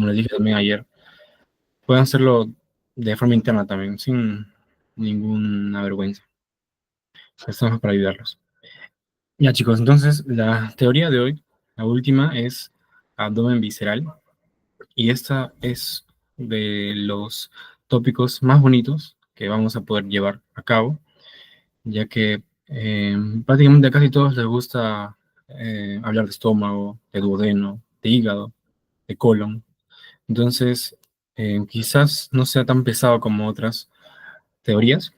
como les dije también ayer, pueden hacerlo de forma interna también, sin ninguna vergüenza. Estamos para ayudarlos. Ya chicos, entonces la teoría de hoy, la última, es abdomen visceral. Y esta es de los tópicos más bonitos que vamos a poder llevar a cabo, ya que prácticamente a casi todos les gusta hablar de estómago, de duodeno, de hígado, de colon. Entonces, quizás no sea tan pesado como otras teorías,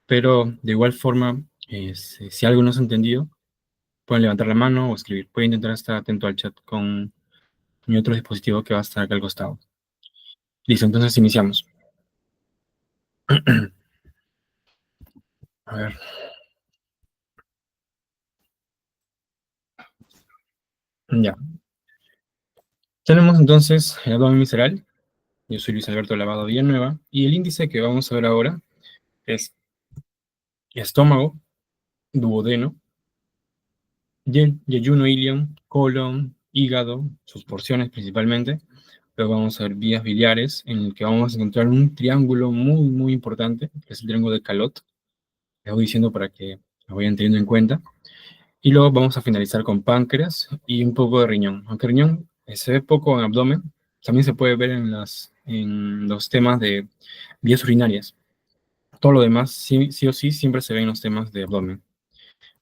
pero de igual forma, si algo no se ha entendido, pueden levantar la mano o escribir. Pueden intentar estar atento al chat con mi otro dispositivo que va a estar acá al costado. Listo, entonces iniciamos. A ver, ya. Tenemos entonces el abdomen visceral. Yo soy Luis Alberto Lavado Villanueva y el índice que vamos a ver ahora es estómago, duodeno, yeyuno ilion, colon, hígado, sus porciones principalmente. Luego vamos a ver vías biliares, en el que vamos a encontrar un triángulo muy importante, que es el triángulo de Calot. Les voy diciendo para que lo vayan teniendo en cuenta. Y luego vamos a finalizar con páncreas y un poco de riñón. Aunque riñón se ve poco en abdomen, también se puede ver en los temas de vías urinarias. Todo lo demás, sí o sí, siempre se ve en los temas de abdomen.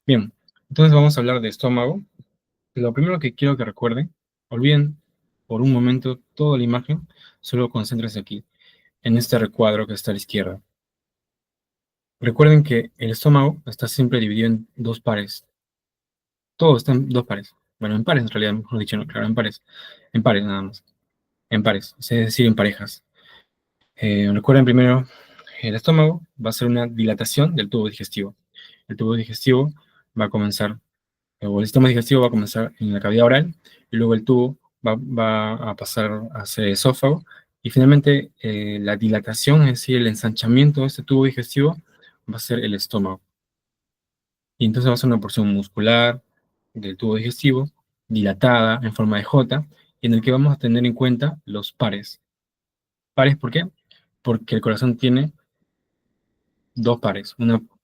Bien, entonces vamos a hablar de estómago. Lo primero que quiero que recuerden, olviden por un momento toda la imagen, solo concéntrense aquí, en este recuadro que está a la izquierda. Recuerden que el estómago está siempre dividido en dos pares. Todo está en dos pares. Bueno, en pares en realidad, mejor dicho, no, claro, en pares. En pares nada más. En pares, es decir, en parejas. Recuerden primero, el estómago va a ser una dilatación del tubo digestivo. El tubo digestivo va a comenzar, o el sistema digestivo va a comenzar en la cavidad oral, y luego el tubo va a pasar hacia el esófago, y finalmente la dilatación, es decir, el ensanchamiento de este tubo digestivo, va a ser el estómago. Y entonces va a ser una porción muscular del tubo digestivo, dilatada en forma de J, y en el que vamos a tener en cuenta los pares. ¿Pares por qué? Porque el corazón tiene dos pares,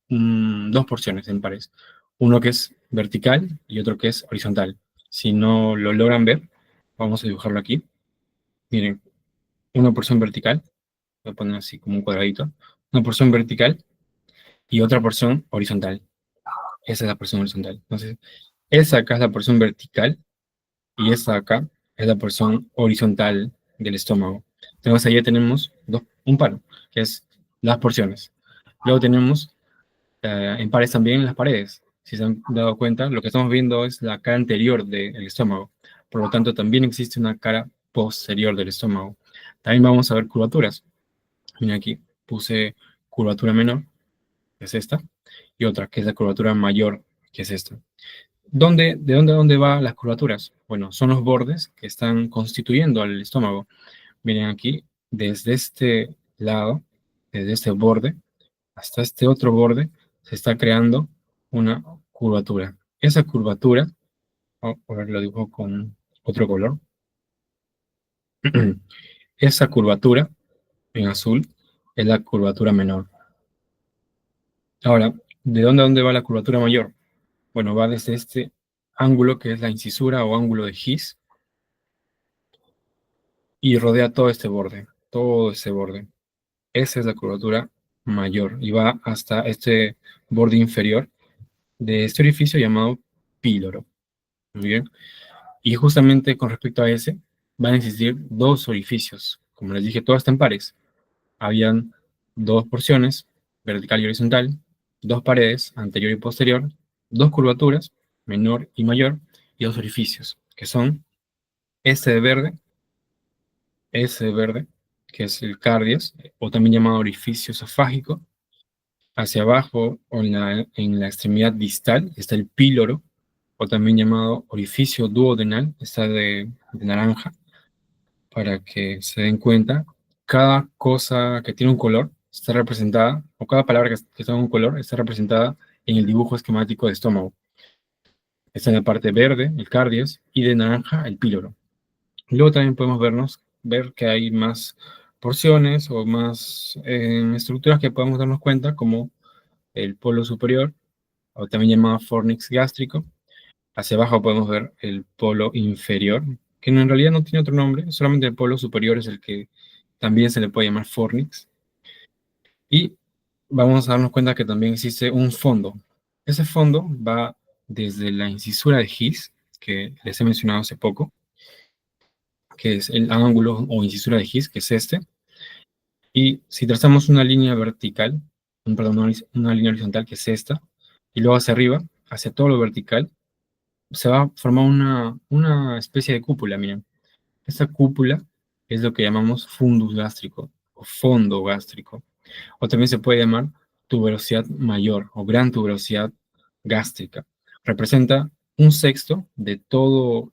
dos porciones en pares. Uno que es vertical y otro que es horizontal. Si no lo logran ver, vamos a dibujarlo aquí. Miren, una porción vertical, voy a poner así como un cuadradito, una porción vertical y otra porción horizontal. Esa es la porción horizontal. Entonces, esa acá es la porción vertical y esta acá es la porción horizontal del estómago. Entonces, ahí ya tenemos un paro, que es las porciones. Luego tenemos en pares también las paredes. Si se han dado cuenta, lo que estamos viendo es la cara anterior del estómago. Por lo tanto, también existe una cara posterior del estómago. También vamos a ver curvaturas. Miren aquí, puse curvatura menor, que es esta, y otra, que es la curvatura mayor, que es esta. ¿De dónde a dónde van las curvaturas? Bueno, son los bordes que están constituyendo al estómago. Miren aquí, desde este lado, desde este borde, hasta este otro borde, se está creando una curvatura. Esa curvatura, a ver, lo dibujo con otro color. Esa curvatura, en azul, es la curvatura menor. Ahora, ¿de dónde a dónde va la curvatura mayor? Bueno, va desde este ángulo que es la incisura o ángulo de His y rodea todo este borde, todo ese borde. Esa es la curvatura mayor y va hasta este borde inferior de este orificio llamado píloro. Muy bien. Y justamente con respecto a ese, van a existir dos orificios. Como les dije, todas están pares. Habían dos porciones, vertical y horizontal, dos paredes, anterior y posterior, dos curvaturas, menor y mayor, y dos orificios, que son este de verde, ese de verde, que es el cardias, o también llamado orificio esofágico. Hacia abajo, o en la extremidad distal, está el píloro, o también llamado orificio duodenal, está de naranja, para que se den cuenta. Cada cosa que tiene un color está representada, o cada palabra que está en un color está representada en el dibujo esquemático de estómago. Está en la parte verde, el cardias, y de naranja, el píloro. Luego también podemos ver que hay más porciones o más estructuras que podemos darnos cuenta, como el polo superior, o también llamado fornix gástrico. Hacia abajo podemos ver el polo inferior, que en realidad no tiene otro nombre, solamente el polo superior es el que también se le puede llamar fornix. Y vamos a darnos cuenta que también existe un fondo. Ese fondo va desde la incisura de His, que les he mencionado hace poco, que es el ángulo o incisura de His, que es este. Y si trazamos una línea vertical, perdón, una línea horizontal, que es esta, y luego hacia arriba, hacia todo lo vertical, se va a formar una especie de cúpula, miren. Esta cúpula es lo que llamamos fundus gástrico o fondo gástrico, o también se puede llamar tuberosidad mayor o gran tuberosidad gástrica. Representa un sexto de toda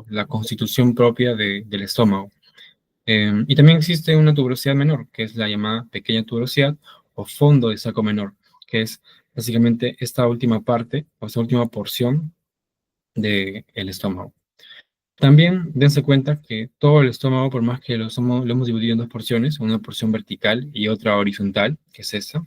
la constitución propia del estómago. Y también existe una tuberosidad menor, que es la llamada pequeña tuberosidad o fondo de saco menor, que es básicamente esta última parte o esta última porción del estómago. También dense cuenta que todo el estómago, por más que lo hemos dividido en dos porciones, una porción vertical y otra horizontal, que es esta,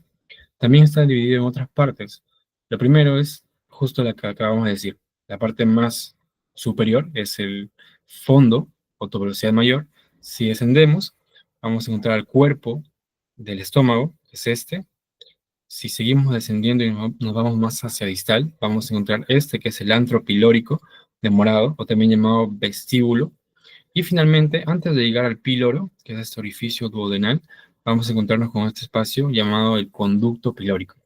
también está dividido en otras partes. Lo primero es justo la que acabamos de decir. La parte más superior es el fondo o tuberosidad mayor. Si descendemos, vamos a encontrar el cuerpo del estómago, que es este. Si seguimos descendiendo y nos vamos más hacia distal, vamos a encontrar este, que es el antro pilórico de morado, o también llamado vestíbulo. Y finalmente, antes de llegar al píloro, que es este orificio duodenal, vamos a encontrarnos con este espacio llamado el conducto pilórico.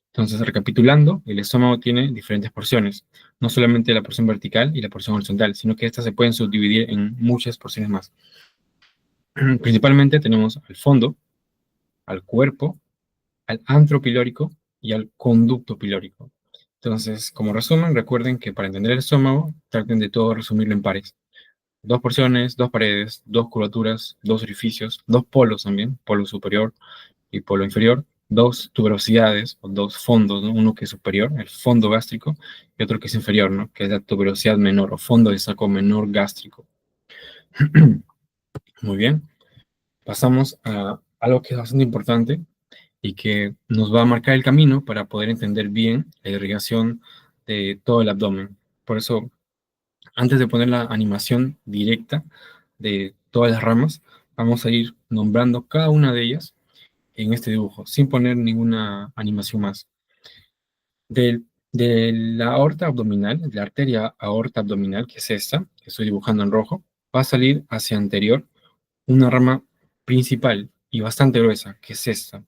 Entonces, recapitulando, el estómago tiene diferentes porciones, no solamente la porción vertical y la porción horizontal, sino que estas se pueden subdividir en muchas porciones más. Principalmente tenemos al fondo, al cuerpo, al antro pilórico y al conducto pilórico. Entonces, como resumen, recuerden que para entender el estómago, traten de todo resumirlo en pares. Dos porciones, dos paredes, dos curvaturas, dos orificios, dos polos también, polo superior y polo inferior, dos tuberosidades o dos fondos, ¿no? Uno que es superior, el fondo gástrico, y otro que es inferior, ¿no? Que es la tuberosidad menor o fondo de saco menor gástrico. Muy bien, pasamos a algo que es bastante importante y que nos va a marcar el camino para poder entender bien la irrigación de todo el abdomen. Por eso, antes de poner la animación directa de todas las ramas, vamos a ir nombrando cada una de ellas en este dibujo, sin poner ninguna animación más. De la aorta abdominal, la arteria aorta abdominal, que es esta, que estoy dibujando en rojo, va a salir hacia anterior una rama principal y bastante gruesa, que es esta.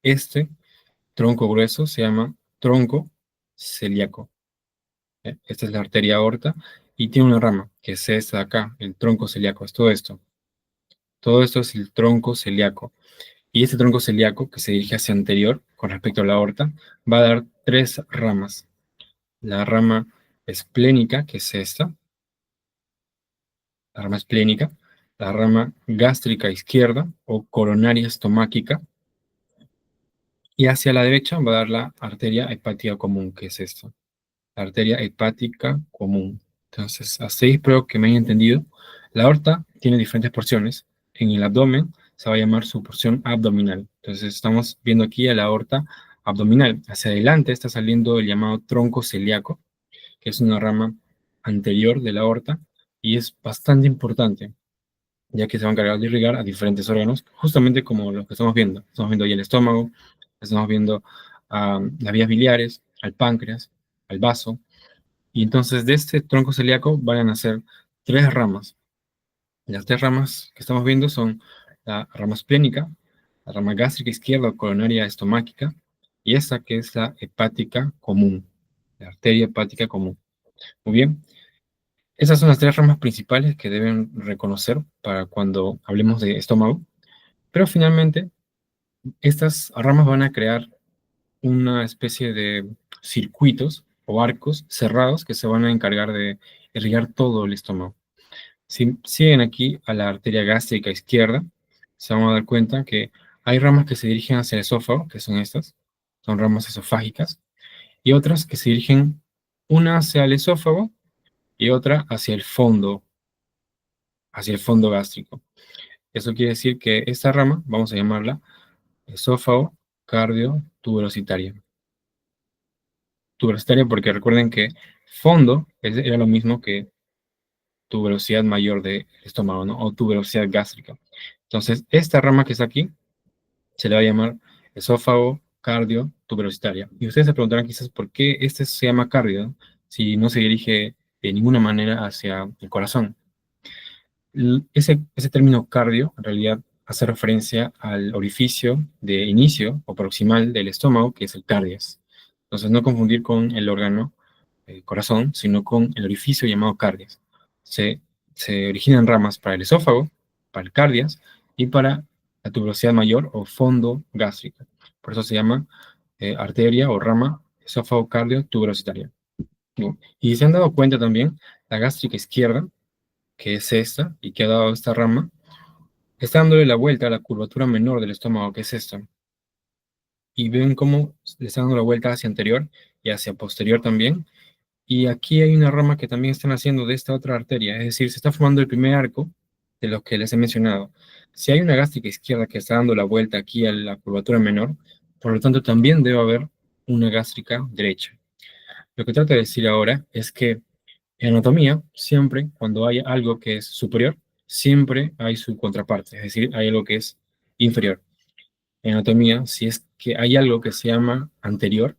Este tronco grueso se llama tronco celíaco. Esta es la arteria aorta y tiene una rama, que es esta de acá, el tronco celíaco, es todo esto. Todo esto es el tronco celíaco. Y este tronco celíaco, que se dirige hacia anterior con respecto a la aorta, va a dar tres ramas. La rama esplénica, que es esta, la rama esplénica, la rama gástrica izquierda o coronaria estomáquica, y hacia la derecha va a dar la arteria hepática común, que es esta, la arteria hepática común. Entonces, así espero que me hayan entendido. La aorta tiene diferentes porciones. En el abdomen se va a llamar su porción abdominal. Entonces, estamos viendo aquí a la aorta abdominal. Hacia adelante está saliendo el llamado tronco celíaco, que es una rama anterior de la aorta y es bastante importante, ya que se va a encargar de irrigar a diferentes órganos, justamente como los que estamos viendo. Estamos viendo ahí el estómago, estamos viendo las vías biliares, al páncreas, al vaso, y entonces de este tronco celíaco van a nacer tres ramas. Las tres ramas que estamos viendo son la rama esplénica, la rama gástrica izquierda o coronaria estomáquica, y esta que es la hepática común, la arteria hepática común. Muy bien, esas son las tres ramas principales que deben reconocer para cuando hablemos de estómago, pero finalmente estas ramas van a crear una especie de circuitos o arcos cerrados que se van a encargar de irrigar todo el estómago. Si siguen aquí a la arteria gástrica izquierda, se van a dar cuenta que hay ramas que se dirigen hacia el esófago, que son estas, son ramas esofágicas, y otras que se dirigen una hacia el esófago y otra hacia el fondo gástrico. Eso quiere decir que esta rama, vamos a llamarla esófago cardio tuberositaria. Tuberositaria porque recuerden que fondo era lo mismo que tuberosidad mayor del estómago, ¿no? O tuberosidad gástrica. Entonces, esta rama que está aquí se le va a llamar esófago cardio tuberositaria. Y ustedes se preguntarán quizás por qué este se llama cardio, ¿no? Si no se dirige de ninguna manera hacia el corazón. Ese término cardio en realidad hace referencia al orificio de inicio o proximal del estómago, que es el cardias. Entonces, no confundir con el órgano corazón, sino con el orificio llamado cardias. Se, se originan ramas para el esófago, para el cardias y para la tuberosidad mayor o fondo gástrico. Por eso se llama arteria o rama esófago cardio tuberositaria. Y se han dado cuenta también, la gástrica izquierda, que es esta, y que ha dado esta rama, está dándole la vuelta a la curvatura menor del estómago, que es esta. Y ven cómo le está dando la vuelta hacia anterior y hacia posterior también. Y aquí hay una rama que también están haciendo de esta otra arteria, es decir, se está formando el primer arco de los que les he mencionado. Si hay una gástrica izquierda que está dando la vuelta aquí a la curvatura menor, por lo tanto también debe haber una gástrica derecha. Lo que trato de decir ahora es que en anatomía, siempre cuando hay algo que es superior, siempre hay su contraparte, es decir, hay algo que es inferior. En anatomía, si es que hay algo que se llama anterior,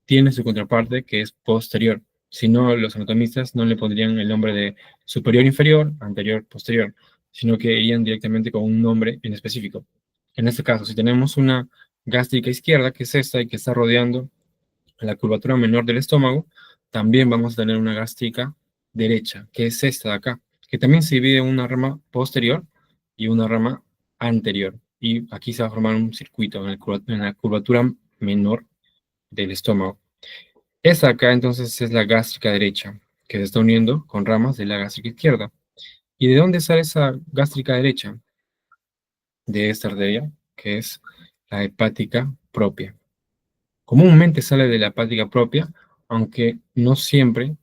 tiene su contraparte que es posterior. Si no, los anatomistas no le pondrían el nombre de superior inferior, anterior posterior, sino que irían directamente con un nombre en específico. En este caso, si tenemos una gástrica izquierda, que es esta y que está rodeando la curvatura menor del estómago, también vamos a tener una gástrica derecha, que es esta de acá, que también se divide en una rama posterior y una rama anterior. Y aquí se va a formar un circuito en la curvatura menor del estómago. Esta acá entonces es la gástrica derecha, que se está uniendo con ramas de la gástrica izquierda. ¿Y de dónde sale esa gástrica derecha? De esta arteria, que es la hepática propia. Comúnmente sale de la hepática propia, aunque no siempre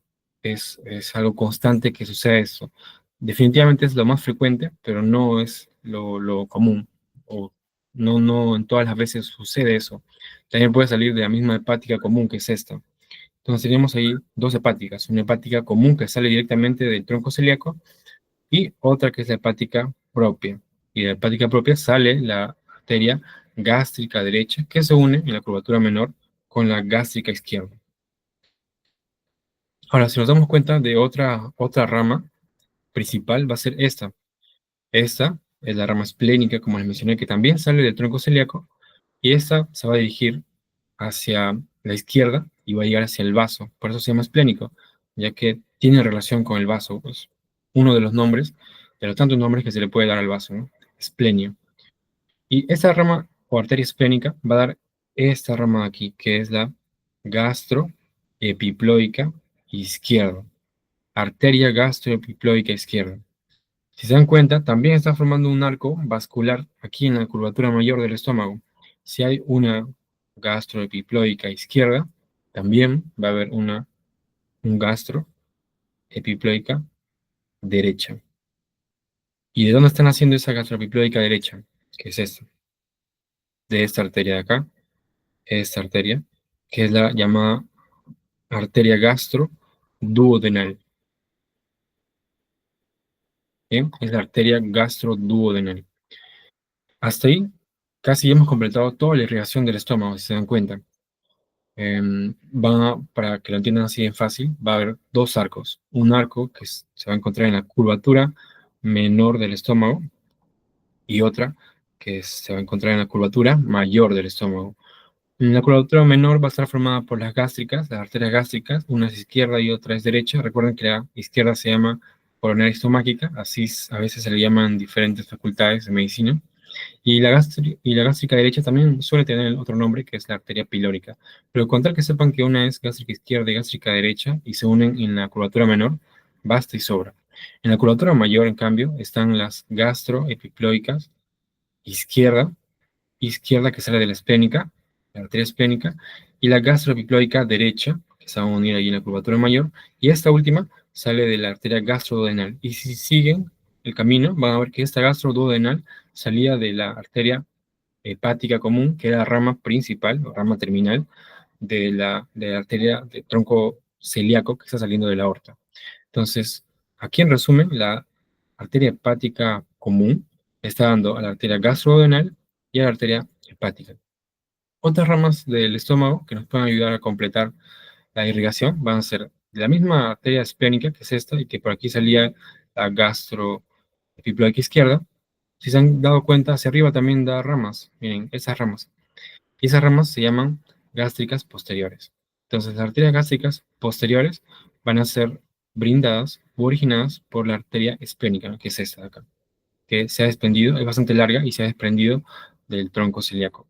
es algo constante que suceda eso. Definitivamente es lo más frecuente, pero no es lo común, o no en todas las veces sucede eso. También puede salir de la misma hepática común que es esta. Entonces tenemos ahí dos hepáticas, una hepática común que sale directamente del tronco celíaco y otra que es la hepática propia. Y de la hepática propia sale la arteria gástrica derecha que se une en la curvatura menor con la gástrica izquierda. Ahora, si nos damos cuenta de otra rama principal, va a ser esta. Esta es la rama esplénica, como les mencioné, que también sale del tronco celíaco, y esta se va a dirigir hacia la izquierda y va a llegar hacia el vaso. Por eso se llama esplénico, ya que tiene relación con el vaso, pues uno de los nombres, de los tantos nombres que se le puede dar al vaso, ¿no? Esplenio. Y esta rama o arteria esplénica va a dar esta rama de aquí, que es la gastroepiploica izquierda. Arteria gastroepiploica izquierda. Si se dan cuenta, también está formando un arco vascular aquí en la curvatura mayor del estómago. Si hay una gastroepiploica izquierda, también va a haber un gastroepiploica derecha. ¿Y de dónde están haciendo esa gastroepiploica derecha? Que es esta. De esta arteria de acá, esta arteria, que es la llamada arteria gastroduodenal. ¿Bien? Es la arteria gastroduodenal. Hasta ahí casi hemos completado toda la irrigación del estómago, si se dan cuenta. Para que lo entiendan así de fácil, va a haber dos arcos. Un arco que se va a encontrar en la curvatura menor del estómago y otra que se va a encontrar en la curvatura mayor del estómago. La curvatura menor va a estar formada por las gástricas, las arterias gástricas, una es izquierda y otra es derecha. Recuerden que la izquierda se llama coronaria estomáquica, así a veces se le llaman diferentes facultades de medicina. Y la gástrica derecha también suele tener otro nombre, que es la arteria pilórica. Pero con tal que sepan que una es gástrica izquierda y gástrica derecha y se unen en la curvatura menor, basta y sobra. En la curvatura mayor, en cambio, están las gastroepiploicas izquierda, izquierda que sale de la esplénica, la arteria esplénica, y la gastroepiploica derecha, que se va a unir ahí en la curvatura mayor, y esta última sale de la arteria gastroduodenal. Y si siguen el camino, van a ver que esta gastroduodenal salía de la arteria hepática común, que era la rama principal o rama terminal de la arteria de tronco celíaco que está saliendo de la aorta. Entonces, aquí en resumen, la arteria hepática común está dando a la arteria gastroduodenal y a la arteria hepática. Otras ramas del estómago que nos pueden ayudar a completar la irrigación van a ser de la misma arteria esplénica, que es esta, y que por aquí salía la gastroepiploica izquierda. Si se han dado cuenta, hacia arriba también da ramas. Miren, esas ramas. Y esas ramas se llaman gástricas posteriores. Entonces, las arterias gástricas posteriores van a ser brindadas u originadas por la arteria esplénica, ¿no? Que es esta de acá, que se ha desprendido, es bastante larga y se ha desprendido del tronco celíaco.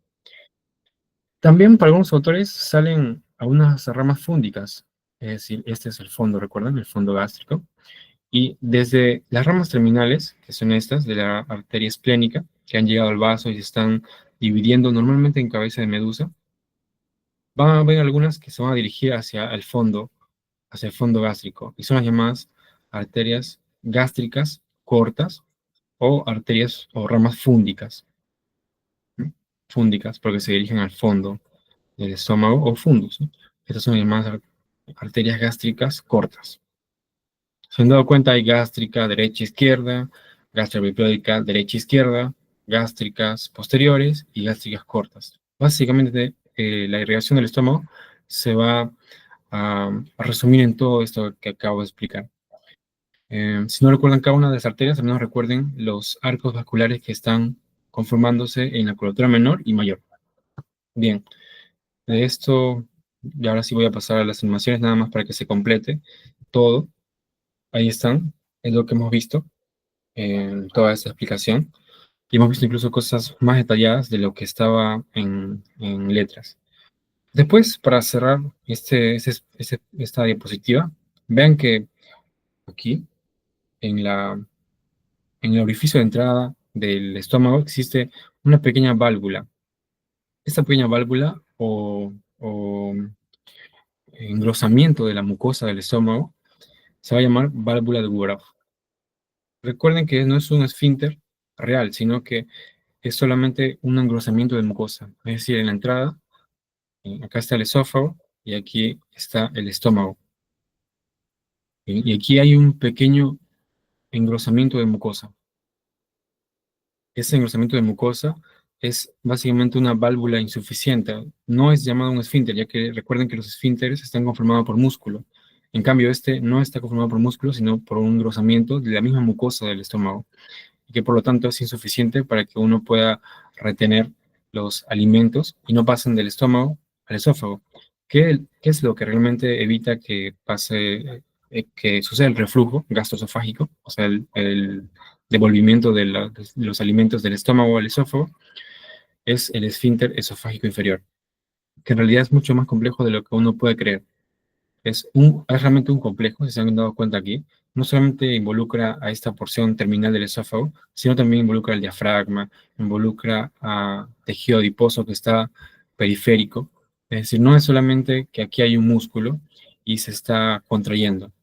También para algunos autores salen algunas ramas fúndicas, es decir, este es el fondo, ¿recuerdan? El fondo gástrico. Y desde las ramas terminales, que son estas, de la arteria esplénica, que han llegado al vaso y se están dividiendo normalmente en cabeza de medusa, van a haber algunas que se van a dirigir hacia el fondo gástrico, y son las llamadas arterias gástricas cortas o arterias o ramas fúndicas, ¿no? Fúndicas, porque se dirigen al fondo del estómago o fundus, ¿no? Estas son las llamadas arterias gástricas cortas. Se han dado cuenta, hay gástrica derecha-izquierda, gastroepiploica derecha-izquierda, gástricas posteriores y gástricas cortas. Básicamente, la irrigación del estómago se va a resumir en todo esto que acabo de explicar. Si no recuerdan cada una de las arterias, al menos recuerden los arcos vasculares que están conformándose en la curvatura menor y mayor. Bien, de esto, y ahora sí voy a pasar a las animaciones nada más para que se complete todo. Ahí están, es lo que hemos visto en toda esta explicación. Y hemos visto incluso cosas más detalladas de lo que estaba en letras. Después, para cerrar esta diapositiva, vean que aquí, en en el orificio de entrada del estómago, existe una pequeña válvula. Esta pequeña válvula o engrosamiento de la mucosa del estómago se va a llamar válvula de Gubarov. Recuerden que no es un esfínter real, sino que es solamente un engrosamiento de mucosa. Es decir, en la entrada, acá está el esófago y aquí está el estómago. Y aquí hay un pequeño engrosamiento de mucosa. Ese engrosamiento de mucosa es básicamente una válvula insuficiente. No es llamado un esfínter, ya que recuerden que los esfínteres están conformados por músculo. En cambio, este no está conformado por músculo, sino por un engrosamiento de la misma mucosa del estómago, y que por lo tanto es insuficiente para que uno pueda retener los alimentos y no pasen del estómago al esófago. ¿Qué es lo que realmente evita que pase, que suceda el reflujo gastroesofágico, o sea, el devolvimiento de los alimentos del estómago al esófago? Es el esfínter esofágico inferior, que en realidad es mucho más complejo de lo que uno puede creer. Es realmente un complejo, si se han dado cuenta aquí. No solamente involucra a esta porción terminal del esófago, sino también involucra el diafragma, involucra a tejido adiposo que está periférico. Es decir, no es solamente que aquí hay un músculo y se está contrayendo.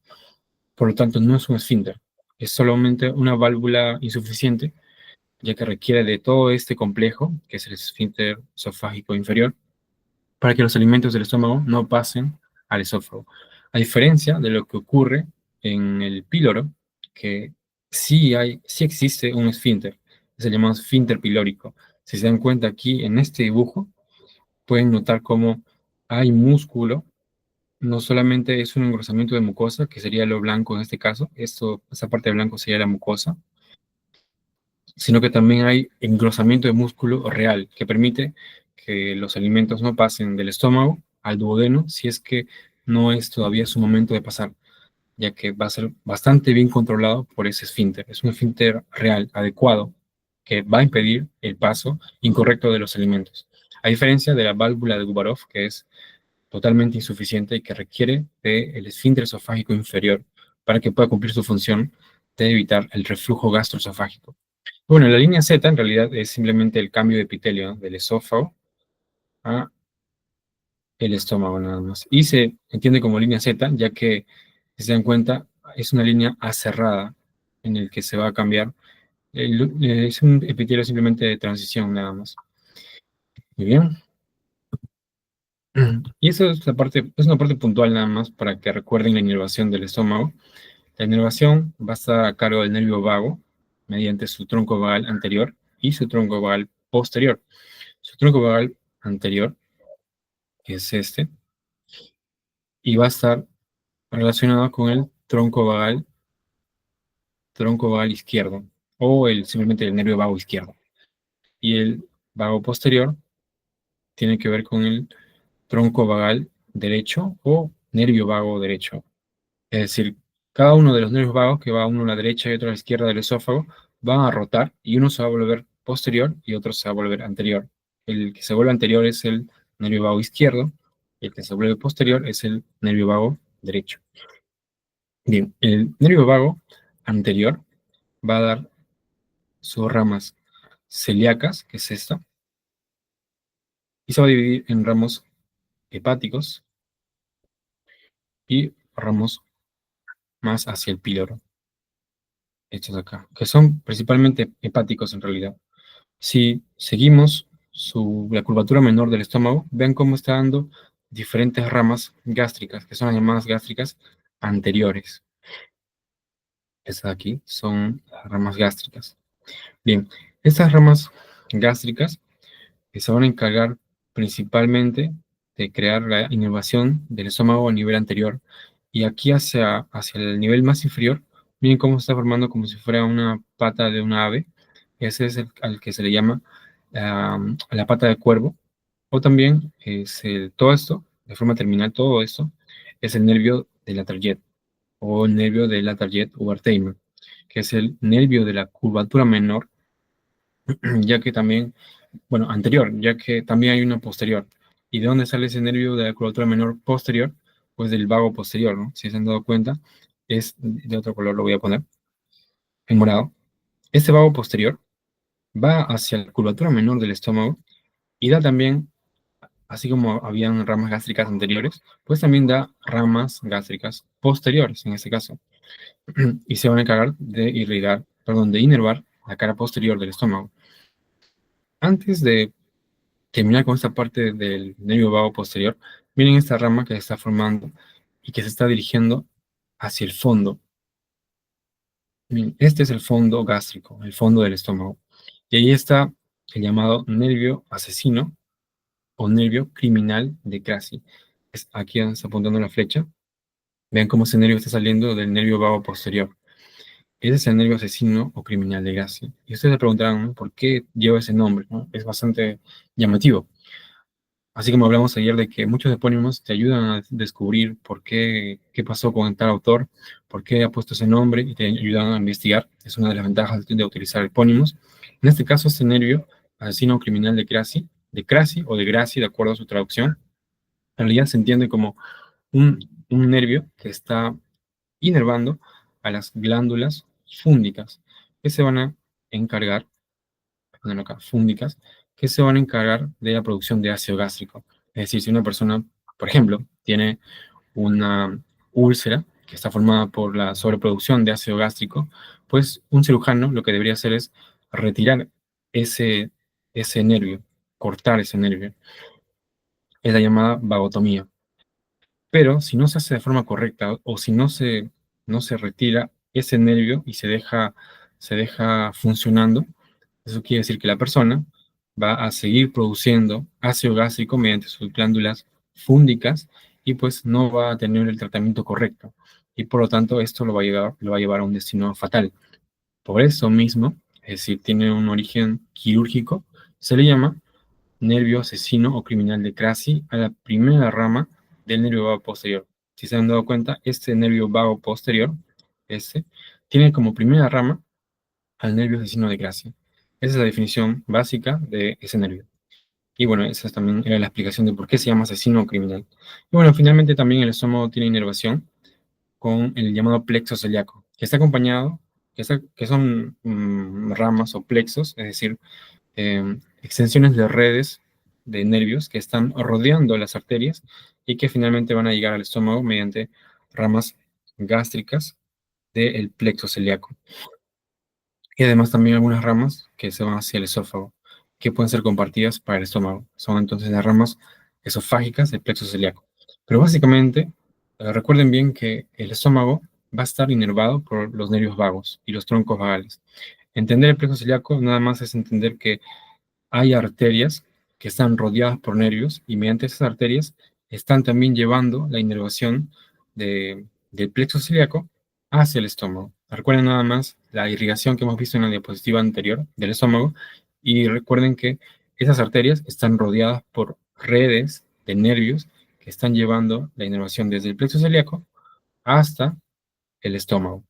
Por lo tanto, no es un esfínter. Es solamente una válvula insuficiente, ya que requiere de todo este complejo, que es el esfínter esofágico inferior, para que los alimentos del estómago no pasen al esófago. A diferencia de lo que ocurre en el píloro, que sí existe un esfínter, es el llamado esfínter pilórico. Si se dan cuenta aquí en este dibujo, pueden notar cómo hay músculo, no solamente es un engrosamiento de mucosa, que sería lo blanco en este caso, esa parte de blanco sería la mucosa, sino que también hay engrosamiento de músculo real, que permite que los alimentos no pasen del estómago al duodeno si es que no es todavía su momento de pasar, ya que va a ser bastante bien controlado por ese esfínter. Es un esfínter real, adecuado, que va a impedir el paso incorrecto de los alimentos. A diferencia de la válvula de Gubarov, que es totalmente insuficiente y que requiere del esfínter esofágico inferior para que pueda cumplir su función de evitar el reflujo gastroesofágico. Bueno, la línea Z en realidad es simplemente el cambio de epitelio, ¿no? Del esófago a el estómago nada más. Y se entiende como línea Z, ya que, si se dan cuenta, es una línea aserrada en el que se va a cambiar. Es un epitelio simplemente de transición nada más. Muy bien. Y eso es, es una parte puntual nada más para que recuerden la inervación del estómago. La inervación va a estar a cargo del nervio vago mediante su tronco vagal anterior y su tronco vagal posterior. Su tronco vagal anterior es este y va a estar relacionado con el tronco vagal izquierdo o simplemente el nervio vago izquierdo. Y el vago posterior tiene que ver con el tronco vagal derecho o nervio vago derecho. Es decir, cada uno de los nervios vagos, que va uno a la derecha y otro a la izquierda del esófago, van a rotar y uno se va a volver posterior y otro se va a volver anterior. El que se vuelve anterior es el nervio vago izquierdo y el que se vuelve posterior es el nervio vago derecho. Bien, el nervio vago anterior va a dar sus ramas celíacas, que es esta, y se va a dividir en ramos hepáticos y ramos más hacia el píloro, estos de acá, que son principalmente hepáticos en realidad. Si seguimos la curvatura menor del estómago, ven cómo está dando diferentes ramas gástricas, que son las llamadas gástricas anteriores. Estas de aquí son las ramas gástricas. Bien, estas ramas gástricas que se van a encargar principalmente de crear la inervación del estómago a nivel anterior. Y aquí hacia el nivel más inferior, miren cómo se está formando como si fuera una pata de una ave. Ese es al que se le llama la pata de cuervo. O también todo esto, de forma terminal, todo esto, es el nervio de la Target o el nervio de la Target o Wertheimer, que es el nervio de la curvatura menor, ya que también bueno, anterior, ya que también hay uno posterior. ¿Y de dónde sale ese nervio de la curvatura menor posterior? Pues del vago posterior, ¿no? Si se han dado cuenta, es de otro color, lo voy a poner en morado. Este vago posterior va hacia la curvatura menor del estómago y da también, así como habían ramas gástricas anteriores, pues también da ramas gástricas posteriores, en este caso. Y se van a encargar de irrigar, perdón, de inervar la cara posterior del estómago. Antes de terminar con esta parte del nervio vago posterior, miren esta rama que se está formando y que se está dirigiendo hacia el fondo. Miren, este es el fondo gástrico, el fondo del estómago. Y ahí está el llamado nervio asesino o nervio criminal de Crasi. Es aquí donde está apuntando la flecha. Vean cómo ese nervio está saliendo del nervio vago posterior. Ese es el nervio asesino o criminal de Crasi. Y ustedes se preguntarán, ¿no? ¿Por qué lleva ese nombre? ¿No? Es bastante llamativo. Así como hablamos ayer de que muchos epónimos te ayudan a descubrir qué pasó con tal autor, por qué ha puesto ese nombre y te ayudan a investigar. Es una de las ventajas de utilizar epónimos. En este caso, este nervio, asesino criminal de Crasi o de Gracie, de acuerdo a su traducción, en realidad se entiende como un, un nervio que está inervando a las glándulas fúngicas, que se van a encargar ponerlo acá, fúngicas, que se van a encargar de la producción de ácido gástrico. Es decir, si una persona, por ejemplo, tiene una úlcera que está formada por la sobreproducción de ácido gástrico, pues un cirujano lo que debería hacer es retirar ese nervio, cortar ese nervio. Es la llamada vagotomía. Pero si no se hace de forma correcta o si no se retira ese nervio y se deja funcionando, eso quiere decir que la persona va a seguir produciendo ácido gástrico mediante sus glándulas fúngicas y pues no va a tener el tratamiento correcto. Y por lo tanto esto lo va a llevar a un destino fatal. Por eso mismo, es decir, tiene un origen quirúrgico, se le llama nervio asesino o criminal de Crasi a la primera rama del nervio vago posterior. Si se han dado cuenta, este nervio vago posterior, este, tiene como primera rama al nervio asesino de Crasi. Esa es la definición básica de ese nervio. Y bueno, esa también era la explicación de por qué se llama asesino o criminal. Y bueno, finalmente también el estómago tiene inervación con el llamado plexo celíaco, que está acompañado, que son ramas o plexos, es decir, extensiones de redes de nervios que están rodeando las arterias y que finalmente van a llegar al estómago mediante ramas gástricas del plexo celíaco. Y además también algunas ramas que se van hacia el esófago, que pueden ser compartidas para el estómago. Son entonces las ramas esofágicas del plexo celíaco. Pero básicamente, recuerden bien que el estómago va a estar inervado por los nervios vagos y los troncos vagales. Entender el plexo celíaco nada más es entender que hay arterias que están rodeadas por nervios y mediante esas arterias están también llevando la inervación del plexo celíaco hacia el estómago. Recuerden nada más la irrigación que hemos visto en la diapositiva anterior del estómago y recuerden que esas arterias están rodeadas por redes de nervios que están llevando la inervación desde el plexo celíaco hasta el estómago.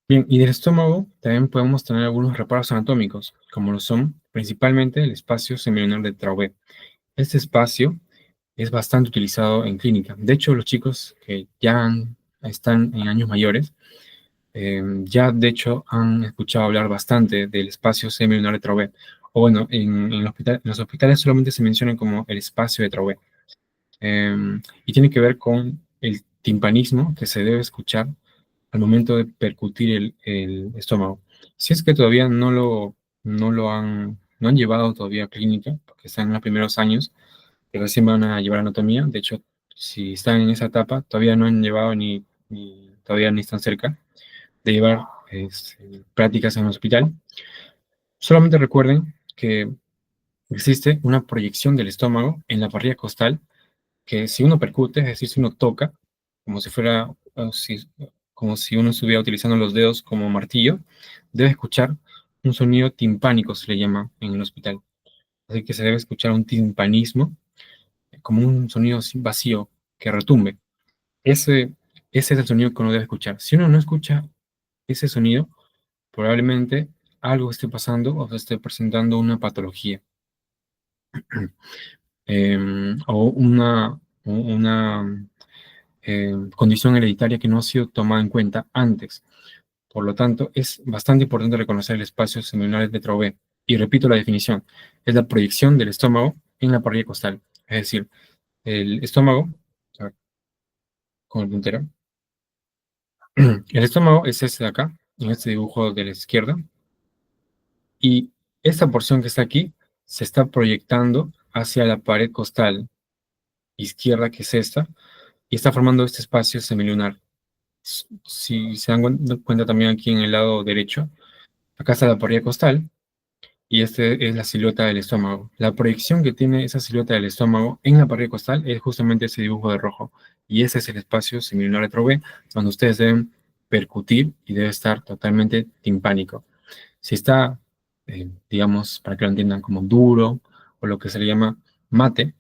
Bien, y del estómago también podemos tener algunos reparos anatómicos, como lo son principalmente el espacio semilunar de Traubé. Este espacio es bastante utilizado en clínica. De hecho, los chicos que están en años mayores, ya de hecho han escuchado hablar bastante del espacio semilunar de Traubé. O bueno, en los hospitales solamente se menciona como el espacio de Traubé. Y tiene que ver con el timpanismo que se debe escuchar al momento de percutir el estómago. Si es que todavía no han llevado todavía a clínica, porque están en los primeros años, que recién van a llevar anatomía. De hecho, si están en esa etapa, todavía no han llevado ni todavía ni están cerca de llevar prácticas en el hospital. Solamente recuerden que existe una proyección del estómago en la parrilla costal que si uno percute, es decir, si uno toca, como si fuera, como si uno estuviera utilizando los dedos como martillo, debe escuchar un sonido timpánico, se le llama en el hospital. Así que se debe escuchar un timpanismo, como un sonido vacío que retumbe. Ese, ese es el sonido que uno debe escuchar. Si uno no escucha ese sonido, probablemente algo esté pasando o se esté presentando una patología o una condición hereditaria que no ha sido tomada en cuenta antes. Por lo tanto, es bastante importante reconocer el espacio semilunar de Traubé. Y repito la definición, es la proyección del estómago en la parrilla costal. Es decir, el estómago, a ver, con el puntero, el estómago es este de acá, en este dibujo de la izquierda, y esta porción que está aquí se está proyectando hacia la pared costal izquierda, que es esta, y está formando este espacio semilunar. Si se dan cuenta también aquí en el lado derecho, acá está la parrilla costal y este es la silueta del estómago. La proyección que tiene esa silueta del estómago en la parrilla costal es justamente ese dibujo de rojo. Y ese es el espacio semilunar retro B, donde ustedes deben percutir y debe estar totalmente timpánico. Si está, digamos, para que lo entiendan como duro o lo que se le llama mate,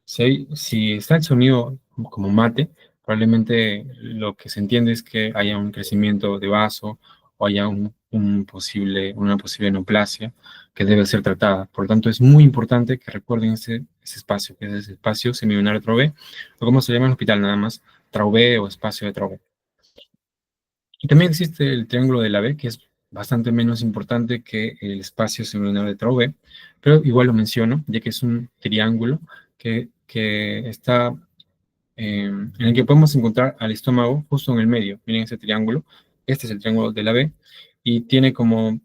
si está el sonido como mate, probablemente lo que se entiende es que haya un crecimiento de vaso o haya una posible neoplasia que debe ser tratada. Por lo tanto, es muy importante que recuerden ese espacio, que es el espacio semilunar Traubé, o como se llama en el hospital nada más, Traubé o espacio de Traubé. Y también existe el triángulo de la B, que es bastante menos importante que el espacio semilunar de Traubé, pero igual lo menciono, ya que es un triángulo que está en el que podemos encontrar al estómago justo en el medio. Miren ese triángulo. Este es el triángulo de la B y tiene como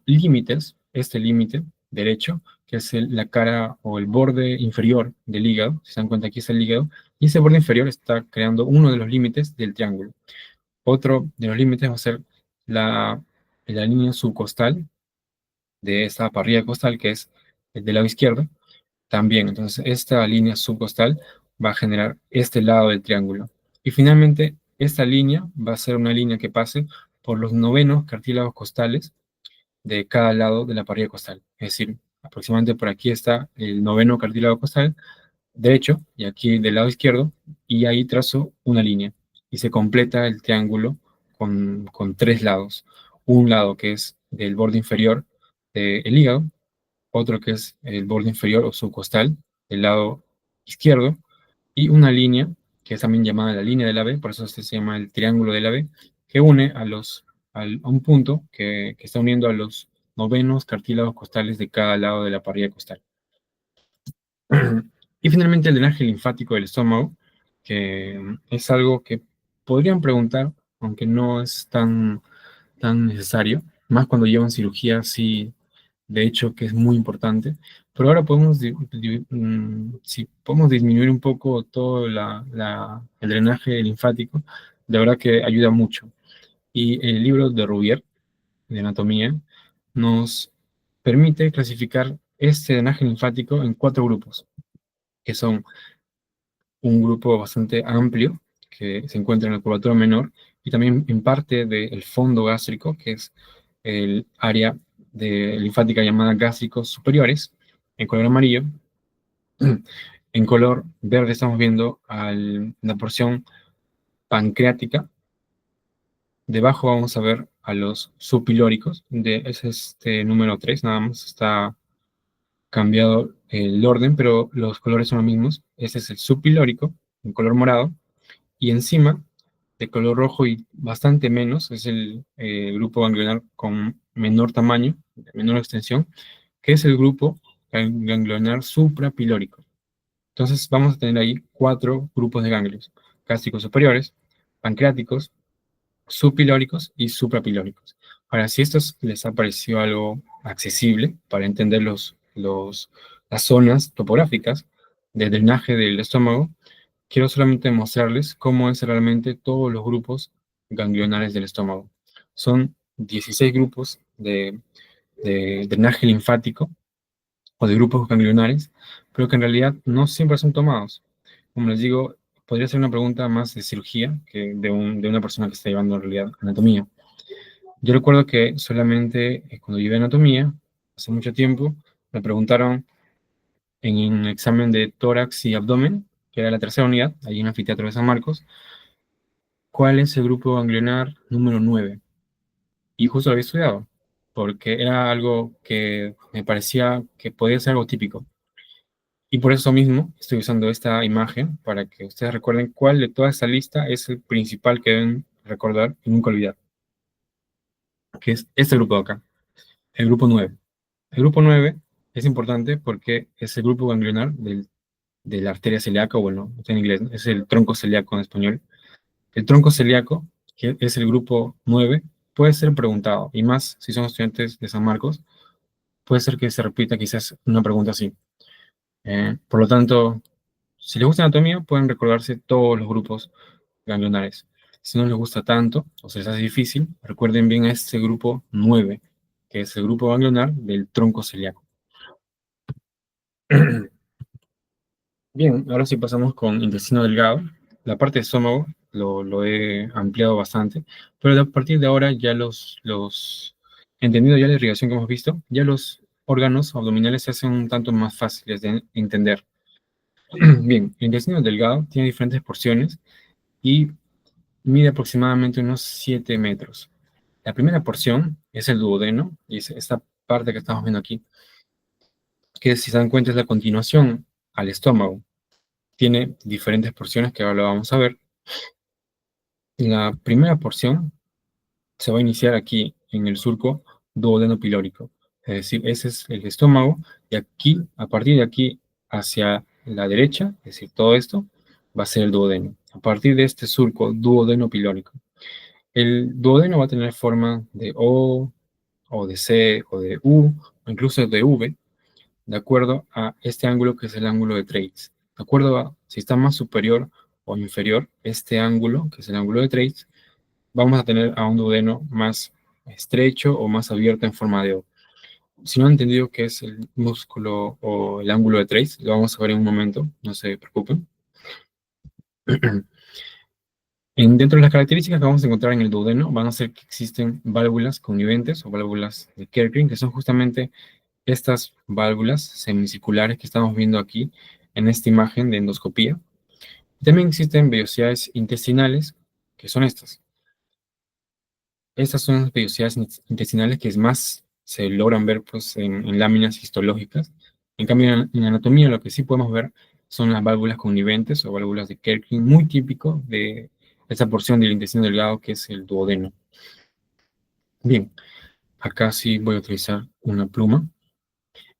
límites, este límite derecho, que es la cara o el borde inferior del hígado. Si se dan cuenta, aquí es el hígado. Y ese borde inferior está creando uno de los límites del triángulo. Otro de los límites va a ser la línea subcostal de esta parrilla costal, que es el del lado izquierdo. También, entonces, esta línea subcostal va a generar este lado del triángulo. Y finalmente, esta línea va a ser una línea que pase por los novenos cartílagos costales de cada lado de la parrilla costal. Es decir, aproximadamente por aquí está el noveno cartílago costal derecho y aquí del lado izquierdo, y ahí trazo una línea. Y se completa el triángulo con tres lados. Un lado que es del borde inferior del hígado, otro que es el borde inferior o subcostal, del lado izquierdo, y una línea, que es también llamada la línea de la B, por eso este se llama el triángulo de la B, que une a un punto que está uniendo a los novenos cartílagos costales de cada lado de la parrilla costal. Y finalmente el drenaje linfático del estómago. que es algo que podrían preguntar, aunque no es tan necesario, más cuando llevan cirugía, sí, de hecho que es muy importante, pero ahora podemos, si podemos disminuir un poco todo el drenaje linfático, de verdad que ayuda mucho. Y el libro de Rouvier, de anatomía, nos permite clasificar este drenaje linfático en 4 grupos, que son un grupo bastante amplio, que se encuentra en la curvatura menor, y también en parte del fondo gástrico, que es el área linfática llamada gástricos superiores, en color amarillo. En color verde estamos viendo la porción pancreática. Debajo vamos a ver a los subpilóricos, ese es este número 3, nada más está cambiado el orden, pero los colores son los mismos. Este es el subpilórico, en color morado, y encima, de color rojo y bastante menos, es el grupo ganglionar con menor tamaño, menor extensión, que es el grupo ganglionar suprapilórico. Entonces vamos a tener ahí 4 grupos de ganglios: gástricos superiores, pancreáticos, subpilóricos y suprapilóricos. Ahora, si esto les ha parecido algo accesible para entender las zonas topográficas de drenaje del estómago, quiero solamente mostrarles cómo es realmente todos los grupos ganglionares del estómago. Son 16 grupos de drenaje linfático o de grupos ganglionares, pero que en realidad no siempre son tomados. Como les digo, podría ser una pregunta más de cirugía que de una persona que está llevando en realidad anatomía. Yo recuerdo que solamente cuando llevé anatomía, hace mucho tiempo, me preguntaron en un examen de tórax y abdomen, que era la tercera unidad, allí en el anfiteatro de San Marcos, ¿cuál es el grupo ganglionar número 9? Y justo lo había estudiado, porque era algo que me parecía que podía ser algo típico. Y por eso mismo estoy usando esta imagen para que ustedes recuerden cuál de toda esta lista es el principal que deben recordar y nunca olvidar, que es este grupo de acá, el grupo 9. El grupo 9 es importante porque es el grupo ganglionar de la arteria celíaca, bueno, está en inglés, ¿no? Es el tronco celíaco en español. El tronco celíaco, que es el grupo 9, puede ser preguntado, y más si son estudiantes de San Marcos, puede ser que se repita quizás una pregunta así. Por lo tanto, si les gusta anatomía, pueden recordarse todos los grupos ganglionares. Si no les gusta tanto o se les hace difícil, recuerden bien a este grupo 9, que es el grupo ganglionar del tronco celíaco. Bien, ahora sí pasamos con intestino delgado. La parte de estómago lo he ampliado bastante, pero a partir de ahora ya entendido ya la irrigación que hemos visto, ya los órganos abdominales se hacen un tanto más fáciles de entender. Bien, el intestino delgado tiene diferentes porciones y mide aproximadamente unos 7 metros. La primera porción es el duodeno, y es esta parte que estamos viendo aquí, que si se dan cuenta es la continuación al estómago. Tiene diferentes porciones que ahora lo vamos a ver. La primera porción se va a iniciar aquí en el surco duodeno pilórico. Es decir, ese es el estómago, y aquí, a partir de aquí hacia la derecha, es decir, todo esto, va a ser el duodeno. A partir de este surco duodeno pilórico. El duodeno va a tener forma de O de C, o de U, o incluso de V, de acuerdo a este ángulo que es el ángulo de Treitz. De acuerdo a si está más superior o inferior este ángulo, que es el ángulo de Treitz, vamos a tener a un duodeno más estrecho o más abierto en forma de O. Si no han entendido qué es el músculo o el ángulo de Treitz, lo vamos a ver en un momento, no se preocupen. Dentro de las características que vamos a encontrar en el duodeno van a ser que existen válvulas conniventes o válvulas de Kerckring, que son justamente estas válvulas semicirculares que estamos viendo aquí en esta imagen de endoscopía. También existen vellosidades intestinales, que son estas. Estas son las vellosidades intestinales que es más se logran ver pues, en láminas histológicas. En cambio, en anatomía lo que sí podemos ver son las válvulas conniventes o válvulas de Kerckring, muy típico de esa porción del intestino delgado que es el duodeno. Bien, acá sí voy a utilizar una pluma.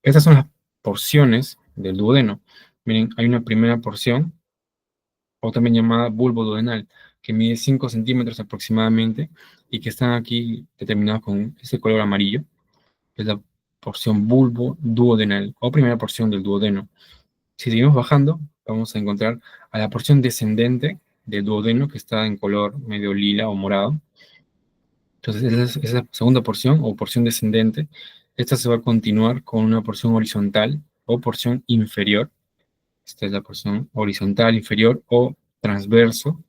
Estas son las porciones del duodeno. Miren, hay una primera porción o también llamada bulbo duodenal, que mide 5 centímetros aproximadamente y que están aquí determinados con este color amarillo, que es la porción bulbo duodenal o primera porción del duodeno. Si seguimos bajando, vamos a encontrar a la porción descendente del duodeno, que está en color medio lila o morado. Entonces, esa segunda porción o porción descendente, esta se va a continuar con una porción horizontal o porción inferior. Esta es la porción horizontal, inferior o transverso.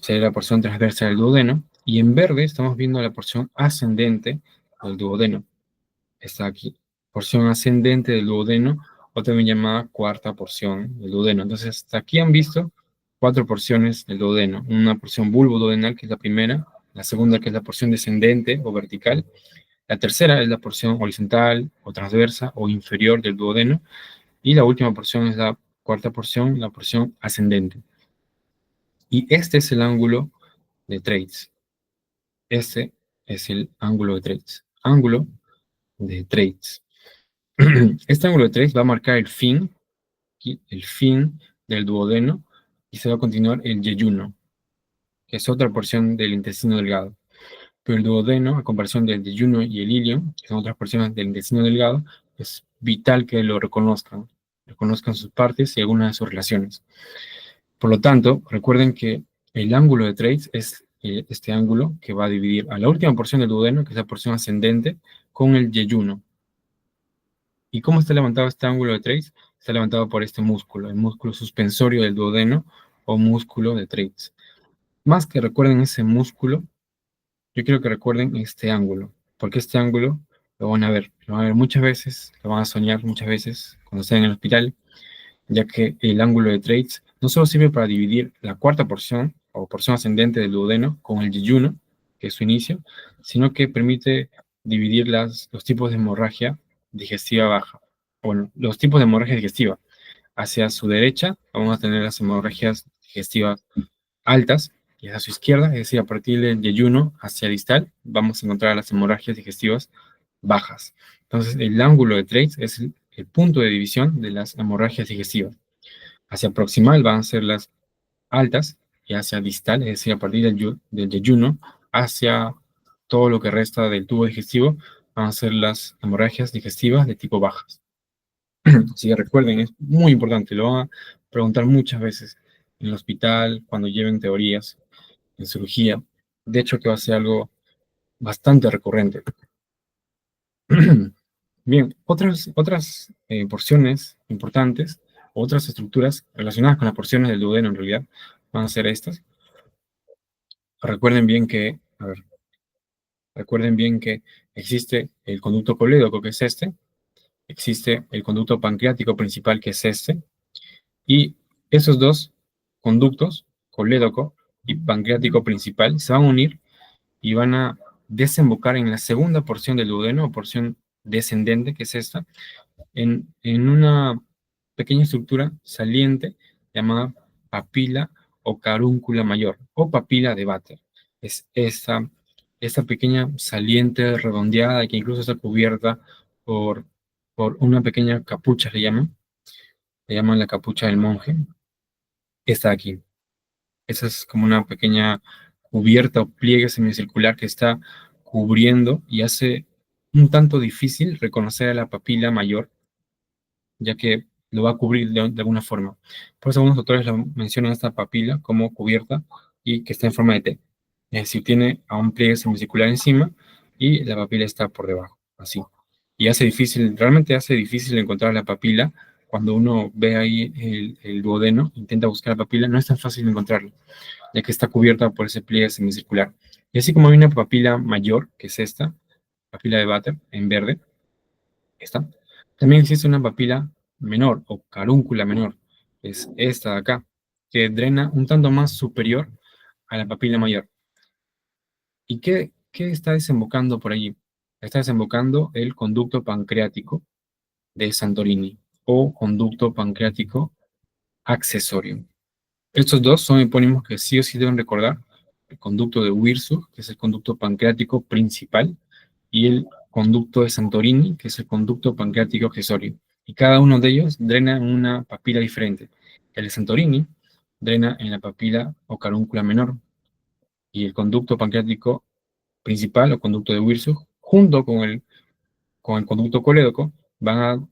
Sería la porción transversa del duodeno. Y en verde estamos viendo la porción ascendente del duodeno. Está aquí. Porción ascendente del duodeno, o también llamada cuarta porción del duodeno. Entonces, hasta aquí han visto 4 porciones del duodeno. Una porción bulboduodenal, que es la primera. La segunda, que es la porción descendente o vertical. La tercera es la porción horizontal o transversa o inferior del duodeno. Y la última porción es la cuarta porción, la porción ascendente. Y este es el ángulo de Thwaites. Este es el ángulo de Thwaites. Ángulo de Thwaites. Este ángulo de Thwaites va a marcar el fin del duodeno, y se va a continuar el yeyuno, que es otra porción del intestino delgado. Pero el duodeno, a comparación del yeyuno y el ilion, que son otras porciones del intestino delgado, es vital que lo reconozcan sus partes y algunas de sus relaciones. Por lo tanto, recuerden que el ángulo de Thwaites es este ángulo que va a dividir a la última porción del duodeno, que es la porción ascendente, con el yeyuno. ¿Y cómo está levantado este ángulo de Thwaites? Está levantado por este músculo, el músculo suspensorio del duodeno o músculo de Thwaites. Más que recuerden ese músculo, yo quiero que recuerden este ángulo, porque este ángulo lo van a ver muchas veces, lo van a soñar muchas veces cuando estén en el hospital, ya que el ángulo de Thwaites no solo sirve para dividir la cuarta porción o porción ascendente del duodeno con el yeyuno, que es su inicio, sino que permite dividir los tipos de hemorragia digestiva baja. Bueno, los tipos de hemorragia digestiva. Hacia su derecha vamos a tener las hemorragias digestivas altas, y hacia su izquierda, es decir, a partir del yeyuno hacia distal, vamos a encontrar las hemorragias digestivas bajas. Entonces, el ángulo de Thwaites es el punto de división de las hemorragias digestivas. Hacia proximal van a ser las altas, y hacia distal, es decir, a partir del yeyuno hacia todo lo que resta del tubo digestivo, van a ser las hemorragias digestivas de tipo bajas. Así que recuerden, es muy importante, lo van a preguntar muchas veces en el hospital, cuando lleven teorías, en cirugía. De hecho, que va a ser algo bastante recurrente. Bien, otras porciones importantes, otras estructuras relacionadas con las porciones del duodeno en realidad, van a ser estas. Recuerden bien que, existe el conducto colédoco, que es este, existe el conducto pancreático principal, que es este, y esos dos conductos, colédoco y pancreático principal, se van a unir y van a desembocar en la segunda porción del duodeno, o porción descendente, que es esta, en una pequeña estructura saliente llamada papila o carúncula mayor, o papila de Vater. Es esta pequeña saliente redondeada, que incluso está cubierta por una pequeña capucha, le llaman la capucha del monje, está aquí. Esa es como una pequeña cubierta o pliegue semicircular que está cubriendo y hace un tanto difícil reconocer a la papila mayor, ya que lo va a cubrir de alguna forma. Por eso algunos autores mencionan esta papila como cubierta y que está en forma de T. Es decir, tiene a un pliegue semicircular encima y la papila está por debajo, así. Y realmente hace difícil encontrar la papila. Cuando uno ve ahí el duodeno, intenta buscar la papila, no es tan fácil encontrarla, ya que está cubierta por ese pliegue semicircular. Y así como hay una papila mayor, que es esta, papila de Vater, en verde, esta, también existe una papila menor o carúncula menor, que es esta de acá, que drena un tanto más superior a la papila mayor. ¿Y qué está desembocando por allí? Está desembocando el conducto pancreático de Santorini, o conducto pancreático accesorio. Estos dos son epónimos que sí o sí deben recordar: el conducto de Wirsug, que es el conducto pancreático principal, y el conducto de Santorini, que es el conducto pancreático accesorio. Y cada uno de ellos drena en una papila diferente. El de Santorini drena en la papila o carúncula menor, y el conducto pancreático principal o conducto de Wirsug, junto con el conducto colédoco, van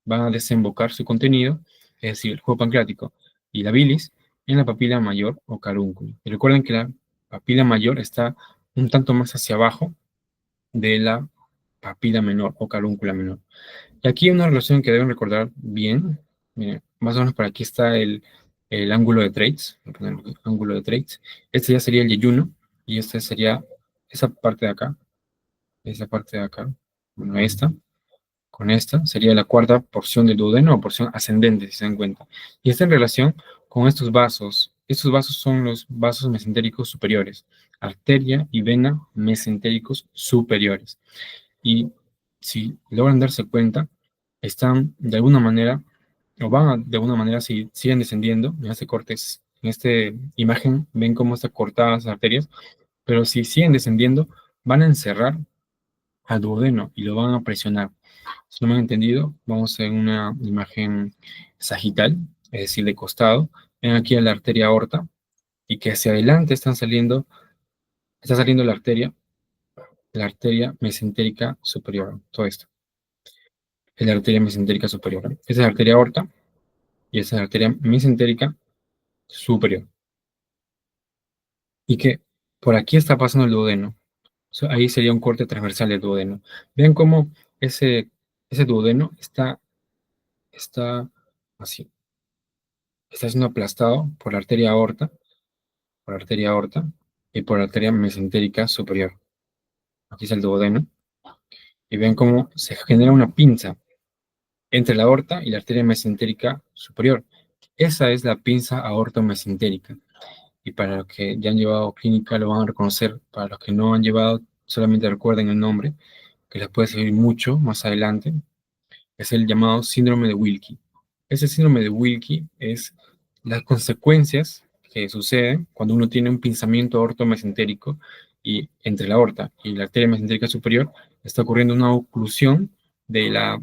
a desembocar su contenido, es decir, el jugo pancreático y la bilis, en la papila mayor o carúncula. Y recuerden que la papila mayor está un tanto más hacia abajo de la papila menor o carúncula menor. Y aquí una relación que deben recordar bien, miren, más o menos por aquí está el ángulo de Thwaites, voy a poner el ángulo de Thwaites. Este ya sería el yeyuno, y este sería esa parte de acá, bueno, esta, con esta, sería la cuarta porción del duodeno o porción ascendente, si se dan cuenta. Y está en relación con estos vasos. Estos vasos son los vasos mesentéricos superiores, arteria y vena mesentéricos superiores. Y si logran darse cuenta, están de alguna manera, o van de alguna manera, si siguen descendiendo, en este corte, en esta imagen, ven cómo están cortadas las arterias, pero si siguen descendiendo, van a encerrar al duodeno y lo van a presionar. Si no me han entendido, vamos en una imagen sagital, es decir, de costado. Ven aquí a la arteria aorta y que hacia adelante está saliendo la arteria mesentérica superior, todo esto. Es la arteria mesentérica superior. Esa es la arteria aorta y esa es la arteria mesentérica superior. Y que por aquí está pasando el duodeno. Ahí sería un corte transversal del duodeno. Vean cómo ese duodeno está así. Está siendo aplastado por la arteria aorta y por la arteria mesentérica superior. Aquí está el duodeno. Y ven cómo se genera una pinza entre la aorta y la arteria mesentérica superior. Esa es la pinza aortomesentérica. Y para los que ya han llevado clínica lo van a reconocer. Para los que no han llevado, solamente recuerden el nombre, que les puede servir mucho más adelante. Es el llamado síndrome de Wilkie. Ese síndrome de Wilkie es las consecuencias que suceden cuando uno tiene un pinzamiento aortomesentérico y entre la aorta y la arteria mesentérica superior está ocurriendo una oclusión de la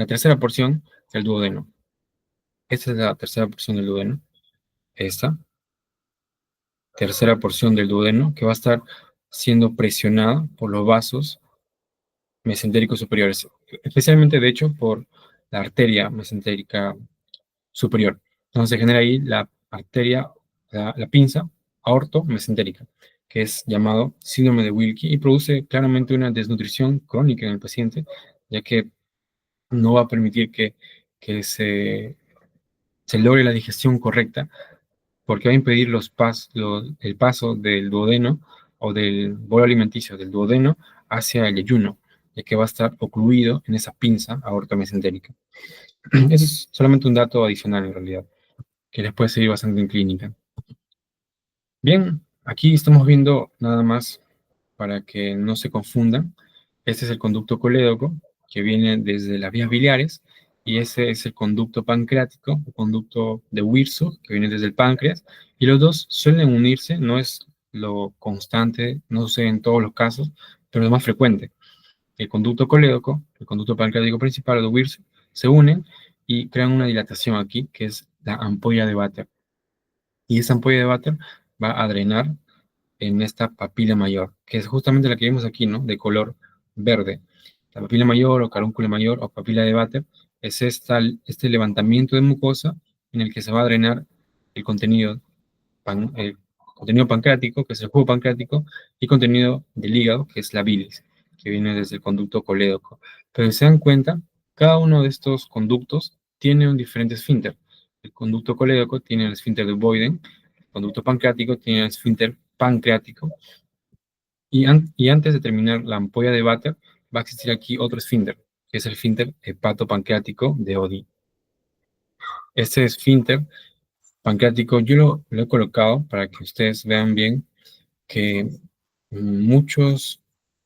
tercera porción del duodeno. Esta es la tercera porción del duodeno. Esta tercera porción del duodeno que va a estar siendo presionada por los vasos mesentéricos superiores, especialmente de hecho por la arteria mesentérica superior. Entonces se genera ahí la arteria, la pinza aorto-mesentérica, que es llamado síndrome de Wilkie y produce claramente una desnutrición crónica en el paciente, ya que no va a permitir que se logre la digestión correcta, porque va a impedir el paso del duodeno o del bolo alimenticio del duodeno hacia el yeyuno, ya que va a estar ocluido en esa pinza aortomesentérica. Eso es solamente un dato adicional en realidad, que les puede servir bastante en clínica. Bien, aquí estamos viendo nada más para que no se confundan. Este es el conducto colédoco que viene desde las vías biliares y ese es el conducto pancreático, el conducto de Wirsug que viene desde el páncreas y los dos suelen unirse, no es lo constante, no sucede en todos los casos, pero es más frecuente. El conducto colédoco, el conducto pancreático principal o de Wirsug se unen y crean una dilatación aquí que es la ampolla de Vater. Y esa ampolla de Vater va a drenar en esta papila mayor, que es justamente la que vemos aquí, ¿no? De color verde. La papila mayor o carúncula mayor o papila de Vater es este levantamiento de mucosa en el que se va a drenar el contenido, el contenido pancreático, que es el jugo pancreático, y contenido del hígado, que es la bilis, que viene desde el conducto colédoco. Pero si se dan cuenta, cada uno de estos conductos tiene un diferente esfínter. El conducto colédoco tiene el esfínter de Boyden, el conducto pancreático tiene el esfínter pancreático, y antes de terminar la ampolla de Vater, va a existir aquí otro esfínter, que es el esfínter hepatopancreático de Oddi. Este esfínter pancreático yo lo he colocado para que ustedes vean bien que muchos,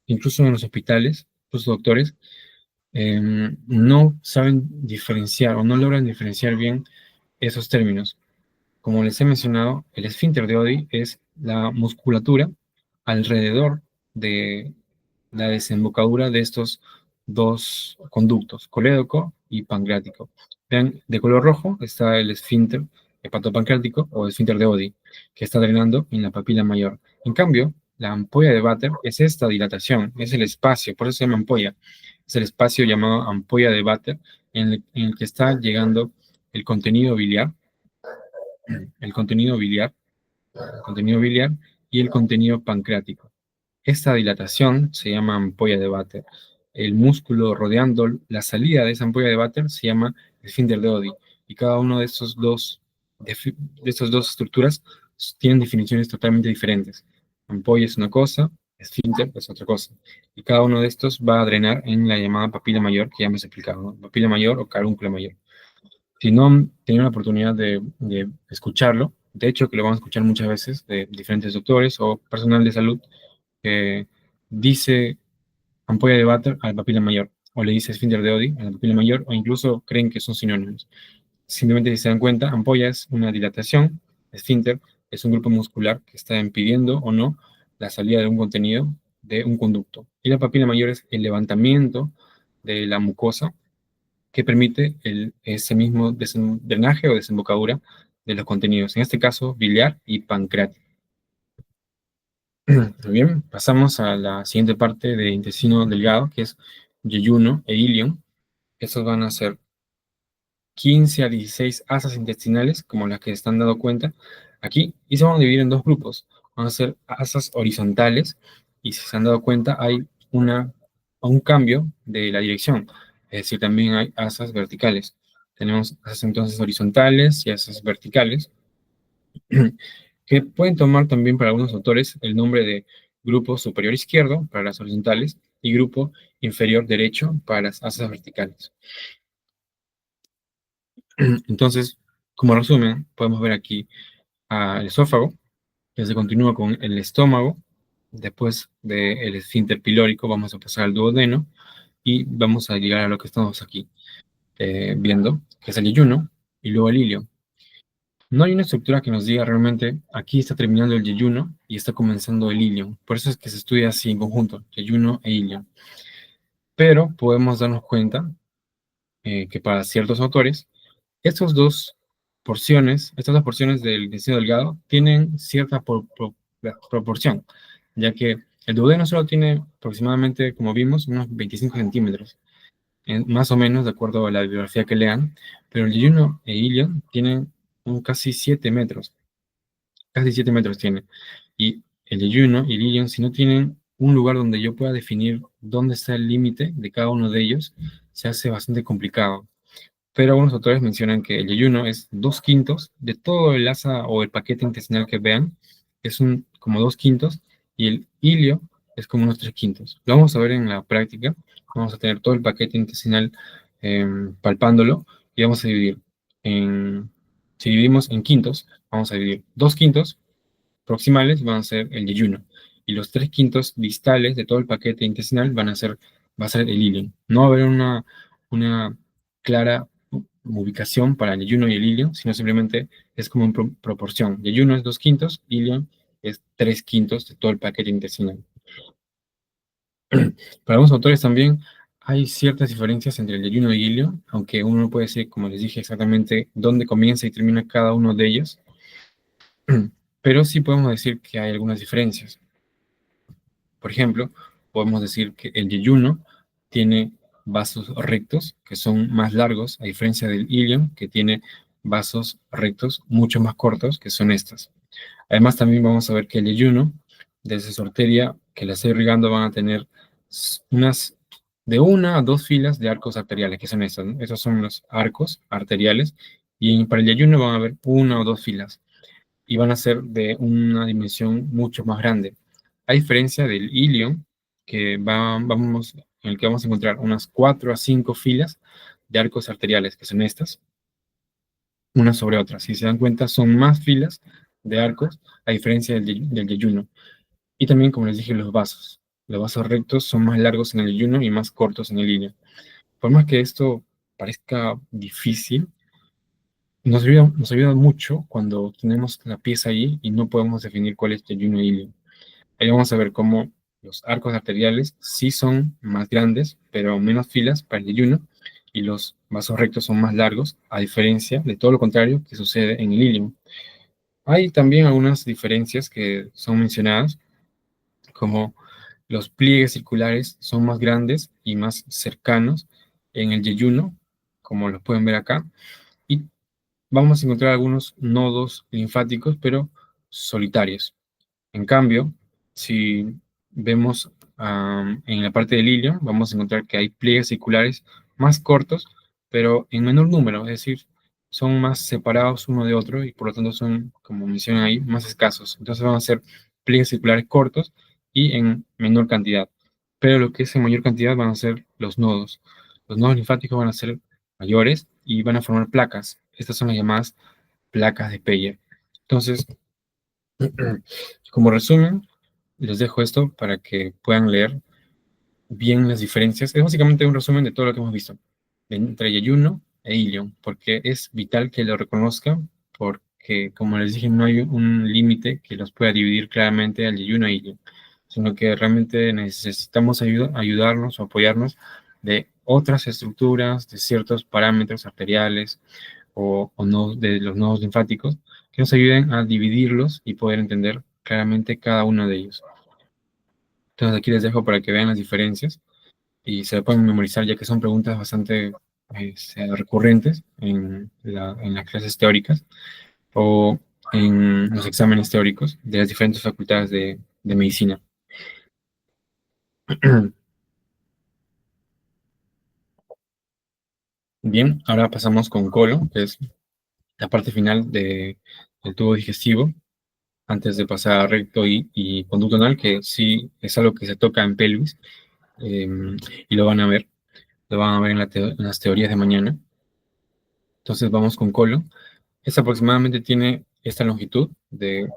incluso en los hospitales, los doctores, no saben diferenciar o no logran diferenciar bien esos términos. Como les he mencionado, el esfínter de Oddi es la musculatura alrededor de la desembocadura de estos dos conductos, colédoco y pancreático. Vean, de color rojo está el esfínter hepatopancreático o esfínter de Oddi, que está drenando en la papila mayor. En cambio, la ampolla de Vater es esta dilatación, es el espacio, por eso se llama ampolla. Es el espacio llamado ampolla de Vater en el que está llegando el contenido biliar, el contenido biliar, el contenido biliar y el contenido pancreático. Esta dilatación se llama ampolla de Vater. El músculo rodeando la salida de esa ampolla de Vater se llama esfínter de Oddi. Y cada uno de estas dos estructuras tienen definiciones totalmente diferentes. Ampolla es una cosa, esfínter es otra cosa. Y cada uno de estos va a drenar en la llamada papila mayor que ya hemos explicado, ¿no? Papila mayor o carúncula mayor. Si no han tenido la oportunidad de escucharlo, de hecho que lo van a escuchar muchas veces de diferentes doctores o personal de salud, que dice ampolla de Vater a la papila mayor, o le dice esfínter de Oddi a la papila mayor, o incluso creen que son sinónimos. Simplemente si se dan cuenta, ampolla es una dilatación, esfínter es un grupo muscular que está impidiendo o no la salida de un contenido de un conducto. Y la papila mayor es el levantamiento de la mucosa que permite ese mismo drenaje o desembocadura de los contenidos, en este caso biliar y pancreático. Muy bien, pasamos a la siguiente parte de intestino delgado, que es yeyuno e ilion. Estos van a ser 15 a 16 asas intestinales, como las que se están dando cuenta aquí, y se van a dividir en dos grupos. Van a ser asas horizontales, y si se han dado cuenta, hay un cambio de la dirección, es decir, también hay asas verticales. Tenemos asas entonces horizontales y asas verticales, que pueden tomar también para algunos autores el nombre de grupo superior izquierdo para las horizontales y grupo inferior derecho para las asas verticales. Entonces, como resumen, podemos ver aquí al esófago, que se continúa con el estómago. Después del esfínter pilórico vamos a pasar al duodeno y vamos a llegar a lo que estamos aquí viendo, que es el yeyuno y luego el ilio. No hay una estructura que nos diga realmente aquí está terminando el yeyuno y está comenzando el ilio. Por eso es que se estudia así en conjunto, yeyuno e ilio. Pero podemos darnos cuenta que para ciertos autores estas dos porciones del intestino delgado tienen cierta proporción, ya que el duodeno solo tiene aproximadamente, como vimos, unos 25 centímetros, más o menos de acuerdo a la bibliografía que lean, pero el yeyuno e ilion tienen casi 7 metros tiene. Y el yeyuno y el ilion, si no tienen un lugar donde yo pueda definir dónde está el límite de cada uno de ellos, se hace bastante complicado. Pero algunos autores mencionan que el yeyuno es 2/5 de todo el asa o el paquete intestinal que vean, es como 2/5, y el ilio es como unos 3/5. Lo vamos a ver en la práctica, vamos a tener todo el paquete intestinal palpándolo, y vamos a dividir si dividimos en quintos, vamos a dividir 2/5 proximales van a ser el yeyuno, y los 3/5 distales de todo el paquete intestinal va a ser el ilion. No va a haber una clara ubicación para el yeyuno y el ilion, sino simplemente es como en proporción. Yeyuno es 2/5, ilion es 3/5 de todo el paquete intestinal. Para algunos autores también hay ciertas diferencias entre el yeyuno y ilion, aunque uno no puede decir, como les dije, exactamente dónde comienza y termina cada uno de ellos, pero sí podemos decir que hay algunas diferencias. Por ejemplo, podemos decir que el yeyuno tiene vasos rectos que son más largos, a diferencia del ilion, que tiene vasos rectos mucho más cortos, que son estas. Además, también vamos a ver que el yeyuno, desde su arteria que la está irrigando, van a tener unas de 1 a 2 filas de arcos arteriales, que son estas, ¿no? Esos son los arcos arteriales, y para el yeyuno van a haber 1 o 2 filas, y van a ser de una dimensión mucho más grande. A diferencia del ilion, en el que vamos a encontrar unas 4 a 5 filas de arcos arteriales, que son estas, unas sobre otras. Si se dan cuenta, son más filas de arcos, a diferencia del yeyuno. Y también, como les dije, los vasos. Los vasos rectos son más largos en el yeyuno y más cortos en el ilion. Por más que esto parezca difícil, nos ayuda mucho cuando tenemos la pieza ahí y no podemos definir cuál es yeyuno e ilion. Ahí vamos a ver cómo los arcos arteriales sí son más grandes, pero menos filas para el yeyuno, y los vasos rectos son más largos, a diferencia de todo lo contrario que sucede en el ilium. Hay también algunas diferencias que son mencionadas, como los pliegues circulares son más grandes y más cercanos en el yeyuno, como los pueden ver acá, y vamos a encontrar algunos nodos linfáticos, pero solitarios. En cambio, si vemos en la parte del hilio, vamos a encontrar que hay pliegues circulares más cortos, pero en menor número, es decir, son más separados uno de otro y por lo tanto son, como mencionan ahí, más escasos. Entonces van a ser pliegues circulares cortos y en menor cantidad. Pero lo que es en mayor cantidad van a ser los nodos. Los nodos linfáticos van a ser mayores y van a formar placas. Estas son las llamadas placas de Peyer. Entonces, como resumen, les dejo esto para que puedan leer bien las diferencias. Es básicamente un resumen de todo lo que hemos visto entre Yeyuno e Ilion, porque es vital que lo reconozcan, porque, como les dije, no hay un límite que los pueda dividir claramente al Yeyuno e Ilion, sino que realmente necesitamos ayudarnos o apoyarnos de otras estructuras, de ciertos parámetros arteriales o no, de los nodos linfáticos, que nos ayuden a dividirlos y poder entender claramente cada uno de ellos. Entonces aquí les dejo para que vean las diferencias y se lo pueden memorizar, ya que son preguntas bastante recurrentes en las clases teóricas o en los exámenes teóricos de las diferentes facultades de medicina. Bien, ahora pasamos con colon, que es la parte final del tubo digestivo, antes de pasar a recto y conducto anal, que sí es algo que se toca en pelvis, y lo van a ver en las teorías de mañana. Entonces vamos con colon. Aproximadamente tiene esta longitud de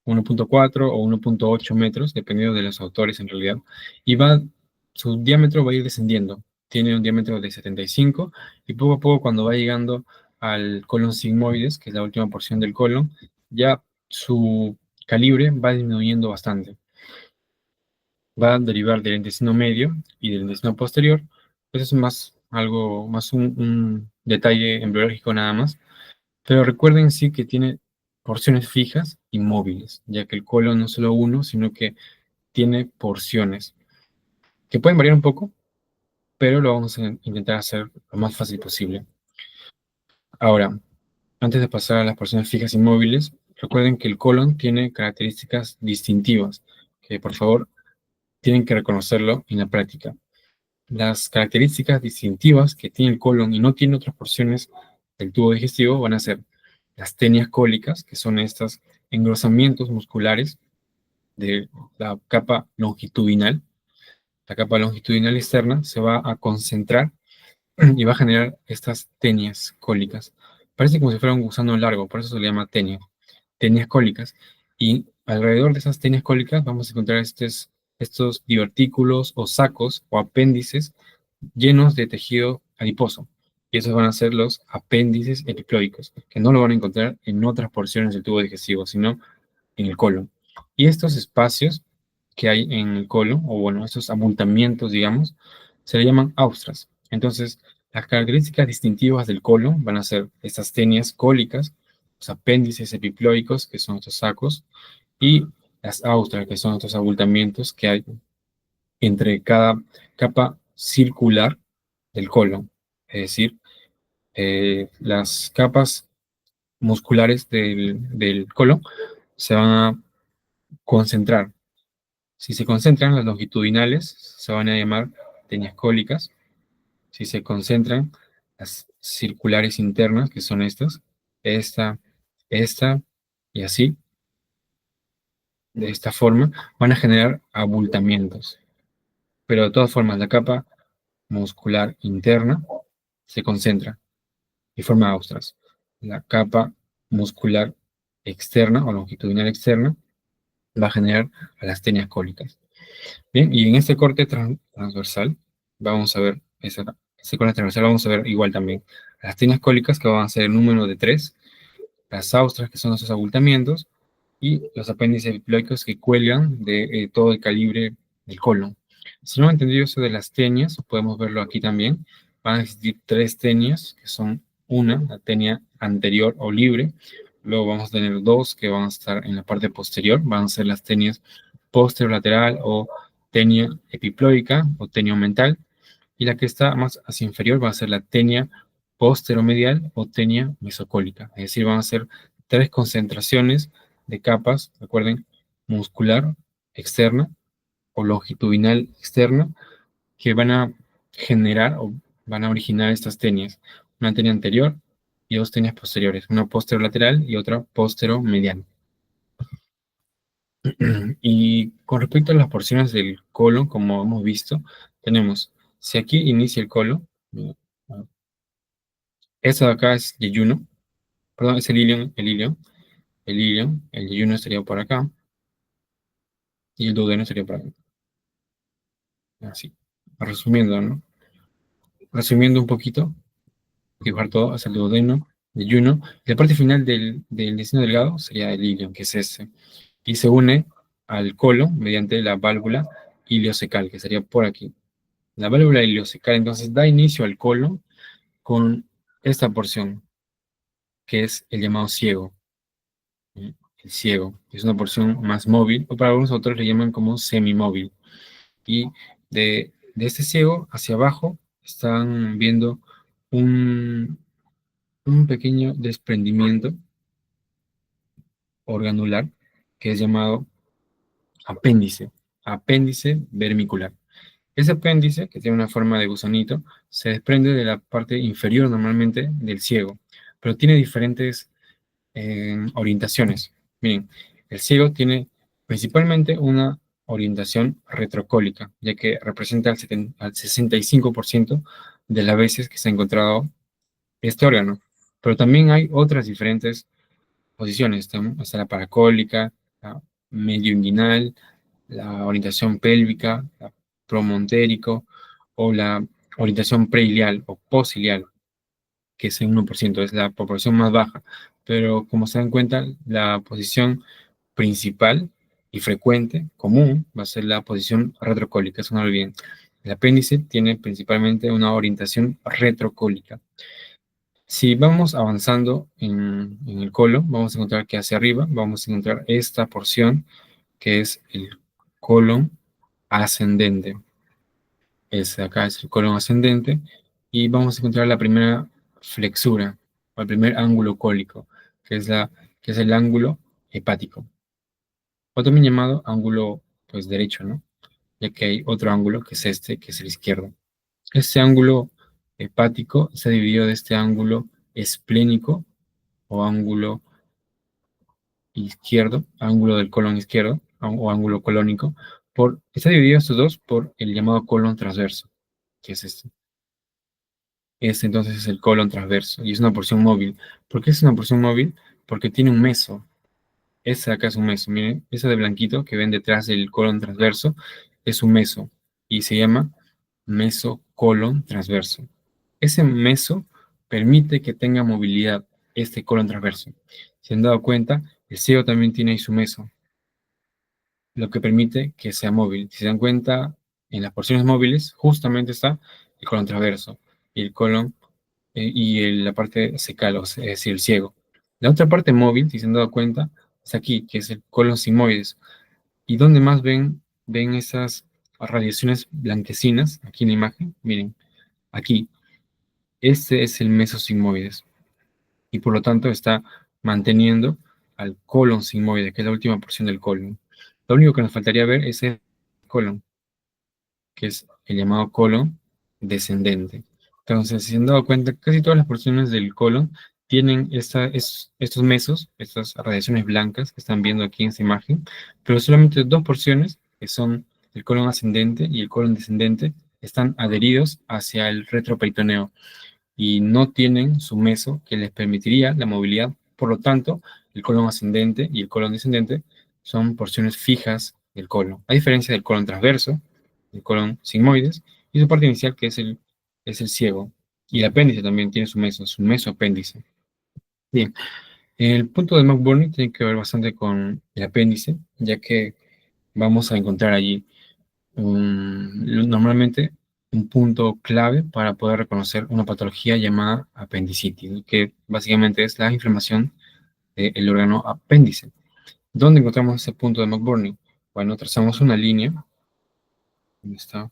1.4 o 1.8 metros, dependiendo de los autores en realidad, y su diámetro va a ir descendiendo. Tiene un diámetro de 75 y poco a poco cuando va llegando al colon sigmoides, que es la última porción del colon, ya su calibre va disminuyendo bastante. Va a derivar del intestino medio y del intestino posterior. Pues es más un detalle embriológico nada más. Pero recuerden sí que tiene porciones fijas y móviles, ya que el colon no es solo uno, sino que tiene porciones que pueden variar un poco, pero lo vamos a intentar hacer lo más fácil posible. Ahora, antes de pasar a las porciones fijas y móviles, recuerden que el colon tiene características distintivas, que por favor tienen que reconocerlo en la práctica. Las características distintivas que tiene el colon y no tiene otras porciones del tubo digestivo van a ser las tenias cólicas, que son estos engrosamientos musculares de la capa longitudinal. La capa longitudinal externa se va a concentrar y va a generar estas tenias cólicas. Parece como si fuera un gusano largo, por eso se le llama tenias cólicas. Y alrededor de esas tenias cólicas vamos a encontrar estos divertículos o sacos o apéndices llenos de tejido adiposo. Y esos van a ser los apéndices epiploicos, que no lo van a encontrar en otras porciones del tubo digestivo, sino en el colon. Y estos espacios que hay en el colon, o bueno, estos abultamientos, digamos, se le llaman austras. Entonces, las características distintivas del colon van a ser estas tenias cólicas, los apéndices epiploicos, que son estos sacos, y las austras, que son estos abultamientos que hay entre cada capa circular del colon. Es decir, las capas musculares del colon se van a concentrar. Si se concentran las longitudinales, se van a llamar tenias cólicas. Si se concentran las circulares internas, que son esta, esta y así, de esta forma, van a generar abultamientos. Pero de todas formas, la capa muscular interna se concentra y forma austras. La capa muscular externa o longitudinal externa va a generar a las tenias cólicas. Bien, y en este corte transversal vamos a ver, este corte transversal vamos a ver igual también las tenias cólicas, que van a ser el número de 3, las austras, que son esos abultamientos, y los apéndices epiploicos que cuelgan de todo el calibre del colon. Si no han entendido eso de las tenias, podemos verlo aquí también. van a existir tres tenias, que son una, la tenia anterior o libre, luego vamos a tener dos que van a estar en la parte posterior, van a ser las tenias posterolateral o tenia epiploica o tenia mental, y la que está más hacia inferior va a ser la tenia posteromedial o tenia mesocólica, es decir, van a ser tres concentraciones de capas, recuerden, muscular externa o longitudinal externa, que van a generar o van a originar estas tenias. Una tenia anterior y dos tenias posteriores, una posterolateral y otra posteromedial. Y con respecto a las porciones del colon, como hemos visto, tenemos, si aquí inicia el colon, esta de acá es yeyuno, perdón, es el yeyuno estaría por acá, y el duodeno estaría por acá. Así, resumiendo, ¿no? Resumiendo un poquito, dibujar todo hasta el duodeno, yeyuno, y la parte final del intestino delgado sería el ilion, que es este, y se une al colon mediante la válvula ileocecal, que sería por aquí. La válvula ileocecal entonces da inicio al colon con esta porción, que es el llamado ciego. El ciego, que es una porción más móvil, o para algunos autores le llaman como semimóvil. Y de este ciego hacia abajo están viendo un, un pequeño desprendimiento organular que es llamado apéndice vermicular. Ese apéndice, que tiene una forma de gusanito, se desprende de la parte inferior normalmente del ciego, pero tiene diferentes orientaciones. Miren, el ciego tiene principalmente una orientación retrocólica, ya que representa al 65% de las veces que se ha encontrado este órgano. Pero también hay otras diferentes posiciones. Está la paracólica, la medio inguinal, la orientación pélvica, la promontérico o la orientación preilial o posilial, que es el 1%, es la proporción más baja. Pero como se dan cuenta, la posición principal y frecuente, común, va a ser la posición retrocólica, eso no lo olviden. El apéndice tiene principalmente una orientación retrocólica. Si vamos avanzando en el colon, vamos a encontrar que hacia arriba vamos a encontrar esta porción que es el colon ascendente. Acá es el colon ascendente y vamos a encontrar la primera flexura o el primer ángulo cólico, que es el ángulo hepático, o también llamado ángulo pues derecho, ¿no? Ya que hay otro ángulo que es este, que es el izquierdo. Este ángulo hepático se dividió de este ángulo esplénico o ángulo izquierdo, ángulo del colon izquierdo o ángulo colónico, está dividido estos dos por el llamado colon transverso, que es este. Este entonces es el colon transverso y es una porción móvil. ¿Por qué es una porción móvil? Porque tiene un meso. Este de acá es un meso. Miren, ese de blanquito que ven detrás del colon transverso es un meso y se llama mesocolon transverso. Ese meso permite que tenga movilidad este colon transverso. Si han dado cuenta, el ciego también tiene ahí su meso, lo que permite que sea móvil. Si se dan cuenta, en las porciones móviles justamente está el colon transverso y el colon la parte secal, es decir, el ciego. La otra parte móvil, si se han dado cuenta, está aquí, que es el colon sigmoides. ¿Y dónde más ven esas radiaciones blanquecinas? Aquí en la imagen, miren, aquí. Este es el mesosigmoides y por lo tanto está manteniendo al colon sigmoide, que es la última porción del colon. Lo único que nos faltaría ver es el colon, que es el llamado colon descendente. Entonces, si se han dado cuenta, casi todas las porciones del colon tienen estos mesos, estas radiaciones blancas que están viendo aquí en esta imagen, pero solamente dos porciones, que son el colon ascendente y el colon descendente, están adheridos hacia el retroperitoneo y no tienen su meso que les permitiría la movilidad. Por lo tanto, el colon ascendente y el colon descendente son porciones fijas del colon, a diferencia del colon transverso, el colon sigmoides, y su parte inicial que es el ciego. Y el apéndice también tiene su mesoapéndice. Bien, el punto de McBurney tiene que ver bastante con el apéndice, ya que vamos a encontrar allí normalmente un punto clave para poder reconocer una patología llamada apendicitis, que básicamente es la inflamación del órgano apéndice. ¿Dónde encontramos ese punto de McBurney? Bueno, trazamos una línea. ¿Dónde está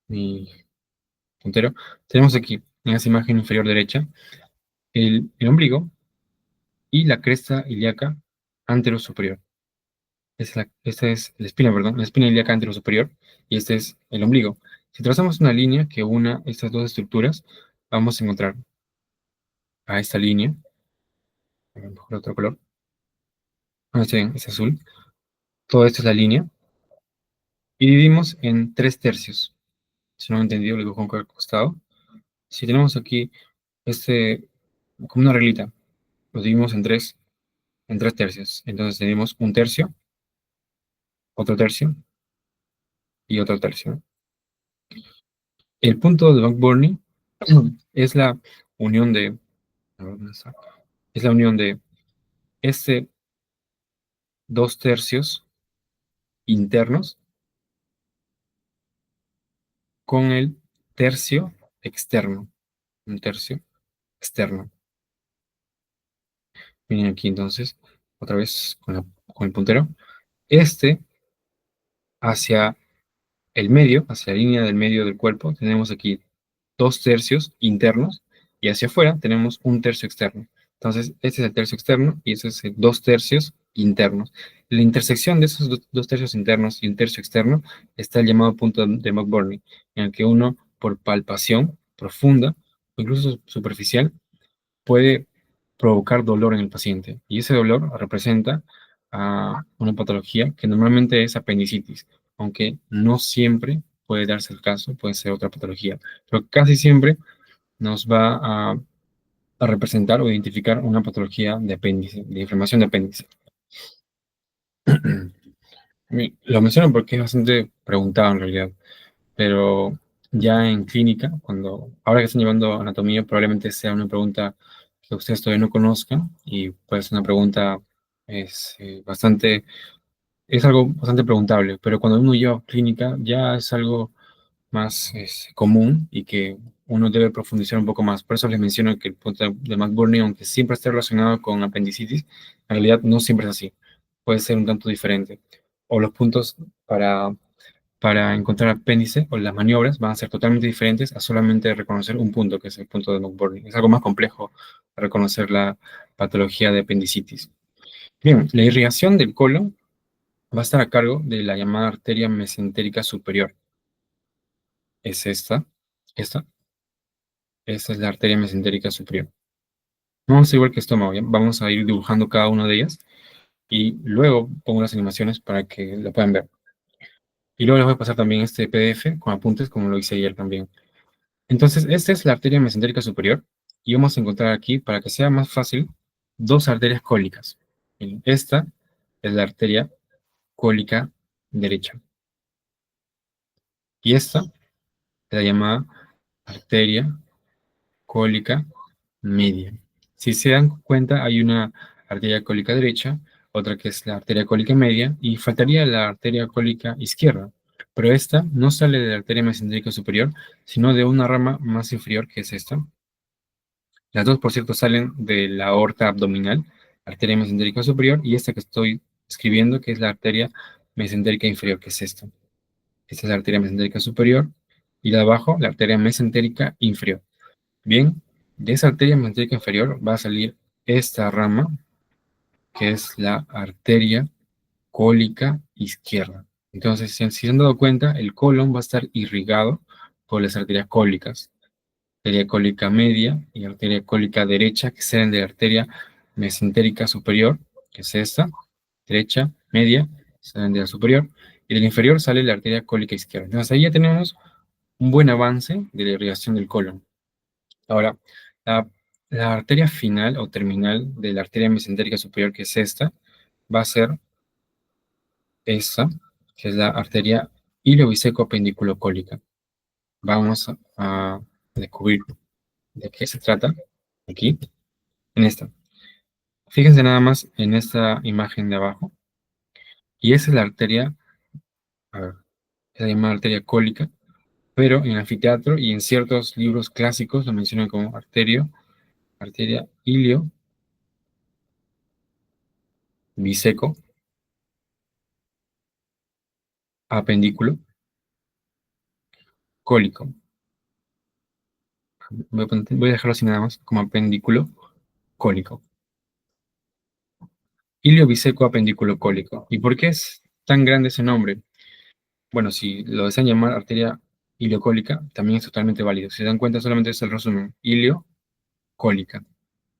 mi puntero? Tenemos aquí, en esa imagen inferior derecha, el ombligo y la cresta ilíaca anterosuperior. Esta es la espina, perdón, la espina ilíaca anterosuperior y este es el ombligo. Si trazamos una línea que una estas dos estructuras, vamos a encontrar a esta línea, a lo mejor otro color, es azul, todo esto es la línea, y dividimos en 3 tercios. Si no lo he entendido, lo dibujo con el costado. Si tenemos aquí como una reglita, lo dividimos en tres tercios. Entonces tenemos un tercio, otro tercio y otro tercio. El punto de McBurney es la unión de, a ver, ¿dónde está? Es la unión de este 2 tercios internos con el tercio externo. Un tercio externo. Miren aquí entonces, otra vez con el puntero. Este hacia el medio, hacia la línea del medio del cuerpo, tenemos aquí 2 tercios internos y hacia afuera tenemos un tercio externo. Entonces, este es el tercio externo y ese es el 2 tercios internos. La intersección de esos 2 tercios internos y un tercio externo está el llamado punto de McBurney, en el que uno, por palpación profunda o incluso superficial, puede provocar dolor en el paciente. Y ese dolor representa una patología que normalmente es apendicitis, aunque no siempre puede darse el caso, puede ser otra patología, pero casi siempre nos va a representar o identificar una patología de apéndice, de inflamación de apéndice. Lo menciono porque es bastante preguntado en realidad, pero ya en clínica, ahora que están llevando anatomía, probablemente sea una pregunta que ustedes todavía no conozcan y puede ser una pregunta es, es algo bastante preguntable, pero cuando uno lleva clínica ya es algo más común y que uno debe profundizar un poco más. Por eso les menciono que el punto de McBurney, aunque siempre esté relacionado con apendicitis, en realidad no siempre es así. Puede ser un tanto diferente. O los puntos para encontrar apéndice o las maniobras van a ser totalmente diferentes a solamente reconocer un punto, que es el punto de McBurney. Es algo más complejo reconocer la patología de apendicitis. Bien, la irrigación del colon va a estar a cargo de la llamada arteria mesentérica superior. Es esta, esta es la arteria mesentérica superior. Vamos a igual que estómago, ¿ya? Vamos a ir dibujando cada una de ellas y luego pongo las animaciones para que la puedan ver. Y luego les voy a pasar también este PDF con apuntes como lo hice ayer también. Entonces, esta es la arteria mesentérica superior y vamos a encontrar aquí, para que sea más fácil, dos arterias cólicas. Esta es la arteria cólica derecha y esta es la llamada arteria cólica media. Si se dan cuenta, hay una arteria cólica derecha, otra que es la arteria cólica media, y faltaría la arteria cólica izquierda. Pero esta no sale de la arteria mesentérica superior, sino de una rama más inferior, que es esta. Las dos, por cierto, salen de la aorta abdominal, arteria mesentérica superior, y esta que estoy escribiendo, que es la arteria mesentérica inferior, que es esta. Esta es la arteria mesentérica superior, y la de abajo, la arteria mesentérica inferior. Bien, de esa arteria mesentérica inferior va a salir esta rama, que es la arteria cólica izquierda. Entonces, si se han dado cuenta, el colon va a estar irrigado por las arterias cólicas. Arteria cólica media y arteria cólica derecha, que salen de la arteria mesentérica superior, que es esta, derecha, media, salen de la superior, y de la inferior sale la arteria cólica izquierda. Entonces, ahí ya tenemos un buen avance de la irrigación del colon. Ahora, la, la arteria final o terminal de la arteria mesentérica superior, que es esta, va a ser esta, que es la arteria iliobiseco-pendiculocólica. Vamos a descubrir de qué se trata aquí, en esta. Fíjense nada más en esta imagen de abajo. Y esa es la arteria, a ver, es la llamada arteria cólica. pero en el anfiteatro y en ciertos libros clásicos lo mencionan como arteria ilio biseco apendículo cólico. Voy a dejarlo así nada más, como apendículo cólico. Ilio biseco apendículo cólico. ¿Y por qué es tan grande ese nombre? Bueno, si lo desean llamar arteria iliocólica, también es totalmente válido. Si se dan cuenta, solamente es el resumen. Iliocólica,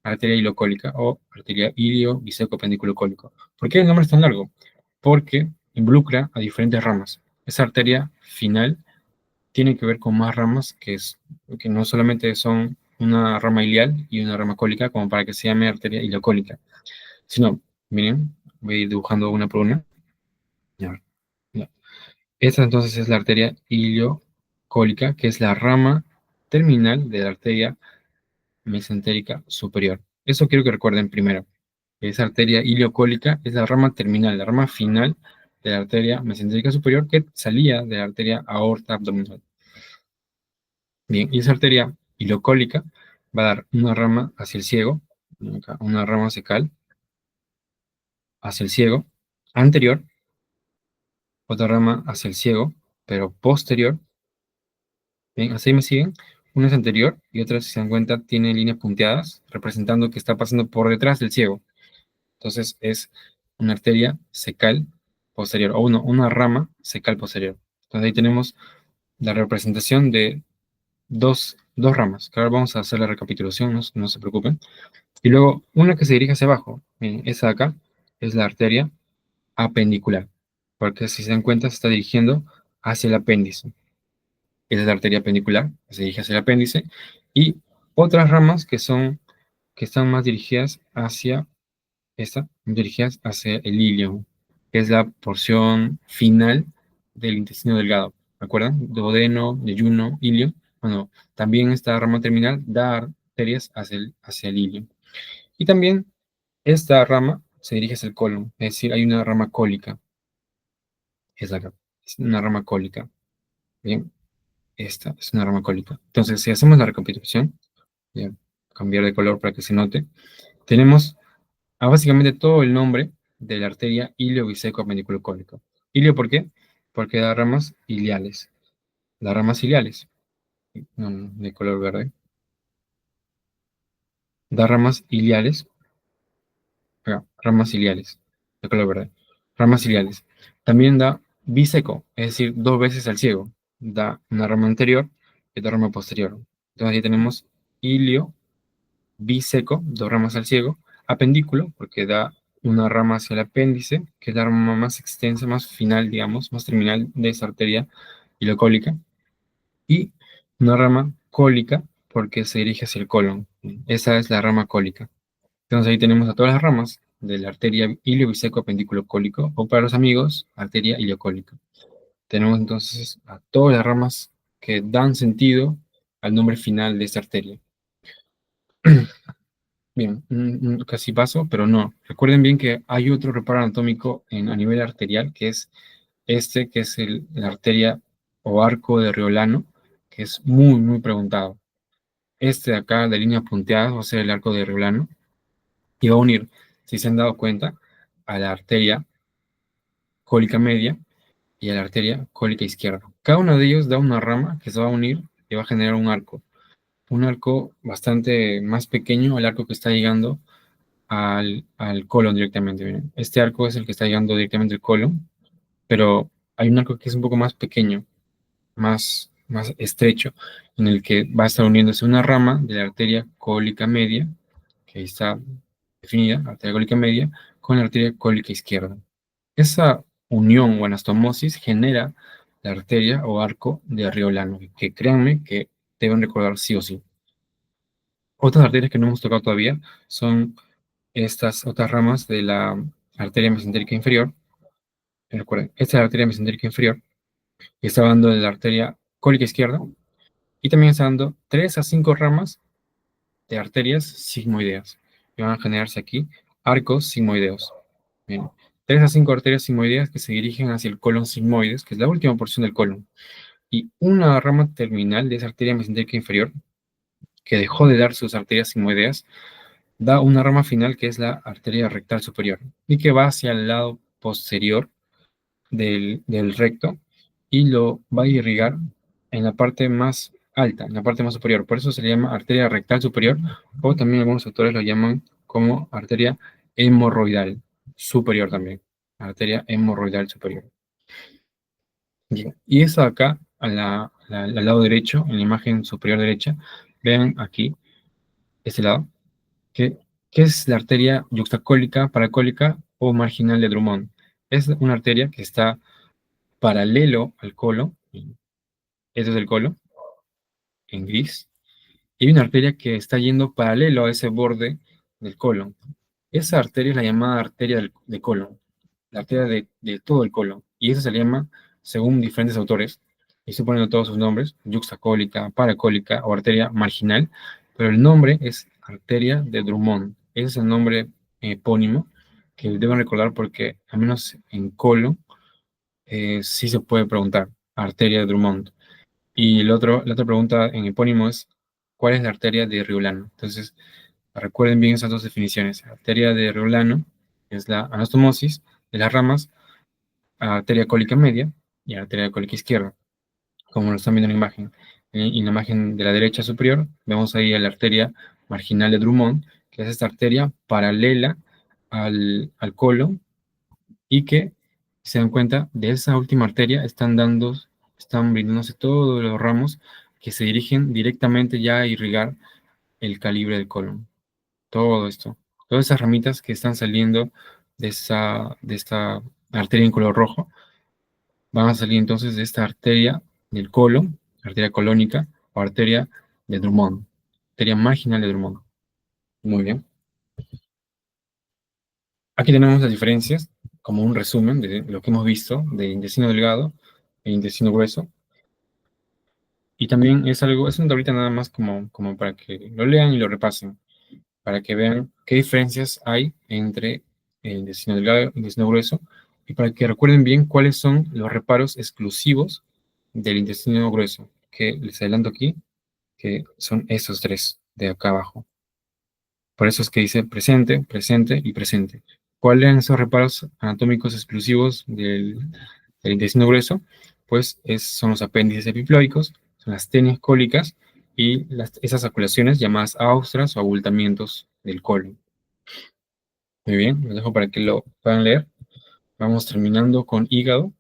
arteria iliocólica o arteria ilio biseco apendículo cólico. ¿Por qué el nombre es tan largo? Porque involucra a diferentes ramas. Esa arteria final tiene que ver con más ramas que no solamente son una rama ilial y una rama cólica, como para que se llame arteria iliocólica, sino, miren, voy a ir dibujando una por una. Ya, ya. Esta entonces es la arteria iliocólica, que es la rama terminal de la arteria mesentérica superior. Eso quiero que recuerden primero. Esa arteria iliocólica es la rama terminal, la rama final de la arteria mesentérica superior que salía de la arteria aorta abdominal. Bien, y esa arteria iliocólica va a dar una rama hacia el ciego, una rama cecal hacia el ciego anterior, otra rama hacia el ciego, pero posterior. Bien, así me siguen. Una es anterior y otra, si se dan cuenta, tiene líneas punteadas, representando que está pasando por detrás del ciego. Entonces es una arteria cecal posterior, o una rama cecal posterior. Entonces ahí tenemos la representación de dos ramas, que ahora vamos a hacer la recapitulación, no se preocupen. Y luego una que se dirige hacia abajo, miren, esa de acá es la arteria apendicular, porque si se dan cuenta se está dirigiendo hacia el apéndice. Esa es la arteria apendicular, que se dirige hacia el apéndice, y otras ramas que están más dirigidas hacia dirigidas hacia el ilio, que es la porción final del intestino delgado. ¿Me acuerdan? Duodeno, yeyuno, ilio. Bueno, también esta rama terminal da arterias hacia el ilio. Y también esta rama se dirige hacia el colon, es decir, hay una rama cólica. Es acá, es una rama cólica. Bien, esta es una rama cólica. Entonces, si hacemos la recapitulación, voy a cambiar de color para que se note, tenemos básicamente todo el nombre de la arteria ilio-biseco apendículo cólico. ¿Ilio por qué? Porque da ramas iliales. Las ramas iliales, de color verde, da ramas iliales, ramas iliales, de color verde, ramas iliales. También da biseco, es decir, dos veces al ciego. Da una rama anterior y otra rama posterior. Entonces aquí tenemos ilio, biseco, dos ramas al ciego, apendículo, porque da una rama hacia el apéndice, que es la rama más extensa, más final, digamos, más terminal de esa arteria ilocólica, y una rama cólica, porque se dirige hacia el colon. Esa es la rama cólica. Entonces ahí tenemos a todas las ramas de la arteria iliobiseco apendículo cólico, o para los amigos, arteria iliocólica. Tenemos entonces a todas las ramas que dan sentido al nombre final de esta arteria. Bien, casi paso, pero no. Recuerden bien que hay otro reparo anatómico a nivel arterial, que es que es la arteria o arco de Riolano, que es muy, muy preguntado. Este de acá, de línea punteada, va a ser el arco de Riolano, y va a unir, si se han dado cuenta, a la arteria cólica media y a la arteria cólica izquierda. Cada uno de ellos da una rama que se va a unir y va a generar un arco bastante más pequeño al arco que está llegando al colon directamente. Miren. Este arco es el que está llegando directamente al colon, pero hay un arco que es un poco más pequeño, más estrecho, en el que va a estar uniéndose una rama de la arteria cólica media, que ahí está definida, arteria cólica media, con la arteria cólica izquierda. Esa unión o anastomosis genera la arteria o arco de Riolano, que créanme que deben recordar sí o sí. Otras arterias que no hemos tocado todavía son estas otras ramas de la arteria mesentérica inferior. Recuerden, esta es la arteria mesentérica inferior y está dando de la arteria cólica izquierda y también está dando 3 a 5 ramas de arterias sigmoideas y van a generarse aquí arcos sigmoideos. Bien, 3 a 5 arterias sigmoideas que se dirigen hacia el colon sigmoides, que es la última porción del colon. y una rama terminal de esa arteria mesentérica inferior, que dejó de dar sus arterias sigmoideas, da una rama final que es la arteria rectal superior y que va hacia el lado posterior del recto y lo va a irrigar en la parte más alta, en la parte más superior. Por eso se le llama arteria rectal superior, o también algunos autores lo llaman como arteria hemorroidal superior también. Arteria hemorroidal superior. Bien. Y eso acá, al lado derecho, en la imagen superior derecha, vean aquí, este lado, que, que es la arteria yuxtacólica, paracólica o marginal de Drummond. Es una arteria que está paralelo al colon, este es el colon, en gris, y hay una arteria que está yendo paralelo a ese borde del colon. Esa arteria es la llamada arteria del colon, la arteria de todo el colon, y esa se le llama, según diferentes autores, y estoy poniendo todos sus nombres, yuxtacólica, paracólica o arteria marginal, pero el nombre es arteria de Drummond. Ese es el nombre epónimo que deben recordar porque, al menos en colon, sí se puede preguntar, arteria de Drummond. Y la otra pregunta en epónimo es, ¿cuál es la arteria de Riolano? Entonces, recuerden bien esas dos definiciones. Arteria de Riolano es la anastomosis de las ramas, arteria cólica media y arteria cólica izquierda, como lo están viendo en la imagen. En la imagen de la derecha superior, vemos ahí a la arteria marginal de Drummond, que es esta arteria paralela al colon y que, si se dan cuenta, de esa última arteria están brindándose todos los ramos que se dirigen directamente ya a irrigar el calibre del colon. Todo esto, todas esas ramitas que están saliendo de esta arteria en color rojo, van a salir entonces de esta arteria del colon, arteria colónica o arteria de Drummond, arteria marginal de Drummond. Muy bien. Aquí tenemos las diferencias, como un resumen de lo que hemos visto de intestino delgado e intestino grueso. Y también es una tablita nada más como para que lo lean y lo repasen, para que vean qué diferencias hay entre el intestino delgado y el intestino grueso, y para que recuerden bien cuáles son los reparos exclusivos del intestino grueso, que les adelanto aquí, que son estos tres de acá abajo. Por eso es que dice presente, presente y presente. ¿Cuáles eran esos reparos anatómicos exclusivos del intestino grueso? Pues son los apéndices epiploicos, son las tenias cólicas y esas aculaciones llamadas austras o abultamientos del colon. Muy bien, los dejo para que lo puedan leer. Vamos terminando con hígado.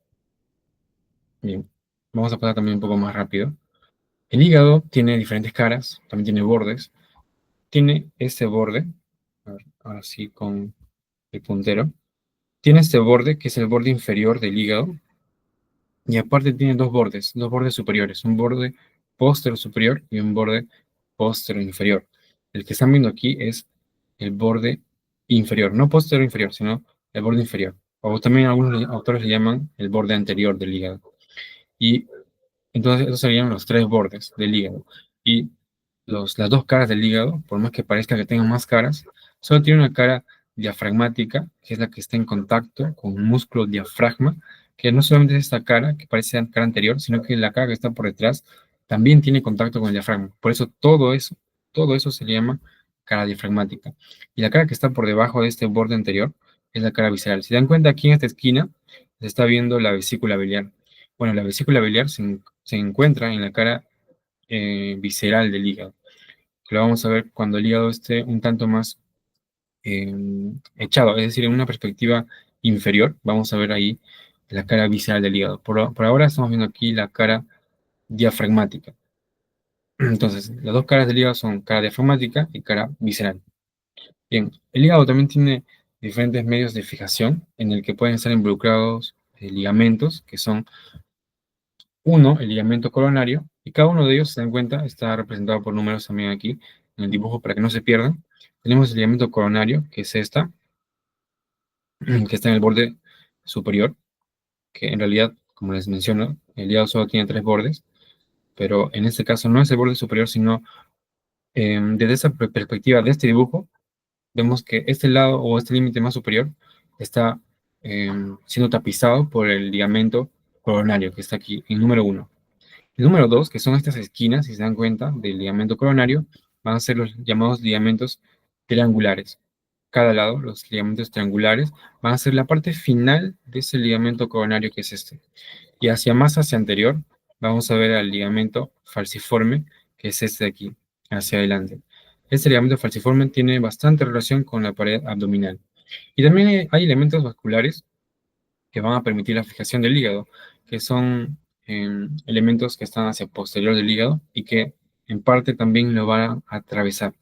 Bien, vamos a pasar también un poco más rápido. El hígado tiene diferentes caras, también tiene bordes. Tiene este borde, a ver, ahora sí con el puntero. Tiene este borde, que es el borde inferior del hígado, y aparte tiene dos bordes superiores, un borde póstero superior y un borde póstero inferior. El que están viendo aquí es el borde inferior, no póstero inferior, sino el borde inferior. O también algunos autores le llaman el borde anterior del hígado. Y entonces esos serían los tres bordes del hígado. Y las dos caras del hígado, por más que parezca que tengan más caras, solo tiene una cara diafragmática, que es la que está en contacto con un músculo diafragma, que no solamente es esta cara, que parece la cara anterior, sino que la cara que está por detrás también tiene contacto con el diafragma. Por eso todo eso se le llama cara diafragmática. Y la cara que está por debajo de este borde anterior es la cara visceral. Si dan cuenta, aquí en esta esquina se está viendo la vesícula biliar. Bueno, la vesícula biliar se encuentra en la cara visceral del hígado, que lo vamos a ver cuando el hígado esté un tanto más echado, es decir, en una perspectiva inferior, vamos a ver ahí la cara visceral del hígado. Por ahora estamos viendo aquí la cara diafragmática. Entonces, las dos caras del hígado son cara diafragmática y cara visceral. Bien, el hígado también tiene diferentes medios de fijación en el que pueden estar involucrados ligamentos, que son uno, el ligamento coronario, y cada uno de ellos, si se dan cuenta, está representado por números también aquí en el dibujo para que no se pierdan. Tenemos el ligamento coronario, que es esta, que está en el borde superior, que en realidad, como les menciono, el hígado solo tiene tres bordes, pero en este caso no es el borde superior, sino desde esa perspectiva de este dibujo, vemos que este lado o este límite más superior está siendo tapizado por el ligamento coronario, que está aquí en número 1. El número 2, que son estas esquinas, si se dan cuenta, del ligamento coronario, van a ser los llamados ligamentos triangulares. Cada lado, los ligamentos triangulares, van a ser la parte final de ese ligamento coronario que es este. Y hacia anterior, vamos a ver al ligamento falciforme, que es este de aquí, hacia adelante. Este ligamento falciforme tiene bastante relación con la pared abdominal. Y también hay elementos vasculares que van a permitir la fijación del hígado, que son elementos que están hacia posterior del hígado y que en parte también lo van a atravesar.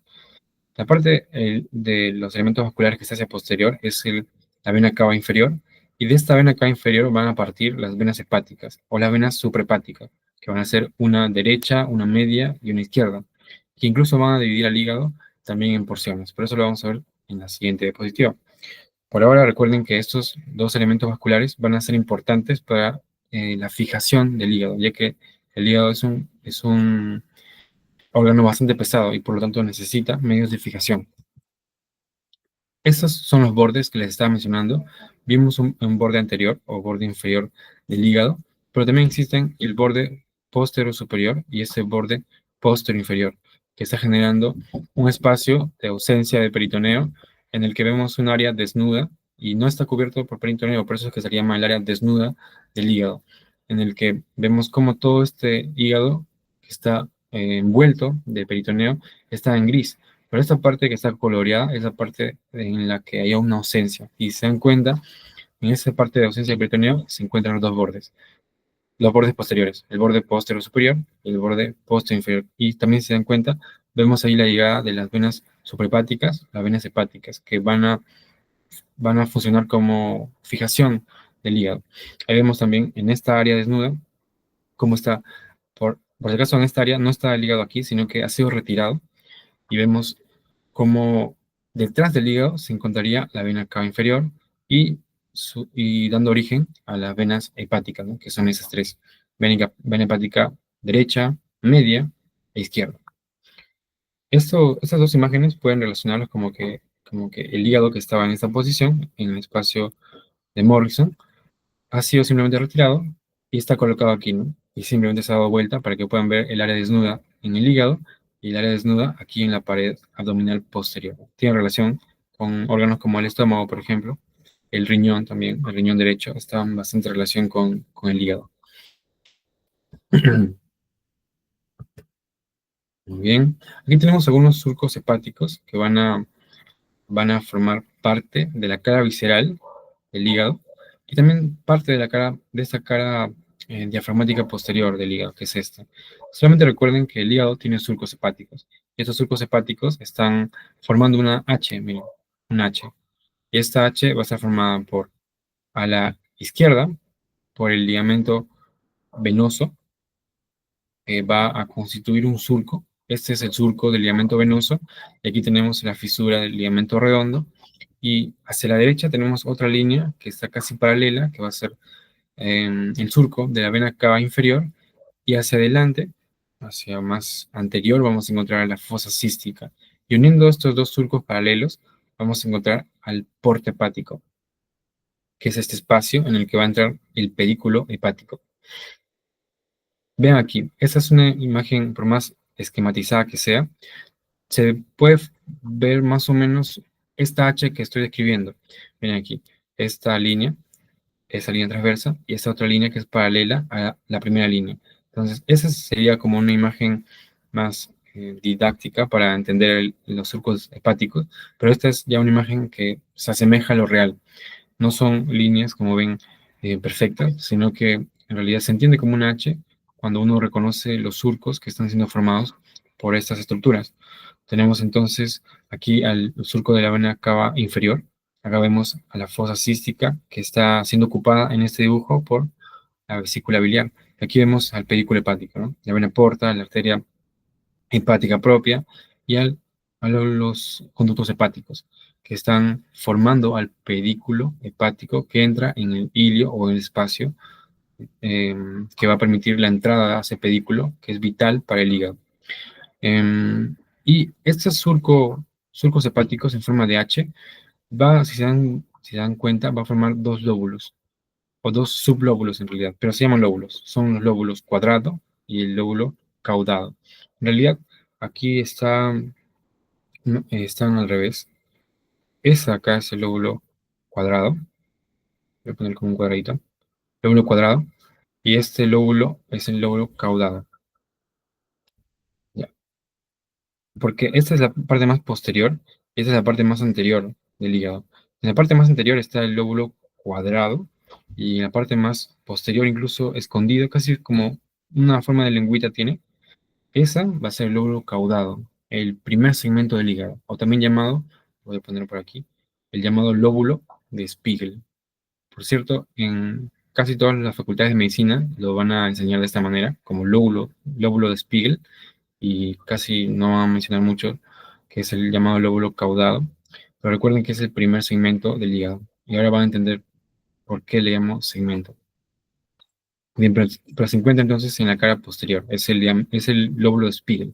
La parte de los elementos vasculares que está hacia posterior es la vena cava inferior, y de esta vena cava inferior van a partir las venas hepáticas o las venas suprahepáticas, que van a ser una derecha, una media y una izquierda, que incluso van a dividir al hígado también en porciones. Por eso lo vamos a ver en la siguiente diapositiva. Por ahora recuerden que estos dos elementos vasculares van a ser importantes para la fijación del hígado, ya que el hígado es un órgano bastante pesado y por lo tanto necesita medios de fijación. Estos son los bordes que les estaba mencionando. Vimos un borde anterior o borde inferior del hígado, pero también existen el borde posterior superior y ese borde posterior inferior, que está generando un espacio de ausencia de peritoneo en el que vemos un área desnuda y no está cubierto por peritoneo, por eso es que se llama el área desnuda del hígado, en el que vemos como todo este hígado que está envuelto de peritoneo está en gris. Pero esta parte que está coloreada es la parte en la que hay una ausencia. Y se dan cuenta, en esa parte de ausencia de peritoneo se encuentran los bordes posteriores, el borde posterior superior y el borde posterior inferior. Y también se dan cuenta, vemos ahí la llegada de las venas suprahepáticas, las venas hepáticas, que van a funcionar como fijación del hígado. Ahí vemos también en esta área desnuda cómo está, por si acaso en esta área no está el hígado aquí, sino que ha sido retirado y vemos como detrás del hígado se encontraría la vena cava inferior y, y dando origen a las venas hepáticas, ¿no? Que son esas tres: vena hepática derecha, media e izquierda. Estas dos imágenes pueden relacionarlos como que el hígado que estaba en esta posición, en el espacio de Morrison, ha sido simplemente retirado y está colocado aquí, ¿no? Y simplemente se ha dado vuelta para que puedan ver el área desnuda en el hígado y el área desnuda aquí en la pared abdominal posterior. Tiene relación con órganos como el estómago, por ejemplo, el riñón también, el riñón derecho, está en bastante relación con el hígado. Muy bien. Aquí tenemos algunos surcos hepáticos que van a formar parte de la cara visceral del hígado y también parte de de esta cara diafragmática posterior del hígado, que es esta. Solamente recuerden que el hígado tiene surcos hepáticos y estos surcos hepáticos están formando una H, miren, una H. Y esta H va a estar formada a la izquierda, por el ligamento venoso, va a constituir un surco. Este es el surco del ligamento venoso y aquí tenemos la fisura del ligamento redondo. Y hacia la derecha tenemos otra línea que está casi paralela, que va a ser el surco de la vena cava inferior, y hacia adelante, hacia más anterior, vamos a encontrar la fosa cística. Y uniendo estos dos surcos paralelos, vamos a encontrar al porte hepático, que es este espacio en el que va a entrar el pedículo hepático. Vean aquí, esta es una imagen, por más esquematizada que sea, se puede ver más o menos esta H que estoy describiendo. Miren aquí, esta línea, esa línea transversa, y esta otra línea que es paralela a la primera línea. Entonces, esa sería como una imagen más didáctica para entender los surcos hepáticos, pero esta es ya una imagen que se asemeja a lo real. No son líneas, como ven, perfectas, sino que en realidad se entiende como una H cuando uno reconoce los surcos que están siendo formados por estas estructuras. Tenemos entonces aquí al surco de la vena cava inferior. Acá vemos a la fosa cística que está siendo ocupada en este dibujo por la vesícula biliar. Aquí vemos al pedículo hepático, ¿no? La vena porta, la arteria hepática propia y a los conductos hepáticos que están formando al pedículo hepático que entra en el hilio o el espacio que va a permitir la entrada a ese pedículo que es vital para el hígado. Y estos surcos hepáticos en forma de H si se dan cuenta, va a formar dos lóbulos, o dos sublóbulos en realidad, pero se llaman lóbulos. Son los lóbulos cuadrado y el lóbulo caudado. En realidad, aquí están al revés. Ese acá es el lóbulo cuadrado. Voy a poner como un cuadradito. Lóbulo cuadrado. Y este lóbulo es el lóbulo caudado. Ya. Porque esta es la parte más posterior y esta es la parte más anterior del hígado. En la parte más anterior está el lóbulo cuadrado y en la parte más posterior, incluso escondido, casi como una forma de lengüita tiene. Esa va a ser el lóbulo caudado, el primer segmento del hígado, o también llamado, voy a poner por aquí, el llamado lóbulo de Spiegel. Por cierto, en casi todas las facultades de medicina lo van a enseñar de esta manera, como lóbulo de Spiegel, y casi no van a mencionar mucho, que es el llamado lóbulo caudado. Pero recuerden que es el primer segmento del hígado, y ahora van a entender por qué le llamo segmento. Bien, pero se encuentra entonces en la cara posterior, es el lóbulo de Spiegel,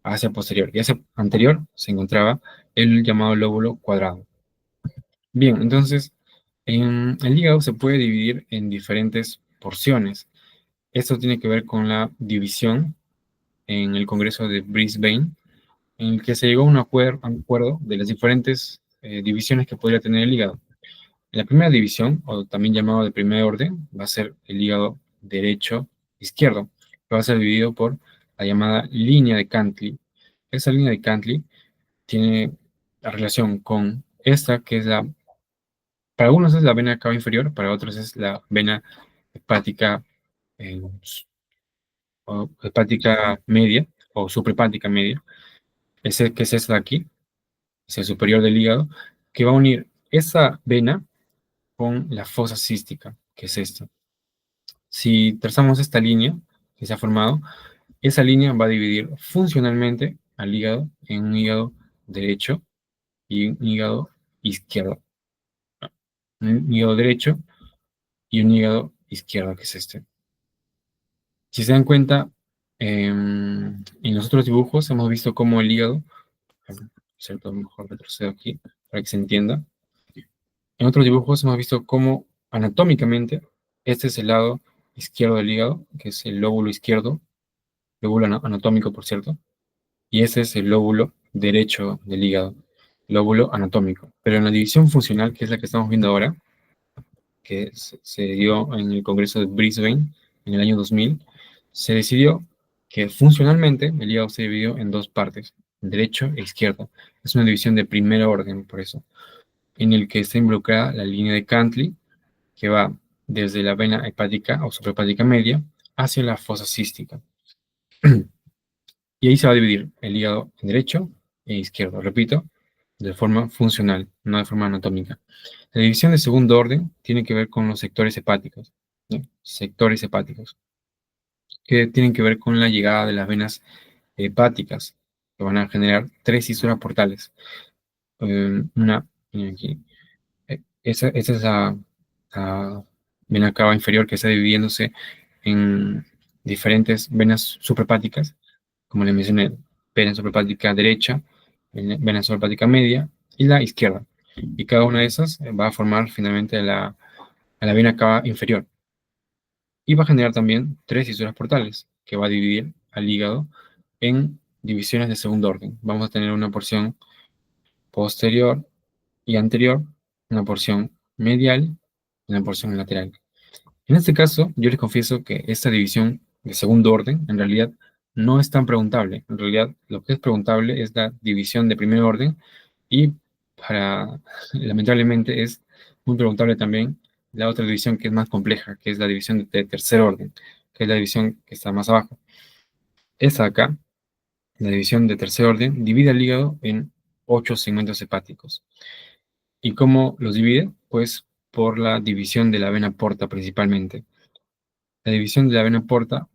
hacia posterior, y hacia anterior se encontraba el llamado lóbulo cuadrado. Bien, entonces, el hígado se puede dividir en diferentes porciones. Esto tiene que ver con la división en el Congreso de Brisbane, en el que se llegó a un acuerdo de las diferentes divisiones que podría tener el hígado. La primera división, o también llamado de primer orden, va a ser el hígado derecho-izquierdo, que va a ser dividido por la llamada línea de Cantley. Esa línea de Cantley tiene la relación con esta, que es para algunos es la vena cava inferior, para otros es la vena hepática, eh, o hepática media, o suprahepática media, que es esta de aquí, es el superior del hígado, que va a unir esa vena con la fosa cística, que es esta. Si trazamos esta línea que se ha formado, esa línea va a dividir funcionalmente al hígado en un hígado derecho y un hígado izquierdo. Un hígado derecho y un hígado izquierdo, que es este. Si se dan cuenta, en los otros dibujos hemos visto cómo el hígado, cierto, mejor retrocedo aquí para que se entienda. En otros dibujos hemos visto cómo anatómicamente este es el lado izquierdo del hígado, que es el lóbulo izquierdo, lóbulo anatómico, por cierto, y ese es el lóbulo derecho del hígado, lóbulo anatómico. Pero en la división funcional, que es la que estamos viendo ahora, que se dio en el Congreso de Brisbane en el año 2000, se decidió que funcionalmente el hígado se dividió en dos partes, derecho e izquierdo. Es una división de primer orden, por eso, en el que está involucrada la línea de Cantley, que va desde la vena hepática o suprahepática media hacia la fosa cística. Y ahí se va a dividir el hígado en derecho e izquierdo, repito, de forma funcional, no de forma anatómica. La división de segundo orden tiene que ver con los sectores hepáticos, ¿no? Sectores hepáticos, que tienen que ver con la llegada de las venas hepáticas, que van a generar tres fisuras portales. Miren aquí, esa es la vena cava inferior que está dividiéndose en diferentes venas suprahepáticas, como les mencioné, vena suprahepática derecha, vena suprahepática media y la izquierda. Y cada una de esas va a formar finalmente a la vena cava inferior. Y va a generar también tres fisuras portales, que va a dividir al hígado en divisiones de segundo orden. Vamos a tener una porción posterior y anterior, una porción medial y una porción lateral. En este caso, yo les confieso que esta división de segundo orden en realidad no es tan preguntable. En realidad, lo que es preguntable es la división de primer orden y lamentablemente es muy preguntable también la otra división que es más compleja, que es la división de tercer orden, que es la división que está más abajo. Esa acá, la división de tercer orden, divide el hígado en 8 segmentos hepáticos. ¿Y cómo los divide? Pues por la división de la vena porta principalmente. La división de la vena porta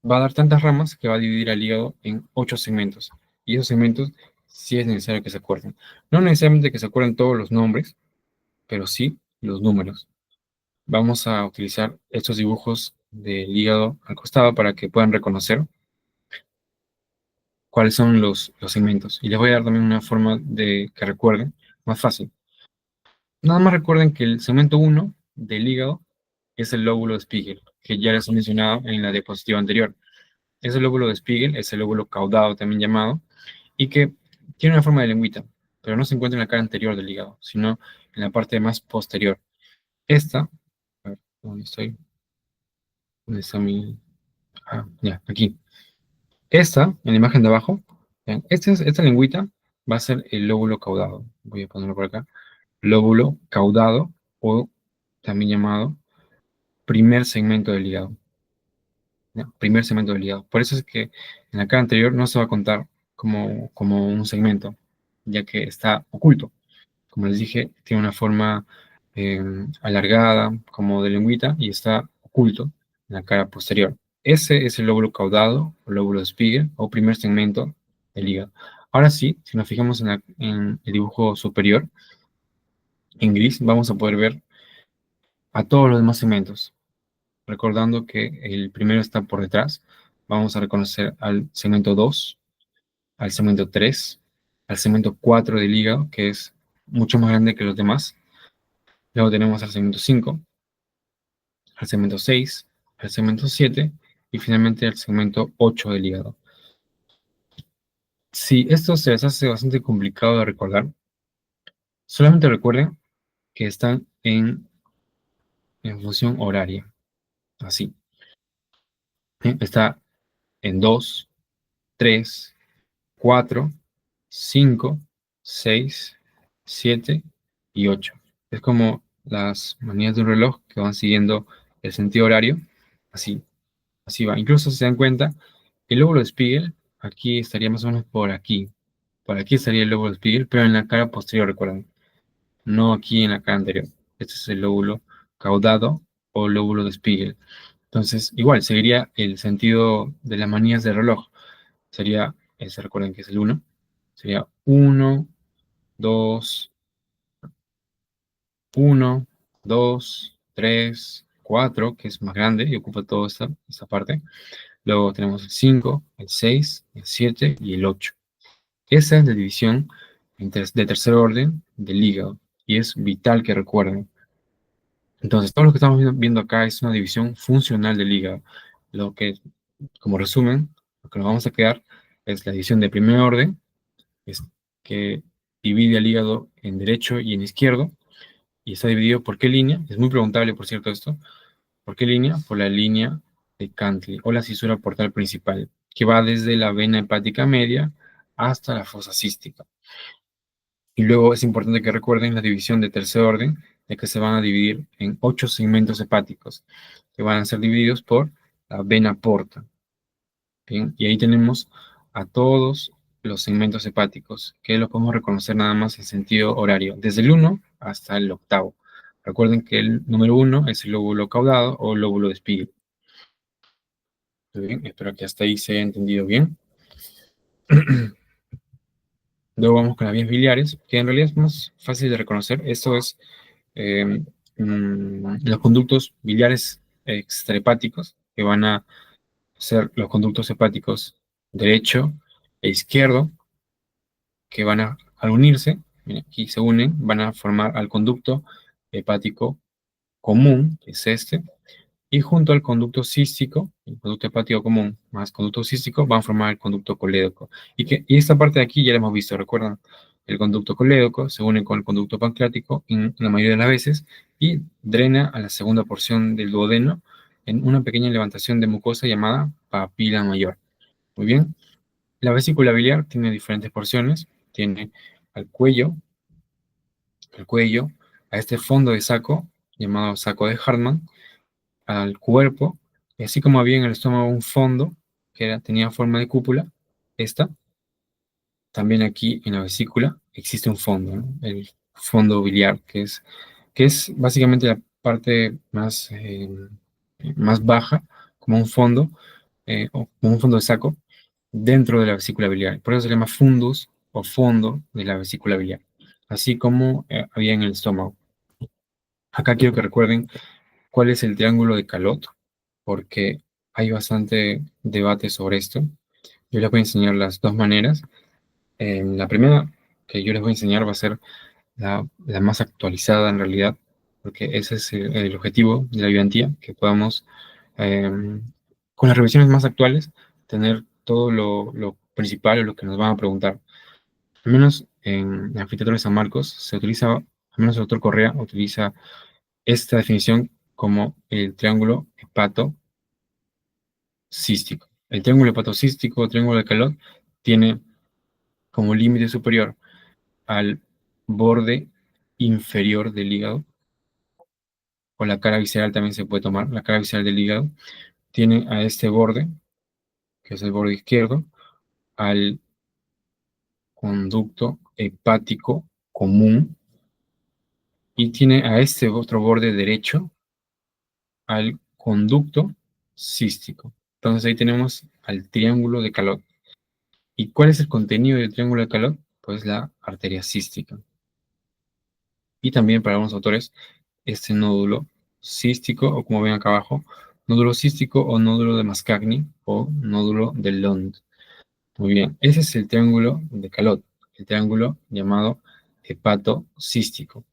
va a dar tantas ramas que va a dividir al hígado en 8 segmentos. Y esos segmentos sí es necesario que se acuerden. No necesariamente que se acuerden todos los nombres, pero sí los números. Vamos a utilizar estos dibujos del hígado al costado para que puedan reconocer cuáles son los segmentos. Y les voy a dar también una forma de que recuerden, más fácil. Nada más recuerden que el segmento 1 del hígado es el lóbulo de Spiegel, que ya les he mencionado en la diapositiva anterior. Ese lóbulo de Spiegel es el lóbulo caudado también llamado, y que tiene una forma de lengüita, pero no se encuentra en la cara anterior del hígado, sino en la parte más posterior. Esta, a ver, ¿dónde estoy? ¿Dónde está mi...? Ah, ya, aquí. Esta, en la imagen de abajo, vean, esta lengüita va a ser el lóbulo caudado. Voy a ponerlo por acá. Lóbulo caudado, o también llamado primer segmento del hígado. ¿Ya? Primer segmento del hígado. Por eso es que en la cara anterior no se va a contar como un segmento, ya que está oculto. Como les dije, tiene una forma eh, alargada, como de lengüita, y está oculto en la cara posterior. Ese es el lóbulo caudado, o lóbulo de Spiegel, o primer segmento del hígado. Ahora sí, si nos fijamos en el dibujo superior, en gris, vamos a poder ver a todos los demás segmentos. Recordando que el primero está por detrás, vamos a reconocer al segmento 2, al segmento 3, al segmento 4 del hígado, que es mucho más grande que los demás. Luego tenemos al segmento 5, al segmento 6, al segmento 7 y finalmente al segmento 8 del hígado. Si esto se les hace bastante complicado de recordar, solamente recuerden que están en función horaria. Así. Está en 2, 3, 4, 5, 6, 7 y 8. Es como las manías de un reloj que van siguiendo el sentido horario. Así, así va. Incluso si se dan cuenta, el lóbulo de Spiegel aquí estaría más o menos por aquí. Por aquí estaría el lóbulo de Spiegel, pero en la cara posterior, recuerden. No aquí en la cara anterior. Este es el lóbulo caudado o lóbulo de Spiegel. Entonces, igual, seguiría el sentido de las manías del reloj. Sería, ese recuerden que es el 1. Sería 1, 2, 1, 2, 3, 4, que es más grande y ocupa toda esta parte. Luego tenemos el 5, el 6, el 7 y el 8. Esa es la división de tercer orden del hígado y es vital que recuerden. Entonces, todo lo que estamos viendo acá es una división funcional del hígado. Lo que, como resumen, lo que nos vamos a quedar es la división de primer orden, es que divide al hígado en derecho y en izquierdo, y está dividido por qué línea. Es muy preguntable, por cierto, esto. ¿Por qué línea? Por la línea de Cantley o la cisura portal principal, que va desde la vena hepática media hasta la fosa cística. Y luego es importante que recuerden la división de tercer orden, de que se van a dividir en 8 segmentos hepáticos, que van a ser divididos por la vena porta. ¿Bien? Y ahí tenemos a todos los segmentos hepáticos, que lo podemos reconocer nada más en sentido horario, desde el 1 hasta el octavo. Recuerden que el número 1 es el lóbulo caudado o lóbulo de Spiegel. Muy bien, espero que hasta ahí se haya entendido bien. Luego vamos con las vías biliares, que en realidad es más fácil de reconocer. Esto es los conductos biliares extrahepáticos, que van a ser los conductos hepáticos derecho e izquierdo, que van a, al unirse, miren, aquí se unen, van a formar al conducto hepático común, que es este, y junto al conducto cístico, el conducto hepático común más conducto cístico, van a formar el conducto colédoco. Y esta parte de aquí ya la hemos visto, ¿recuerdan? El conducto colédoco se une con el conducto pancreático en la mayoría de las veces y drena a la segunda porción del duodeno en una pequeña levantación de mucosa llamada papila mayor. Muy bien. La vesícula biliar tiene diferentes porciones. Tiene al cuello, a este fondo de saco llamado saco de Hartmann, al cuerpo, y así como había en el estómago un fondo tenía forma de cúpula, esta, también aquí en la vesícula existe un fondo, ¿no? El fondo biliar, que es básicamente la parte más baja, como un fondo, o como un fondo de saco, dentro de la vesícula biliar. Por eso se llama fundus o fondo de la vesícula biliar, así como había en el estómago. Acá quiero que recuerden cuál es el triángulo de Calot, porque hay bastante debate sobre esto. Yo les voy a enseñar las dos maneras. La primera que yo les voy a enseñar va a ser la más actualizada en realidad, porque ese es el objetivo de la ayudantía, que podamos, con las revisiones más actuales, tener todo lo principal o lo que nos van a preguntar. Al menos en el anfiteatro de San Marcos se utiliza, al menos el doctor Correa utiliza esta definición como el triángulo hepatocístico. El triángulo hepatocístico o triángulo de Calot tiene como límite superior al borde inferior del hígado, o la cara visceral también se puede tomar, la cara visceral del hígado, tiene a este borde, que es el borde izquierdo, al conducto hepático común, y tiene a este otro borde derecho al conducto cístico. Entonces ahí tenemos al triángulo de Calot. ¿Y cuál es el contenido del triángulo de Calot? Pues la arteria cística. Y también para algunos autores, este nódulo cístico, o como ven acá abajo, nódulo cístico o nódulo de Mascagni o nódulo de Lund. Muy bien, ese es el triángulo de Calot, el triángulo llamado hepatocístico.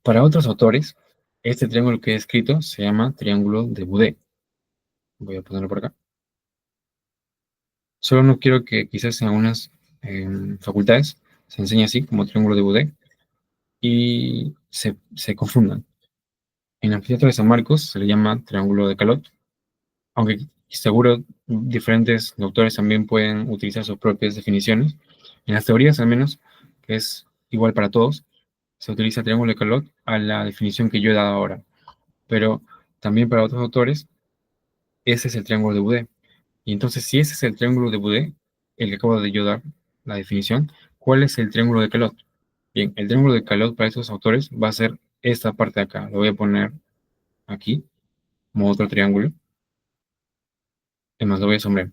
Para otros autores, este triángulo que he escrito se llama triángulo de Boudet. Voy a ponerlo por acá. Solo no quiero que quizás en algunas facultades se enseñe así, como triángulo de Boudet, y se confundan. En el anfiteatro de San Marcos se le llama triángulo de Calot, aunque seguro diferentes autores también pueden utilizar sus propias definiciones. En las teorías, al menos, que es igual para todos, se utiliza triángulo de Calot a la definición que yo he dado ahora. Pero también para otros autores, ese es el triángulo de Boudet. Y entonces, si ese es el triángulo de Boudet, el que acabo de yo dar, la definición, ¿cuál es el triángulo de Calot? Bien, el triángulo de Calot para estos autores va a ser esta parte de acá. Lo voy a poner aquí, como otro triángulo. Además, lo voy a sombrear.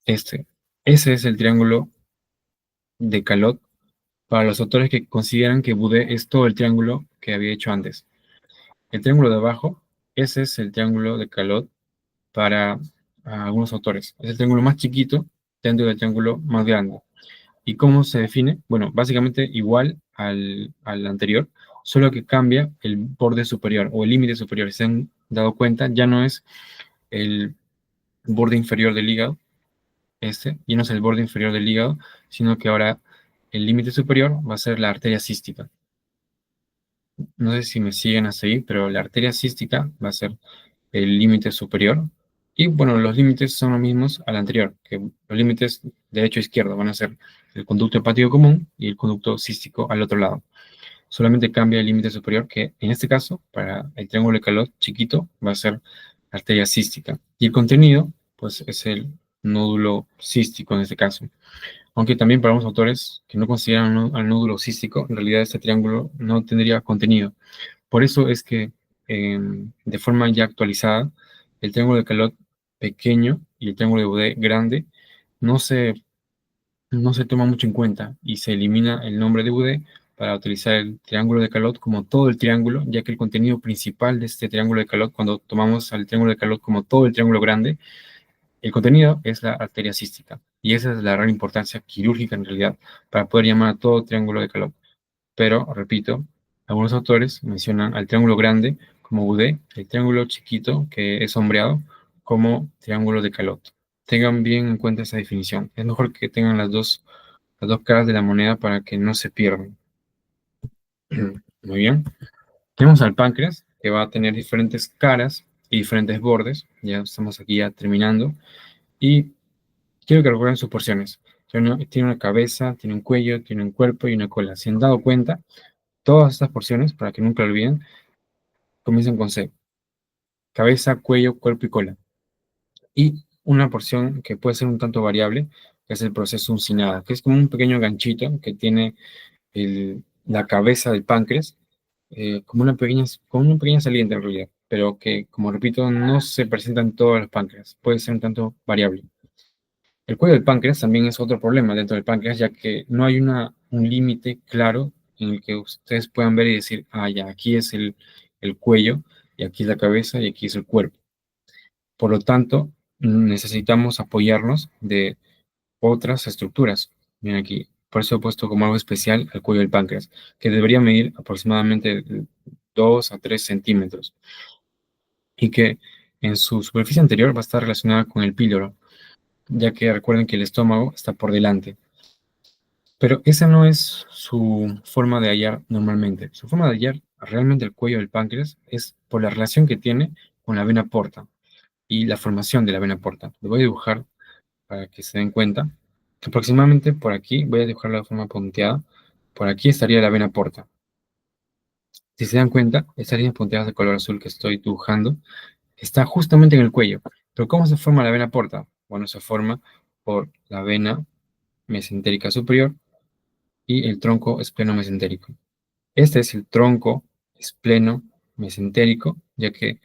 Ese es el triángulo de Calot para los autores que consideran que Boudet es todo el triángulo que había hecho antes. El triángulo de abajo, ese es el triángulo de Calot para algunos autores. Es el triángulo más chiquito dentro del triángulo más grande. ¿Y cómo se define? Bueno, básicamente igual al anterior, solo que cambia el borde superior o el límite superior. Si se han dado cuenta, ya no es el borde inferior del hígado, ya no es el borde inferior del hígado, sino que ahora el límite superior va a ser la arteria cística. No sé si me siguen hasta ahí, pero la arteria cística va a ser el límite superior. Y bueno, los límites son los mismos al anterior, que los límites derecho e izquierdo van a ser el conducto hepático común y el conducto cístico al otro lado. Solamente cambia el límite superior, que en este caso, para el triángulo de Calot chiquito, va a ser arteria cística. Y el contenido, pues es el nódulo cístico en este caso. Aunque también para algunos autores que no consideran al nódulo cístico, en realidad este triángulo no tendría contenido. Por eso es que de forma ya actualizada, el triángulo de Calot pequeño y el triángulo de Boudet grande no se, no se toma mucho en cuenta y se elimina el nombre de Boudet para utilizar el triángulo de Calot como todo el triángulo, ya que el contenido principal de este triángulo de Calot, cuando tomamos al triángulo de Calot como todo el triángulo grande, el contenido es la arteria cística. Y esa es la gran importancia quirúrgica en realidad para poder llamar a todo triángulo de Calot. Pero, repito, algunos autores mencionan al triángulo grande como Boudet, el triángulo chiquito que es sombreado como triángulo de Calot. Tengan bien en cuenta esa definición. Es mejor que tengan las dos caras de la moneda para que no se pierdan. Muy bien. Tenemos al páncreas, que va a tener diferentes caras y diferentes bordes. Ya estamos aquí ya terminando. Y quiero que recuerden sus porciones. Tiene una cabeza, tiene un cuello, tiene un cuerpo y una cola. Si han dado cuenta, todas estas porciones, para que nunca lo olviden, comienzan con C. Cabeza, cuello, cuerpo y cola. Y una porción que puede ser un tanto variable, que es el proceso uncinado, que es como un pequeño ganchito que tiene la cabeza del páncreas, como una pequeña saliente en realidad, pero que, como repito, no se presenta en todos los páncreas. Puede ser un tanto variable. El cuello del páncreas también es otro problema dentro del páncreas, ya que no hay un límite claro en el que ustedes puedan ver y decir, ah, ya, aquí es el cuello, y aquí es la cabeza, y aquí es el cuerpo. Por lo tanto, necesitamos apoyarnos de otras estructuras. Miren aquí, por eso he puesto como algo especial al cuello del páncreas, que debería medir aproximadamente 2 a 3 centímetros. Y que en su superficie anterior va a estar relacionada con el píloro, ya que recuerden que el estómago está por delante. Pero esa no es su forma de hallar normalmente. Su forma de hallar realmente el cuello del páncreas es por la relación que tiene con la vena porta y la formación de la vena porta. Lo voy a dibujar para que se den cuenta. Aproximadamente por aquí, voy a dibujarlo de forma punteada. Por aquí estaría la vena porta. Si se dan cuenta, estas líneas punteadas de color azul que estoy dibujando está justamente en el cuello. Pero ¿cómo se forma la vena porta? Bueno, se forma por la vena mesentérica superior y el tronco espleno-mesentérico. Este es el tronco espleno-mesentérico, ya que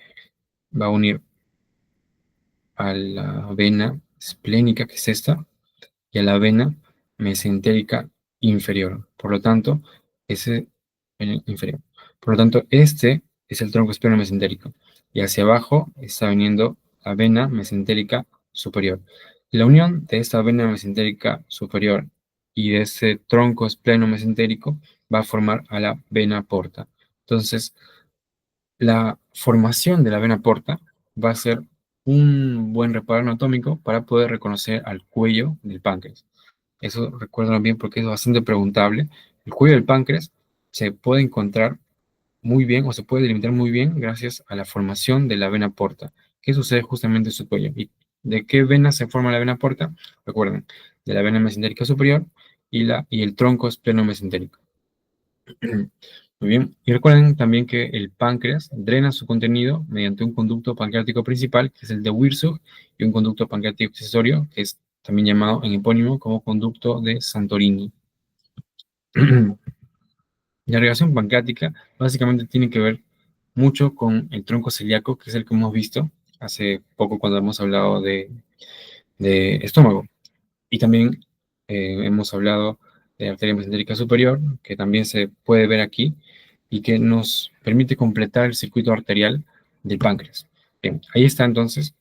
va a unir a la vena esplénica, que es esta, y a la vena mesentérica inferior. Por lo tanto, inferior. Por lo tanto, este es el tronco espleno-mesentérico. Y hacia abajo está viniendo la vena mesentérica superior. La unión de esta vena mesentérica superior y de ese tronco espleno-mesentérico va a formar a la vena porta. Entonces, la formación de la vena porta va a ser un buen reparo anatómico para poder reconocer al cuello del páncreas. Eso recuerden bien porque es bastante preguntable. El cuello del páncreas se puede encontrar muy bien o se puede delimitar muy bien gracias a la formación de la vena porta. ¿Qué sucede justamente en su cuello? ¿Y de qué vena se forma la vena porta? Recuerden, de la vena mesentérica superior y el tronco espleno-mesentérico. Muy bien. Y recuerden también que el páncreas drena su contenido mediante un conducto pancreático principal, que es el de Wirsug, y un conducto pancreático accesorio, que es también llamado en epónimo como conducto de Santorini. La irrigación pancreática básicamente tiene que ver mucho con el tronco celíaco, que es el que hemos visto hace poco cuando hemos hablado de estómago. Y también hemos hablado de arteria mesentérica superior, que también se puede ver aquí y que nos permite completar el circuito arterial del páncreas. Bien, ahí está entonces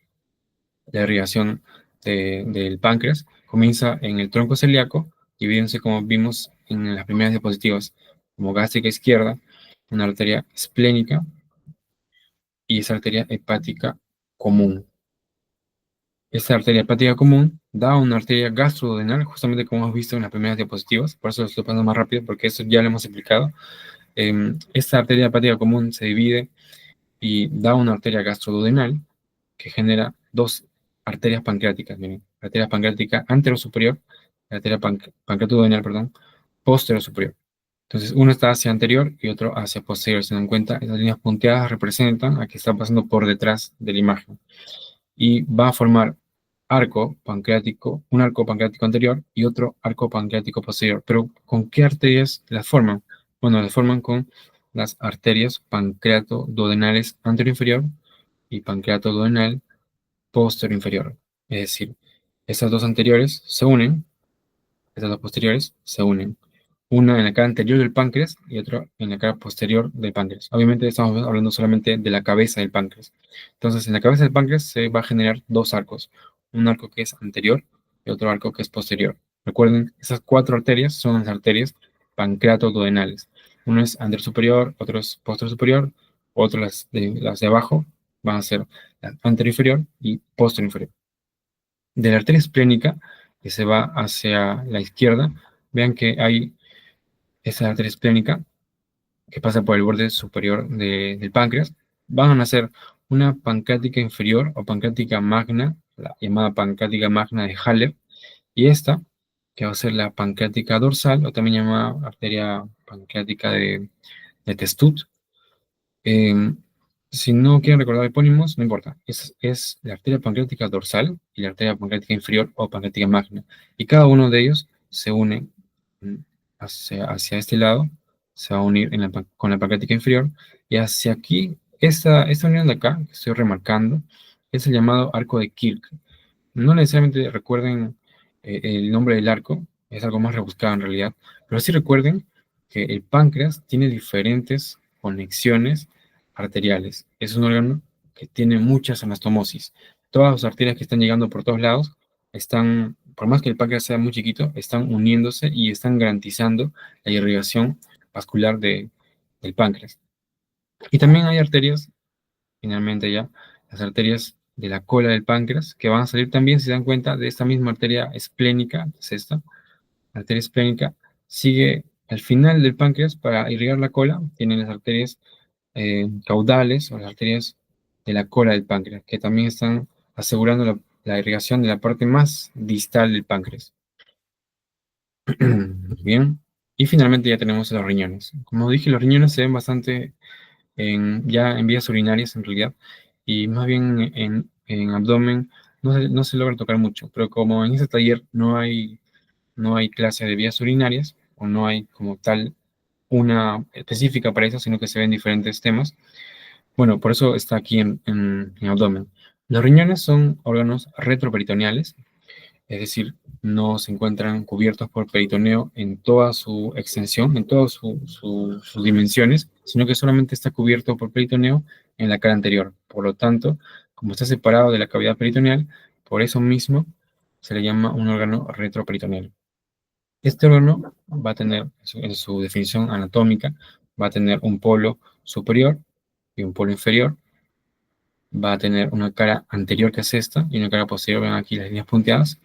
la irrigación del páncreas. Comienza en el tronco celíaco, dividiéndose como vimos en las primeras diapositivas, como gástrica izquierda, una arteria esplénica y esa arteria hepática común. Esta arteria hepática común da una arteria gastroduodenal, justamente como hemos visto en las primeras diapositivas, por eso lo estoy pasando más rápido, porque eso ya lo hemos explicado. Esta arteria hepática común se divide y da una arteria gastroduodenal que genera dos arterias pancreáticas, miren, la arteria pancreática anterosuperior, la arteria pancreatoduodenal, perdón, posterosuperior. Entonces, uno está hacia anterior y otro hacia posterior. Se dan cuenta, esas líneas punteadas representan a que está pasando por detrás de la imagen y va a formar un arco pancreático anterior y otro arco pancreático posterior. Pero ¿con qué arterias las forman? Bueno, las forman con las arterias pancreatoduodenales anterior inferior y pancreatoduodenal posterior inferior. Es decir, estas dos anteriores se unen, estas dos posteriores se unen. Una en la cara anterior del páncreas y otra en la cara posterior del páncreas. Obviamente estamos hablando solamente de la cabeza del páncreas. Entonces, en la cabeza del páncreas se va a generar dos arcos. Un arco que es anterior y otro arco que es posterior. Recuerden, esas cuatro arterias son las arterias pancreatoduodenales. Uno es anterior superior, otro es posterior superior, otro las de abajo van a ser la anterior inferior y posterior inferior. De la arteria esplénica, que se va hacia la izquierda, vean que hay esa arteria esplénica que pasa por el borde superior del páncreas, van a nacer una pancreática inferior o pancreática magna, la llamada pancreática magna de Haller, y esta, que va a ser la pancreática dorsal, o también llamada arteria pancreática de Testut. Eh, si no quieren recordar epónimos, no importa. Es la arteria pancreática dorsal y la arteria pancreática inferior o pancreática magna. Y cada uno de ellos se une hacia este lado, se va a unir con la pancreática inferior. Y hacia aquí, esta unión de acá, que estoy remarcando, es el llamado arco de Kirk. No necesariamente recuerden el nombre del arco, es algo más rebuscado en realidad, pero sí recuerden que el páncreas tiene diferentes conexiones arteriales. Es un órgano que tiene muchas anastomosis. Todas las arterias que están llegando por todos lados están, por más que el páncreas sea muy chiquito, están uniéndose y están garantizando la irrigación vascular del páncreas. Y también hay arterias, finalmente ya, las arterias de la cola del páncreas, que van a salir también, si se dan cuenta, de esta misma arteria esplénica, que es esta, arteria esplénica, sigue al final del páncreas para irrigar la cola, tienen las arterias caudales o las arterias de la cola del páncreas, que también están asegurando la irrigación de la parte más distal del páncreas. Bien. Y finalmente ya tenemos los riñones. Como dije, los riñones se ven bastante ya en vías urinarias en realidad, y más bien en abdomen no se logra tocar mucho, pero como en este taller no hay clase de vías urinarias, o no hay como tal una específica para eso, sino que se ven diferentes temas. Bueno, por eso está aquí en abdomen. Los riñones son órganos retroperitoneales, es decir, no se encuentran cubiertos por peritoneo en toda su extensión, en todas sus dimensiones, sino que solamente está cubierto por peritoneo en la cara anterior. Por lo tanto, como está separado de la cavidad peritoneal, por eso mismo se le llama un órgano retroperitoneal. Este órgano va a tener, en su definición anatómica, va a tener un polo superior y un polo inferior. Va a tener una cara anterior, que es esta, y una cara posterior, ven aquí las líneas punteadas.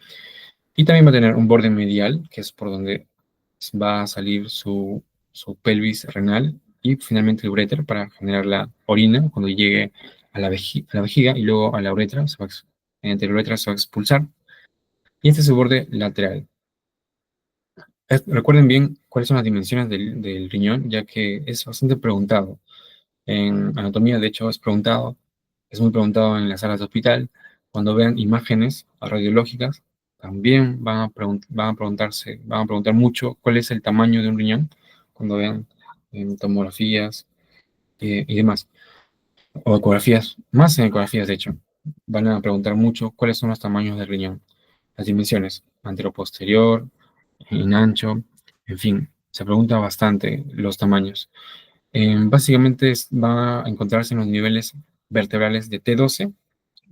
Y también va a tener un borde medial, que es por donde va a salir su pelvis renal, y finalmente el uréter para generar la orina cuando llegue a la vejiga, y luego a la uretra, mediante la uretra se va a expulsar. Y este es su borde lateral. Recuerden bien cuáles son las dimensiones del riñón, ya que es bastante preguntado. En anatomía, de hecho, es muy preguntado en las salas de hospital. Cuando vean imágenes radiológicas, también van a preguntar mucho cuál es el tamaño de un riñón, cuando vean tomografías y demás. O ecografías, más en ecografías, de hecho. Van a preguntar mucho cuáles son los tamaños del riñón, las dimensiones, antero-posterior, en ancho, en fin, se pregunta bastante los tamaños. Básicamente va a encontrarse en los niveles vertebrales de T12,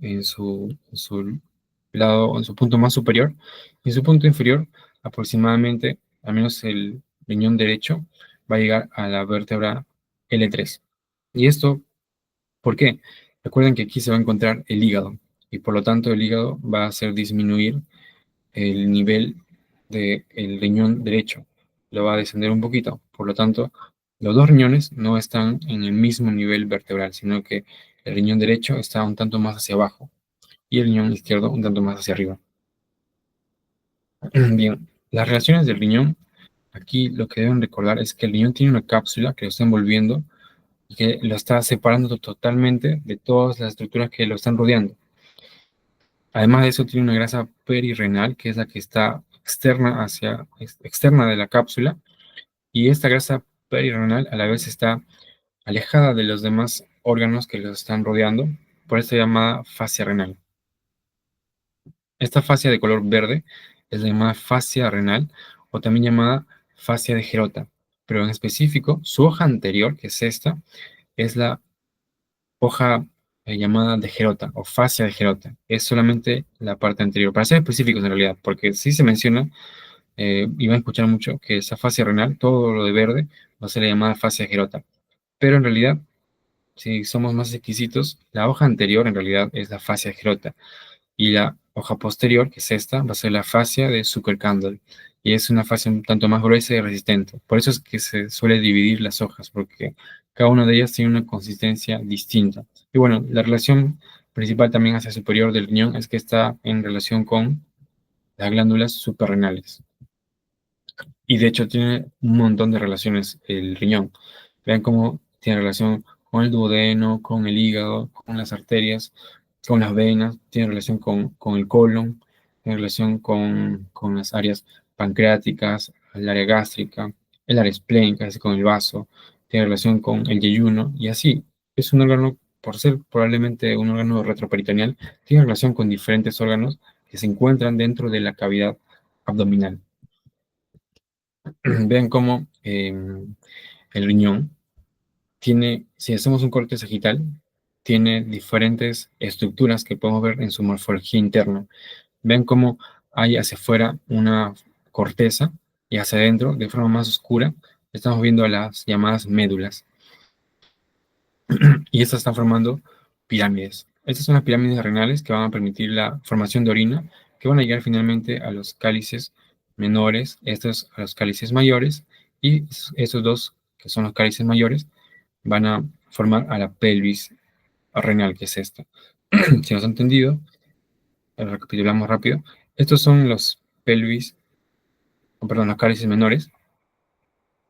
en su lado, en su punto más superior, y en su punto inferior, aproximadamente, al menos el riñón derecho, va a llegar a la vértebra L3. ¿Y esto por qué? Recuerden que aquí se va a encontrar el hígado, y por lo tanto el hígado va a hacer disminuir el nivel del riñón derecho, lo va a descender un poquito. Por lo tanto, los dos riñones no están en el mismo nivel vertebral, sino que el riñón derecho está un tanto más hacia abajo y el riñón izquierdo un tanto más hacia arriba. Bien, las relaciones del riñón, aquí lo que deben recordar es que el riñón tiene una cápsula que lo está envolviendo y que lo está separando totalmente de todas las estructuras que lo están rodeando. Además de eso, tiene una grasa perirrenal, que es la que está externa de la cápsula, y esta grasa perirrenal a la vez está alejada de los demás órganos que los están rodeando, por eso llamada fascia renal. Esta fascia de color verde es la llamada fascia renal, o también llamada fascia de Gerota, pero en específico, su hoja anterior, que es esta, es la hoja llamada de Gerota o fascia de Gerota. Es solamente la parte anterior, para ser específicos en realidad, porque sí se menciona, y van a escuchar mucho, que esa fascia renal, todo lo de verde, va a ser la llamada fascia de Gerota. Pero en realidad, si somos más exquisitos, la hoja anterior en realidad es la fascia de Gerota, y la hoja posterior, que es esta, va a ser la fascia de Zuckerkandl, y es una fascia un tanto más gruesa y resistente. Por eso es que se suele dividir las hojas, porque cada una de ellas tiene una consistencia distinta. Y bueno, la relación principal también hacia el superior del riñón es que está en relación con las glándulas suprarrenales. Y de hecho tiene un montón de relaciones el riñón. Vean cómo tiene relación con el duodeno, con el hígado, con las arterias, con las venas, tiene relación con el colon, tiene relación con las áreas pancreáticas, el área gástrica, el área esplénica, así con el vaso, tiene relación con el yeyuno, y así. Es un órgano, por ser probablemente un órgano retroperitoneal, tiene relación con diferentes órganos que se encuentran dentro de la cavidad abdominal. Vean cómo el riñón tiene, si hacemos un corte sagital, tiene diferentes estructuras que podemos ver en su morfología interna. Vean cómo hay hacia afuera una corteza y hacia adentro, de forma más oscura, estamos viendo las llamadas médulas. Y estas están formando pirámides. Estas son las pirámides renales que van a permitir la formación de orina, que van a llegar finalmente a los cálices menores, estos a los cálices mayores, y estos dos, que son los cálices mayores, van a formar a la pelvis renal, que es esta. Si nos ha entendido, recapitulamos rápido. Estos son los pelvis, perdón, los cálices menores,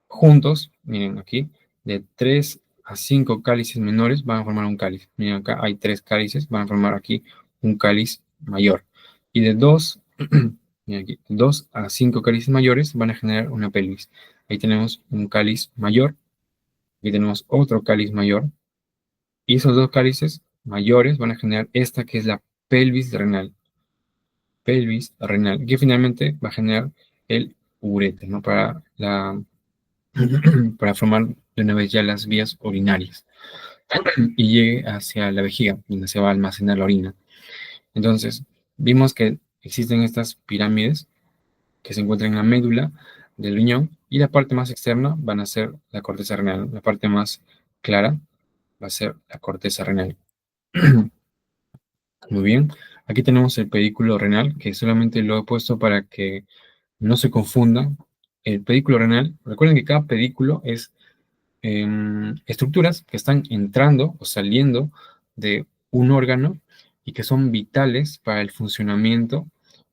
juntos, miren aquí, de 3 a 5 cálices menores van a formar un cáliz. Miren acá hay 3 cálices, van a formar aquí un cáliz mayor. Y de 2, miren aquí, 2 a 5 cálices mayores van a generar una pelvis. Ahí tenemos un cáliz mayor, aquí tenemos otro cáliz mayor, y esos dos cálices mayores van a generar esta que es la pelvis renal, que finalmente va a generar el ureter, ¿no? Para formar de una vez ya las vías urinarias y llegue hacia la vejiga, donde se va a almacenar la orina. Entonces, vimos que existen estas pirámides que se encuentran en la médula del riñón y la parte más externa van a ser la corteza renal. La parte más clara va a ser la corteza renal. Muy bien. Aquí tenemos el pedículo renal, que solamente lo he puesto para que no se confunda. El pedículo renal, recuerden que cada pedículo es estructuras que están entrando o saliendo de un órgano y que son vitales para el funcionamiento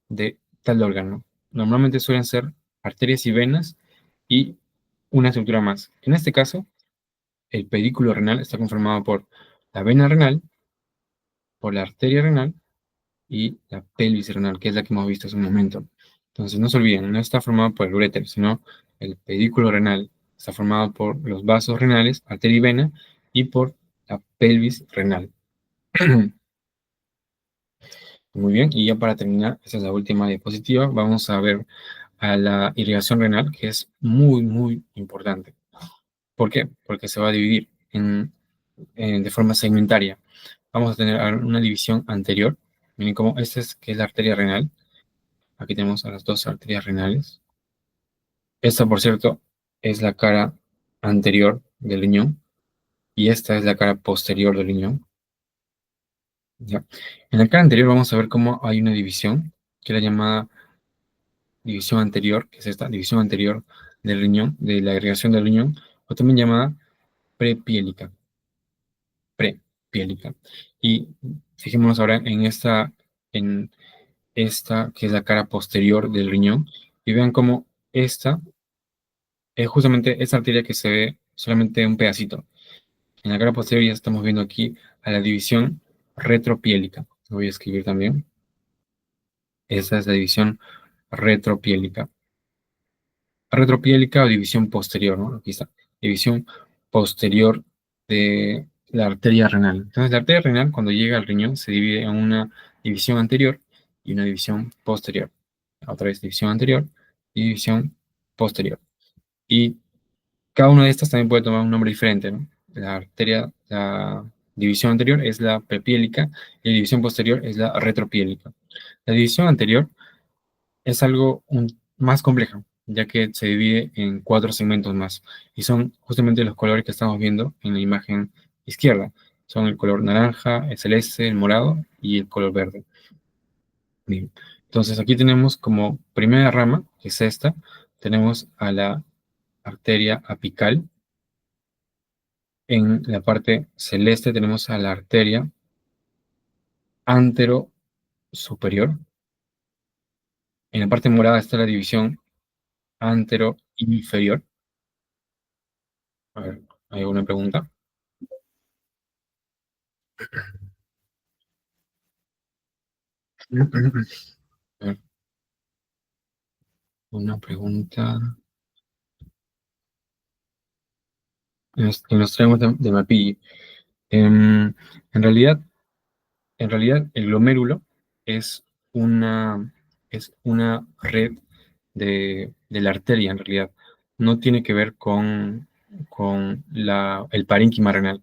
de tal órgano. Normalmente suelen ser arterias y venas y una estructura más. En este caso, el pedículo renal está conformado por la vena renal, por la arteria renal y la pelvis renal, que es la que hemos visto hace un momento. Entonces, no se olviden, no está formado por el uréter, sino el pedículo renal. Está formado por los vasos renales, arteria y vena, y por la pelvis renal. Muy bien, y ya para terminar, esta es la última diapositiva, vamos a ver a la irrigación renal, que es muy, muy importante. ¿Por qué? Porque se va a dividir de forma segmentaria. Vamos a tener una división anterior. Miren cómo esta es, que es la arteria renal. Aquí tenemos a las dos arterias renales. Esta, por cierto, es la cara anterior del riñón y esta es la cara posterior del riñón. ¿Ya? En la cara anterior vamos a ver cómo hay una división, que es la llamada división anterior, que es esta división anterior del riñón, de la agregación del riñón, o también llamada prepiélica. Prepiélica. Y fijémonos ahora en esta, que es la cara posterior del riñón, y vean cómo esta es justamente esta arteria que se ve solamente un pedacito. En la cara posterior ya estamos viendo aquí a la división retropiélica. Lo voy a escribir también. Esa es la división retropiélica. Retropiélica o división posterior, ¿no? Aquí está. División posterior de la arteria renal. Entonces, la arteria renal, cuando llega al riñón, se divide en una división anterior y una división posterior. Otra vez, división anterior y división posterior. Y cada una de estas también puede tomar un nombre diferente, ¿no? La división anterior es la prepiélica y la división posterior es la retropiélica. La división anterior es algo más compleja, ya que se divide en 4 segmentos más, y son justamente los colores que estamos viendo en la imagen izquierda. Son el color naranja, el celeste, el morado y el color verde. Bien. Entonces aquí tenemos como primera rama, que es esta, tenemos a la arteria apical. En la parte celeste tenemos a la arteria antero superior. En la parte morada está la división antero inferior. A ver, ¿hay alguna pregunta? A ver, una pregunta. Nos traemos de Mapilli. En realidad, el glomérulo es una, es una red de la arteria, en realidad. No tiene que ver con el parénquima renal.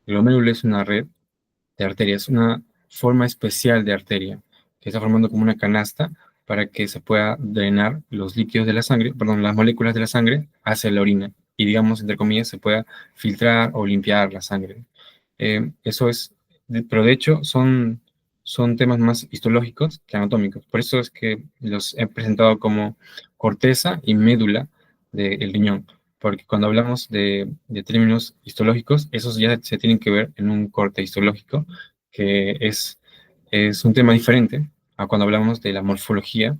El glomérulo es una red de arteria, es una forma especial de arteria que está formando como una canasta para que se pueda drenar los líquidos de la sangre, perdón, las moléculas de la sangre hacia la orina y, digamos, entre comillas, se pueda filtrar o limpiar la sangre. Eso es pero de hecho son temas más histológicos que anatómicos. Por eso es que los he presentado como corteza y médula del riñón, porque cuando hablamos de términos histológicos, esos ya se tienen que ver en un corte histológico, que es un tema diferente a cuando hablamos de la morfología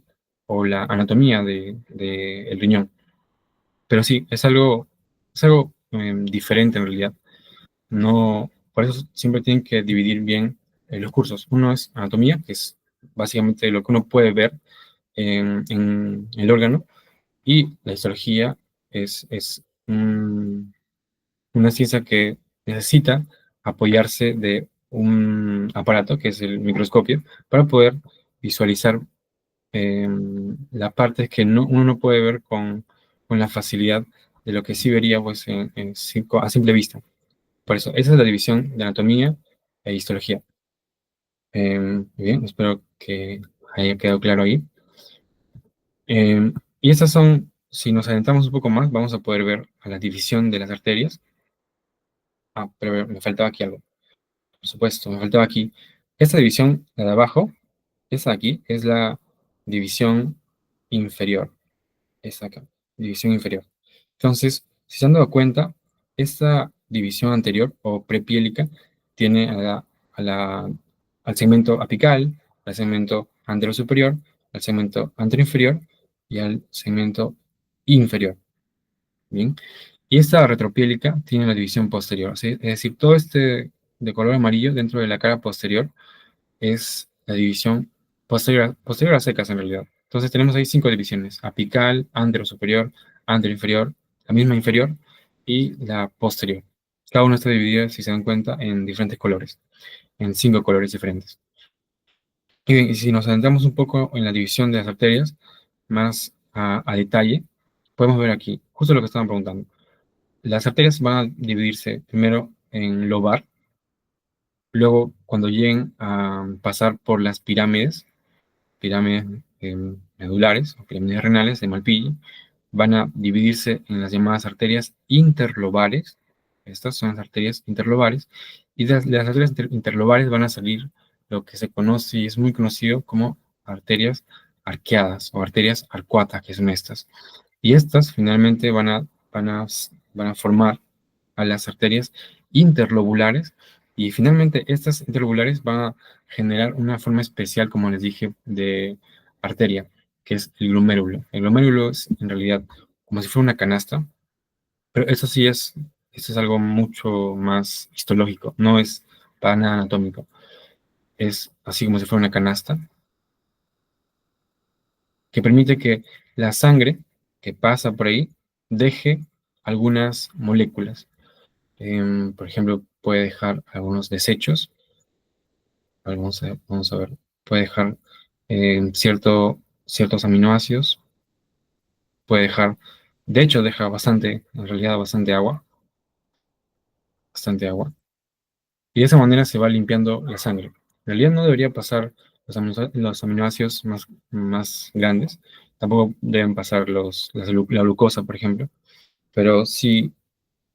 o la anatomía del riñón. Pero sí, es algo diferente en realidad. No, por eso siempre tienen que dividir bien los cursos. Uno es anatomía, que es básicamente lo que uno puede ver en el órgano, y la histología es una ciencia que necesita apoyarse de un aparato, que es el microscopio, para poder visualizar las partes que uno no puede ver con la facilidad de lo que sí vería pues, a simple vista. Por eso, esa es la división de anatomía e histología. Bien, espero que haya quedado claro ahí. Y estas son, si nos adentramos un poco más, vamos a poder ver a la división de las arterias. Ah, pero me faltaba aquí algo. Por supuesto, me faltaba aquí. Esta división, la de abajo, esa aquí, es la división inferior. Esa acá, división inferior. Entonces, si se han dado cuenta, esta división anterior o prepiélica tiene al segmento apical, al segmento anterosuperior, al segmento anteroinferior y al segmento inferior. Bien. Y esta retropiélica tiene la división posterior. ¿Sí? Es decir, todo este de color amarillo dentro de la cara posterior es la división posterior a secas en realidad. Entonces tenemos ahí 5 divisiones: apical, anterosuperior, anteroinferior, la misma inferior y la posterior. Cada una está dividida, si se dan cuenta, en diferentes colores, en 5 colores diferentes. Y bien, y si nos adentramos un poco en la división de las arterias, más a detalle, podemos ver aquí, justo lo que estaban preguntando. Las arterias van a dividirse primero en lobar, luego cuando lleguen a pasar por las pirámides medulares o pirámides renales de Malpighi, van a dividirse en las llamadas arterias interlobares. Estas son las arterias interlobares. Y de las arterias interlobares van a salir lo que se conoce y es muy conocido como arterias arqueadas o arterias arcuatas, que son estas. Y estas finalmente van a formar a las arterias interlobulares, y finalmente estas interlobulares van a generar una forma especial, como les dije, de arteria, que es el glomérulo. El glomérulo es en realidad como si fuera una canasta, pero eso es algo mucho más histológico, no es para nada anatómico. Es así como si fuera una canasta que permite que la sangre que pasa por ahí deje algunas moléculas. Por ejemplo, puede dejar algunos desechos. A ver, vamos a ver. Puede dejar ciertos aminoácidos. Puede dejar, de hecho, deja bastante, en realidad, bastante agua. Bastante agua. Y de esa manera se va limpiando la sangre. En realidad no debería pasar los aminoácidos más grandes. Tampoco deben pasar la glucosa, por ejemplo. Pero si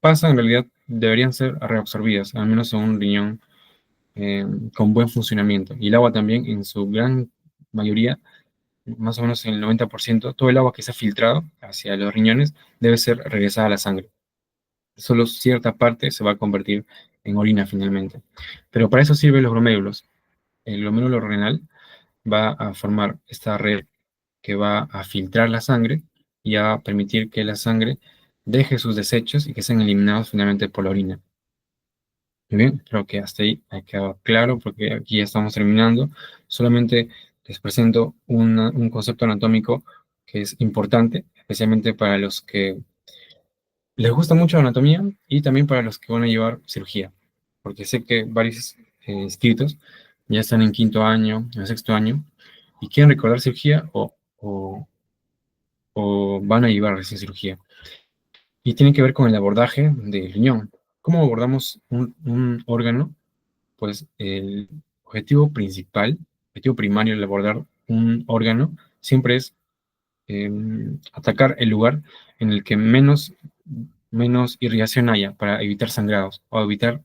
pasa, en realidad deberían ser reabsorbidas, al menos en un riñón con buen funcionamiento. Y el agua también, en su gran mayoría, más o menos en el 90%, todo el agua que se ha filtrado hacia los riñones debe ser regresada a la sangre. Solo cierta parte se va a convertir en orina finalmente. Pero para eso sirven los glomérulos. El glomérulo renal va a formar esta red que va a filtrar la sangre y a permitir que la sangre deje sus desechos y que sean eliminados finalmente por la orina. Muy bien, creo que hasta ahí ha quedado claro porque aquí ya estamos terminando. Solamente les presento un concepto anatómico que es importante, especialmente para los que les gusta mucho la anatomía y también para los que van a llevar cirugía, porque sé que varios inscritos ya están en quinto año, en sexto año, y quieren recordar cirugía o van a llevar recién cirugía. Y tiene que ver con el abordaje del riñón. ¿Cómo abordamos un órgano? Pues el objetivo primario al abordar un órgano siempre es atacar el lugar en el que menos irrigación haya para evitar sangrados o evitar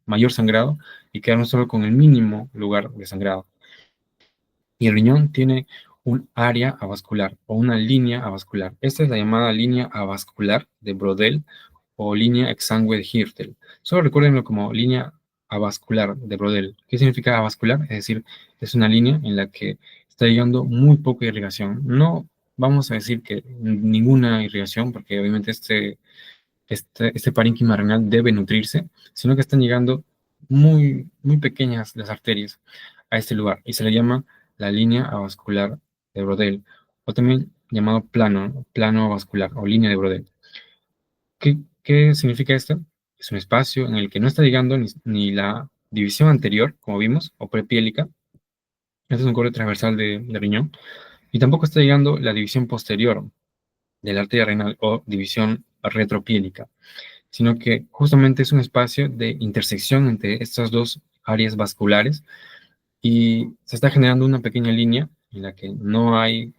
mayor sangrado y quedarnos solo con el mínimo lugar de sangrado. Y el riñón tiene un área avascular o una línea avascular. Esta es la llamada línea avascular de Brodel o línea exsangue de Hirtel. Solo recuérdenlo como línea avascular de Brodel. ¿Qué significa avascular? Es decir, es una línea en la que está llegando muy poca irrigación. No vamos a decir que ninguna irrigación, porque obviamente este parénquima renal debe nutrirse, sino que están llegando muy pequeñas las arterias a este lugar y se le llama la línea avascular de Brodel o también llamado plano avascular o línea de Brodel. ¿Qué significa esto? Es un espacio en el que no está llegando ni la división anterior, como vimos, o prepiélica. Este es un corte transversal de riñón. Y tampoco está llegando la división posterior de la arteria renal o división retropiélica, sino que justamente es un espacio de intersección entre estas dos áreas vasculares y se está generando una pequeña línea en la que no hay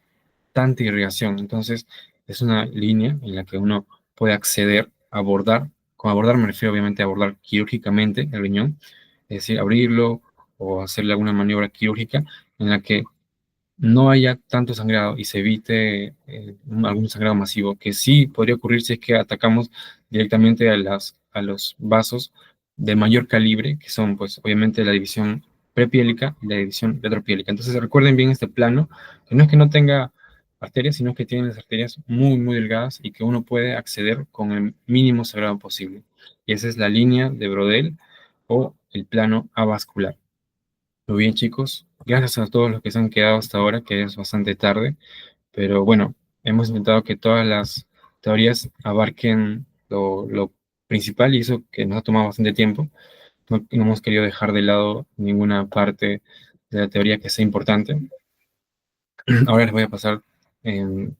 tanta irrigación. Entonces, es una línea en la que uno puede acceder, abordar. Con abordar me refiero obviamente a abordar quirúrgicamente el riñón, es decir, abrirlo o hacerle alguna maniobra quirúrgica en la que no haya tanto sangrado y se evite algún sangrado masivo, que sí podría ocurrir si es que atacamos directamente a los vasos de mayor calibre, que son pues obviamente la división prepiélica y la división retropiélica. Entonces recuerden bien este plano, que no es que no tenga arterias, sino que tiene las arterias muy delgadas y que uno puede acceder con el mínimo sangrado posible. Y esa es la línea de Brodel o el plano avascular. Muy bien, chicos. Gracias a todos los que se han quedado hasta ahora, que es bastante tarde. Pero bueno, hemos intentado que todas las teorías abarquen lo principal y eso que nos ha tomado bastante tiempo. No hemos querido dejar de lado ninguna parte de la teoría que sea importante. Ahora les voy a pasar el,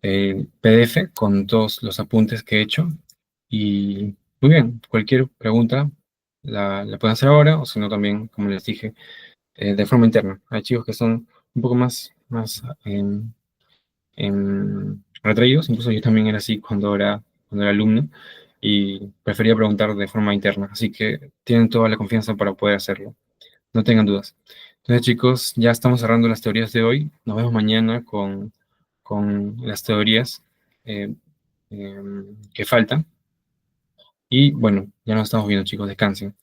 el PDF con todos los apuntes que he hecho. Y muy bien, cualquier pregunta la pueden hacer ahora o si no también, como les dije, de forma interna. Hay chicos que son un poco más retraídos, incluso yo también era así cuando era alumno y prefería preguntar de forma interna, así que tienen toda la confianza para poder hacerlo, no tengan dudas. Entonces chicos, ya estamos cerrando las teorías de hoy, nos vemos mañana con las teorías eh, que faltan y bueno, ya nos estamos viendo chicos, descansen.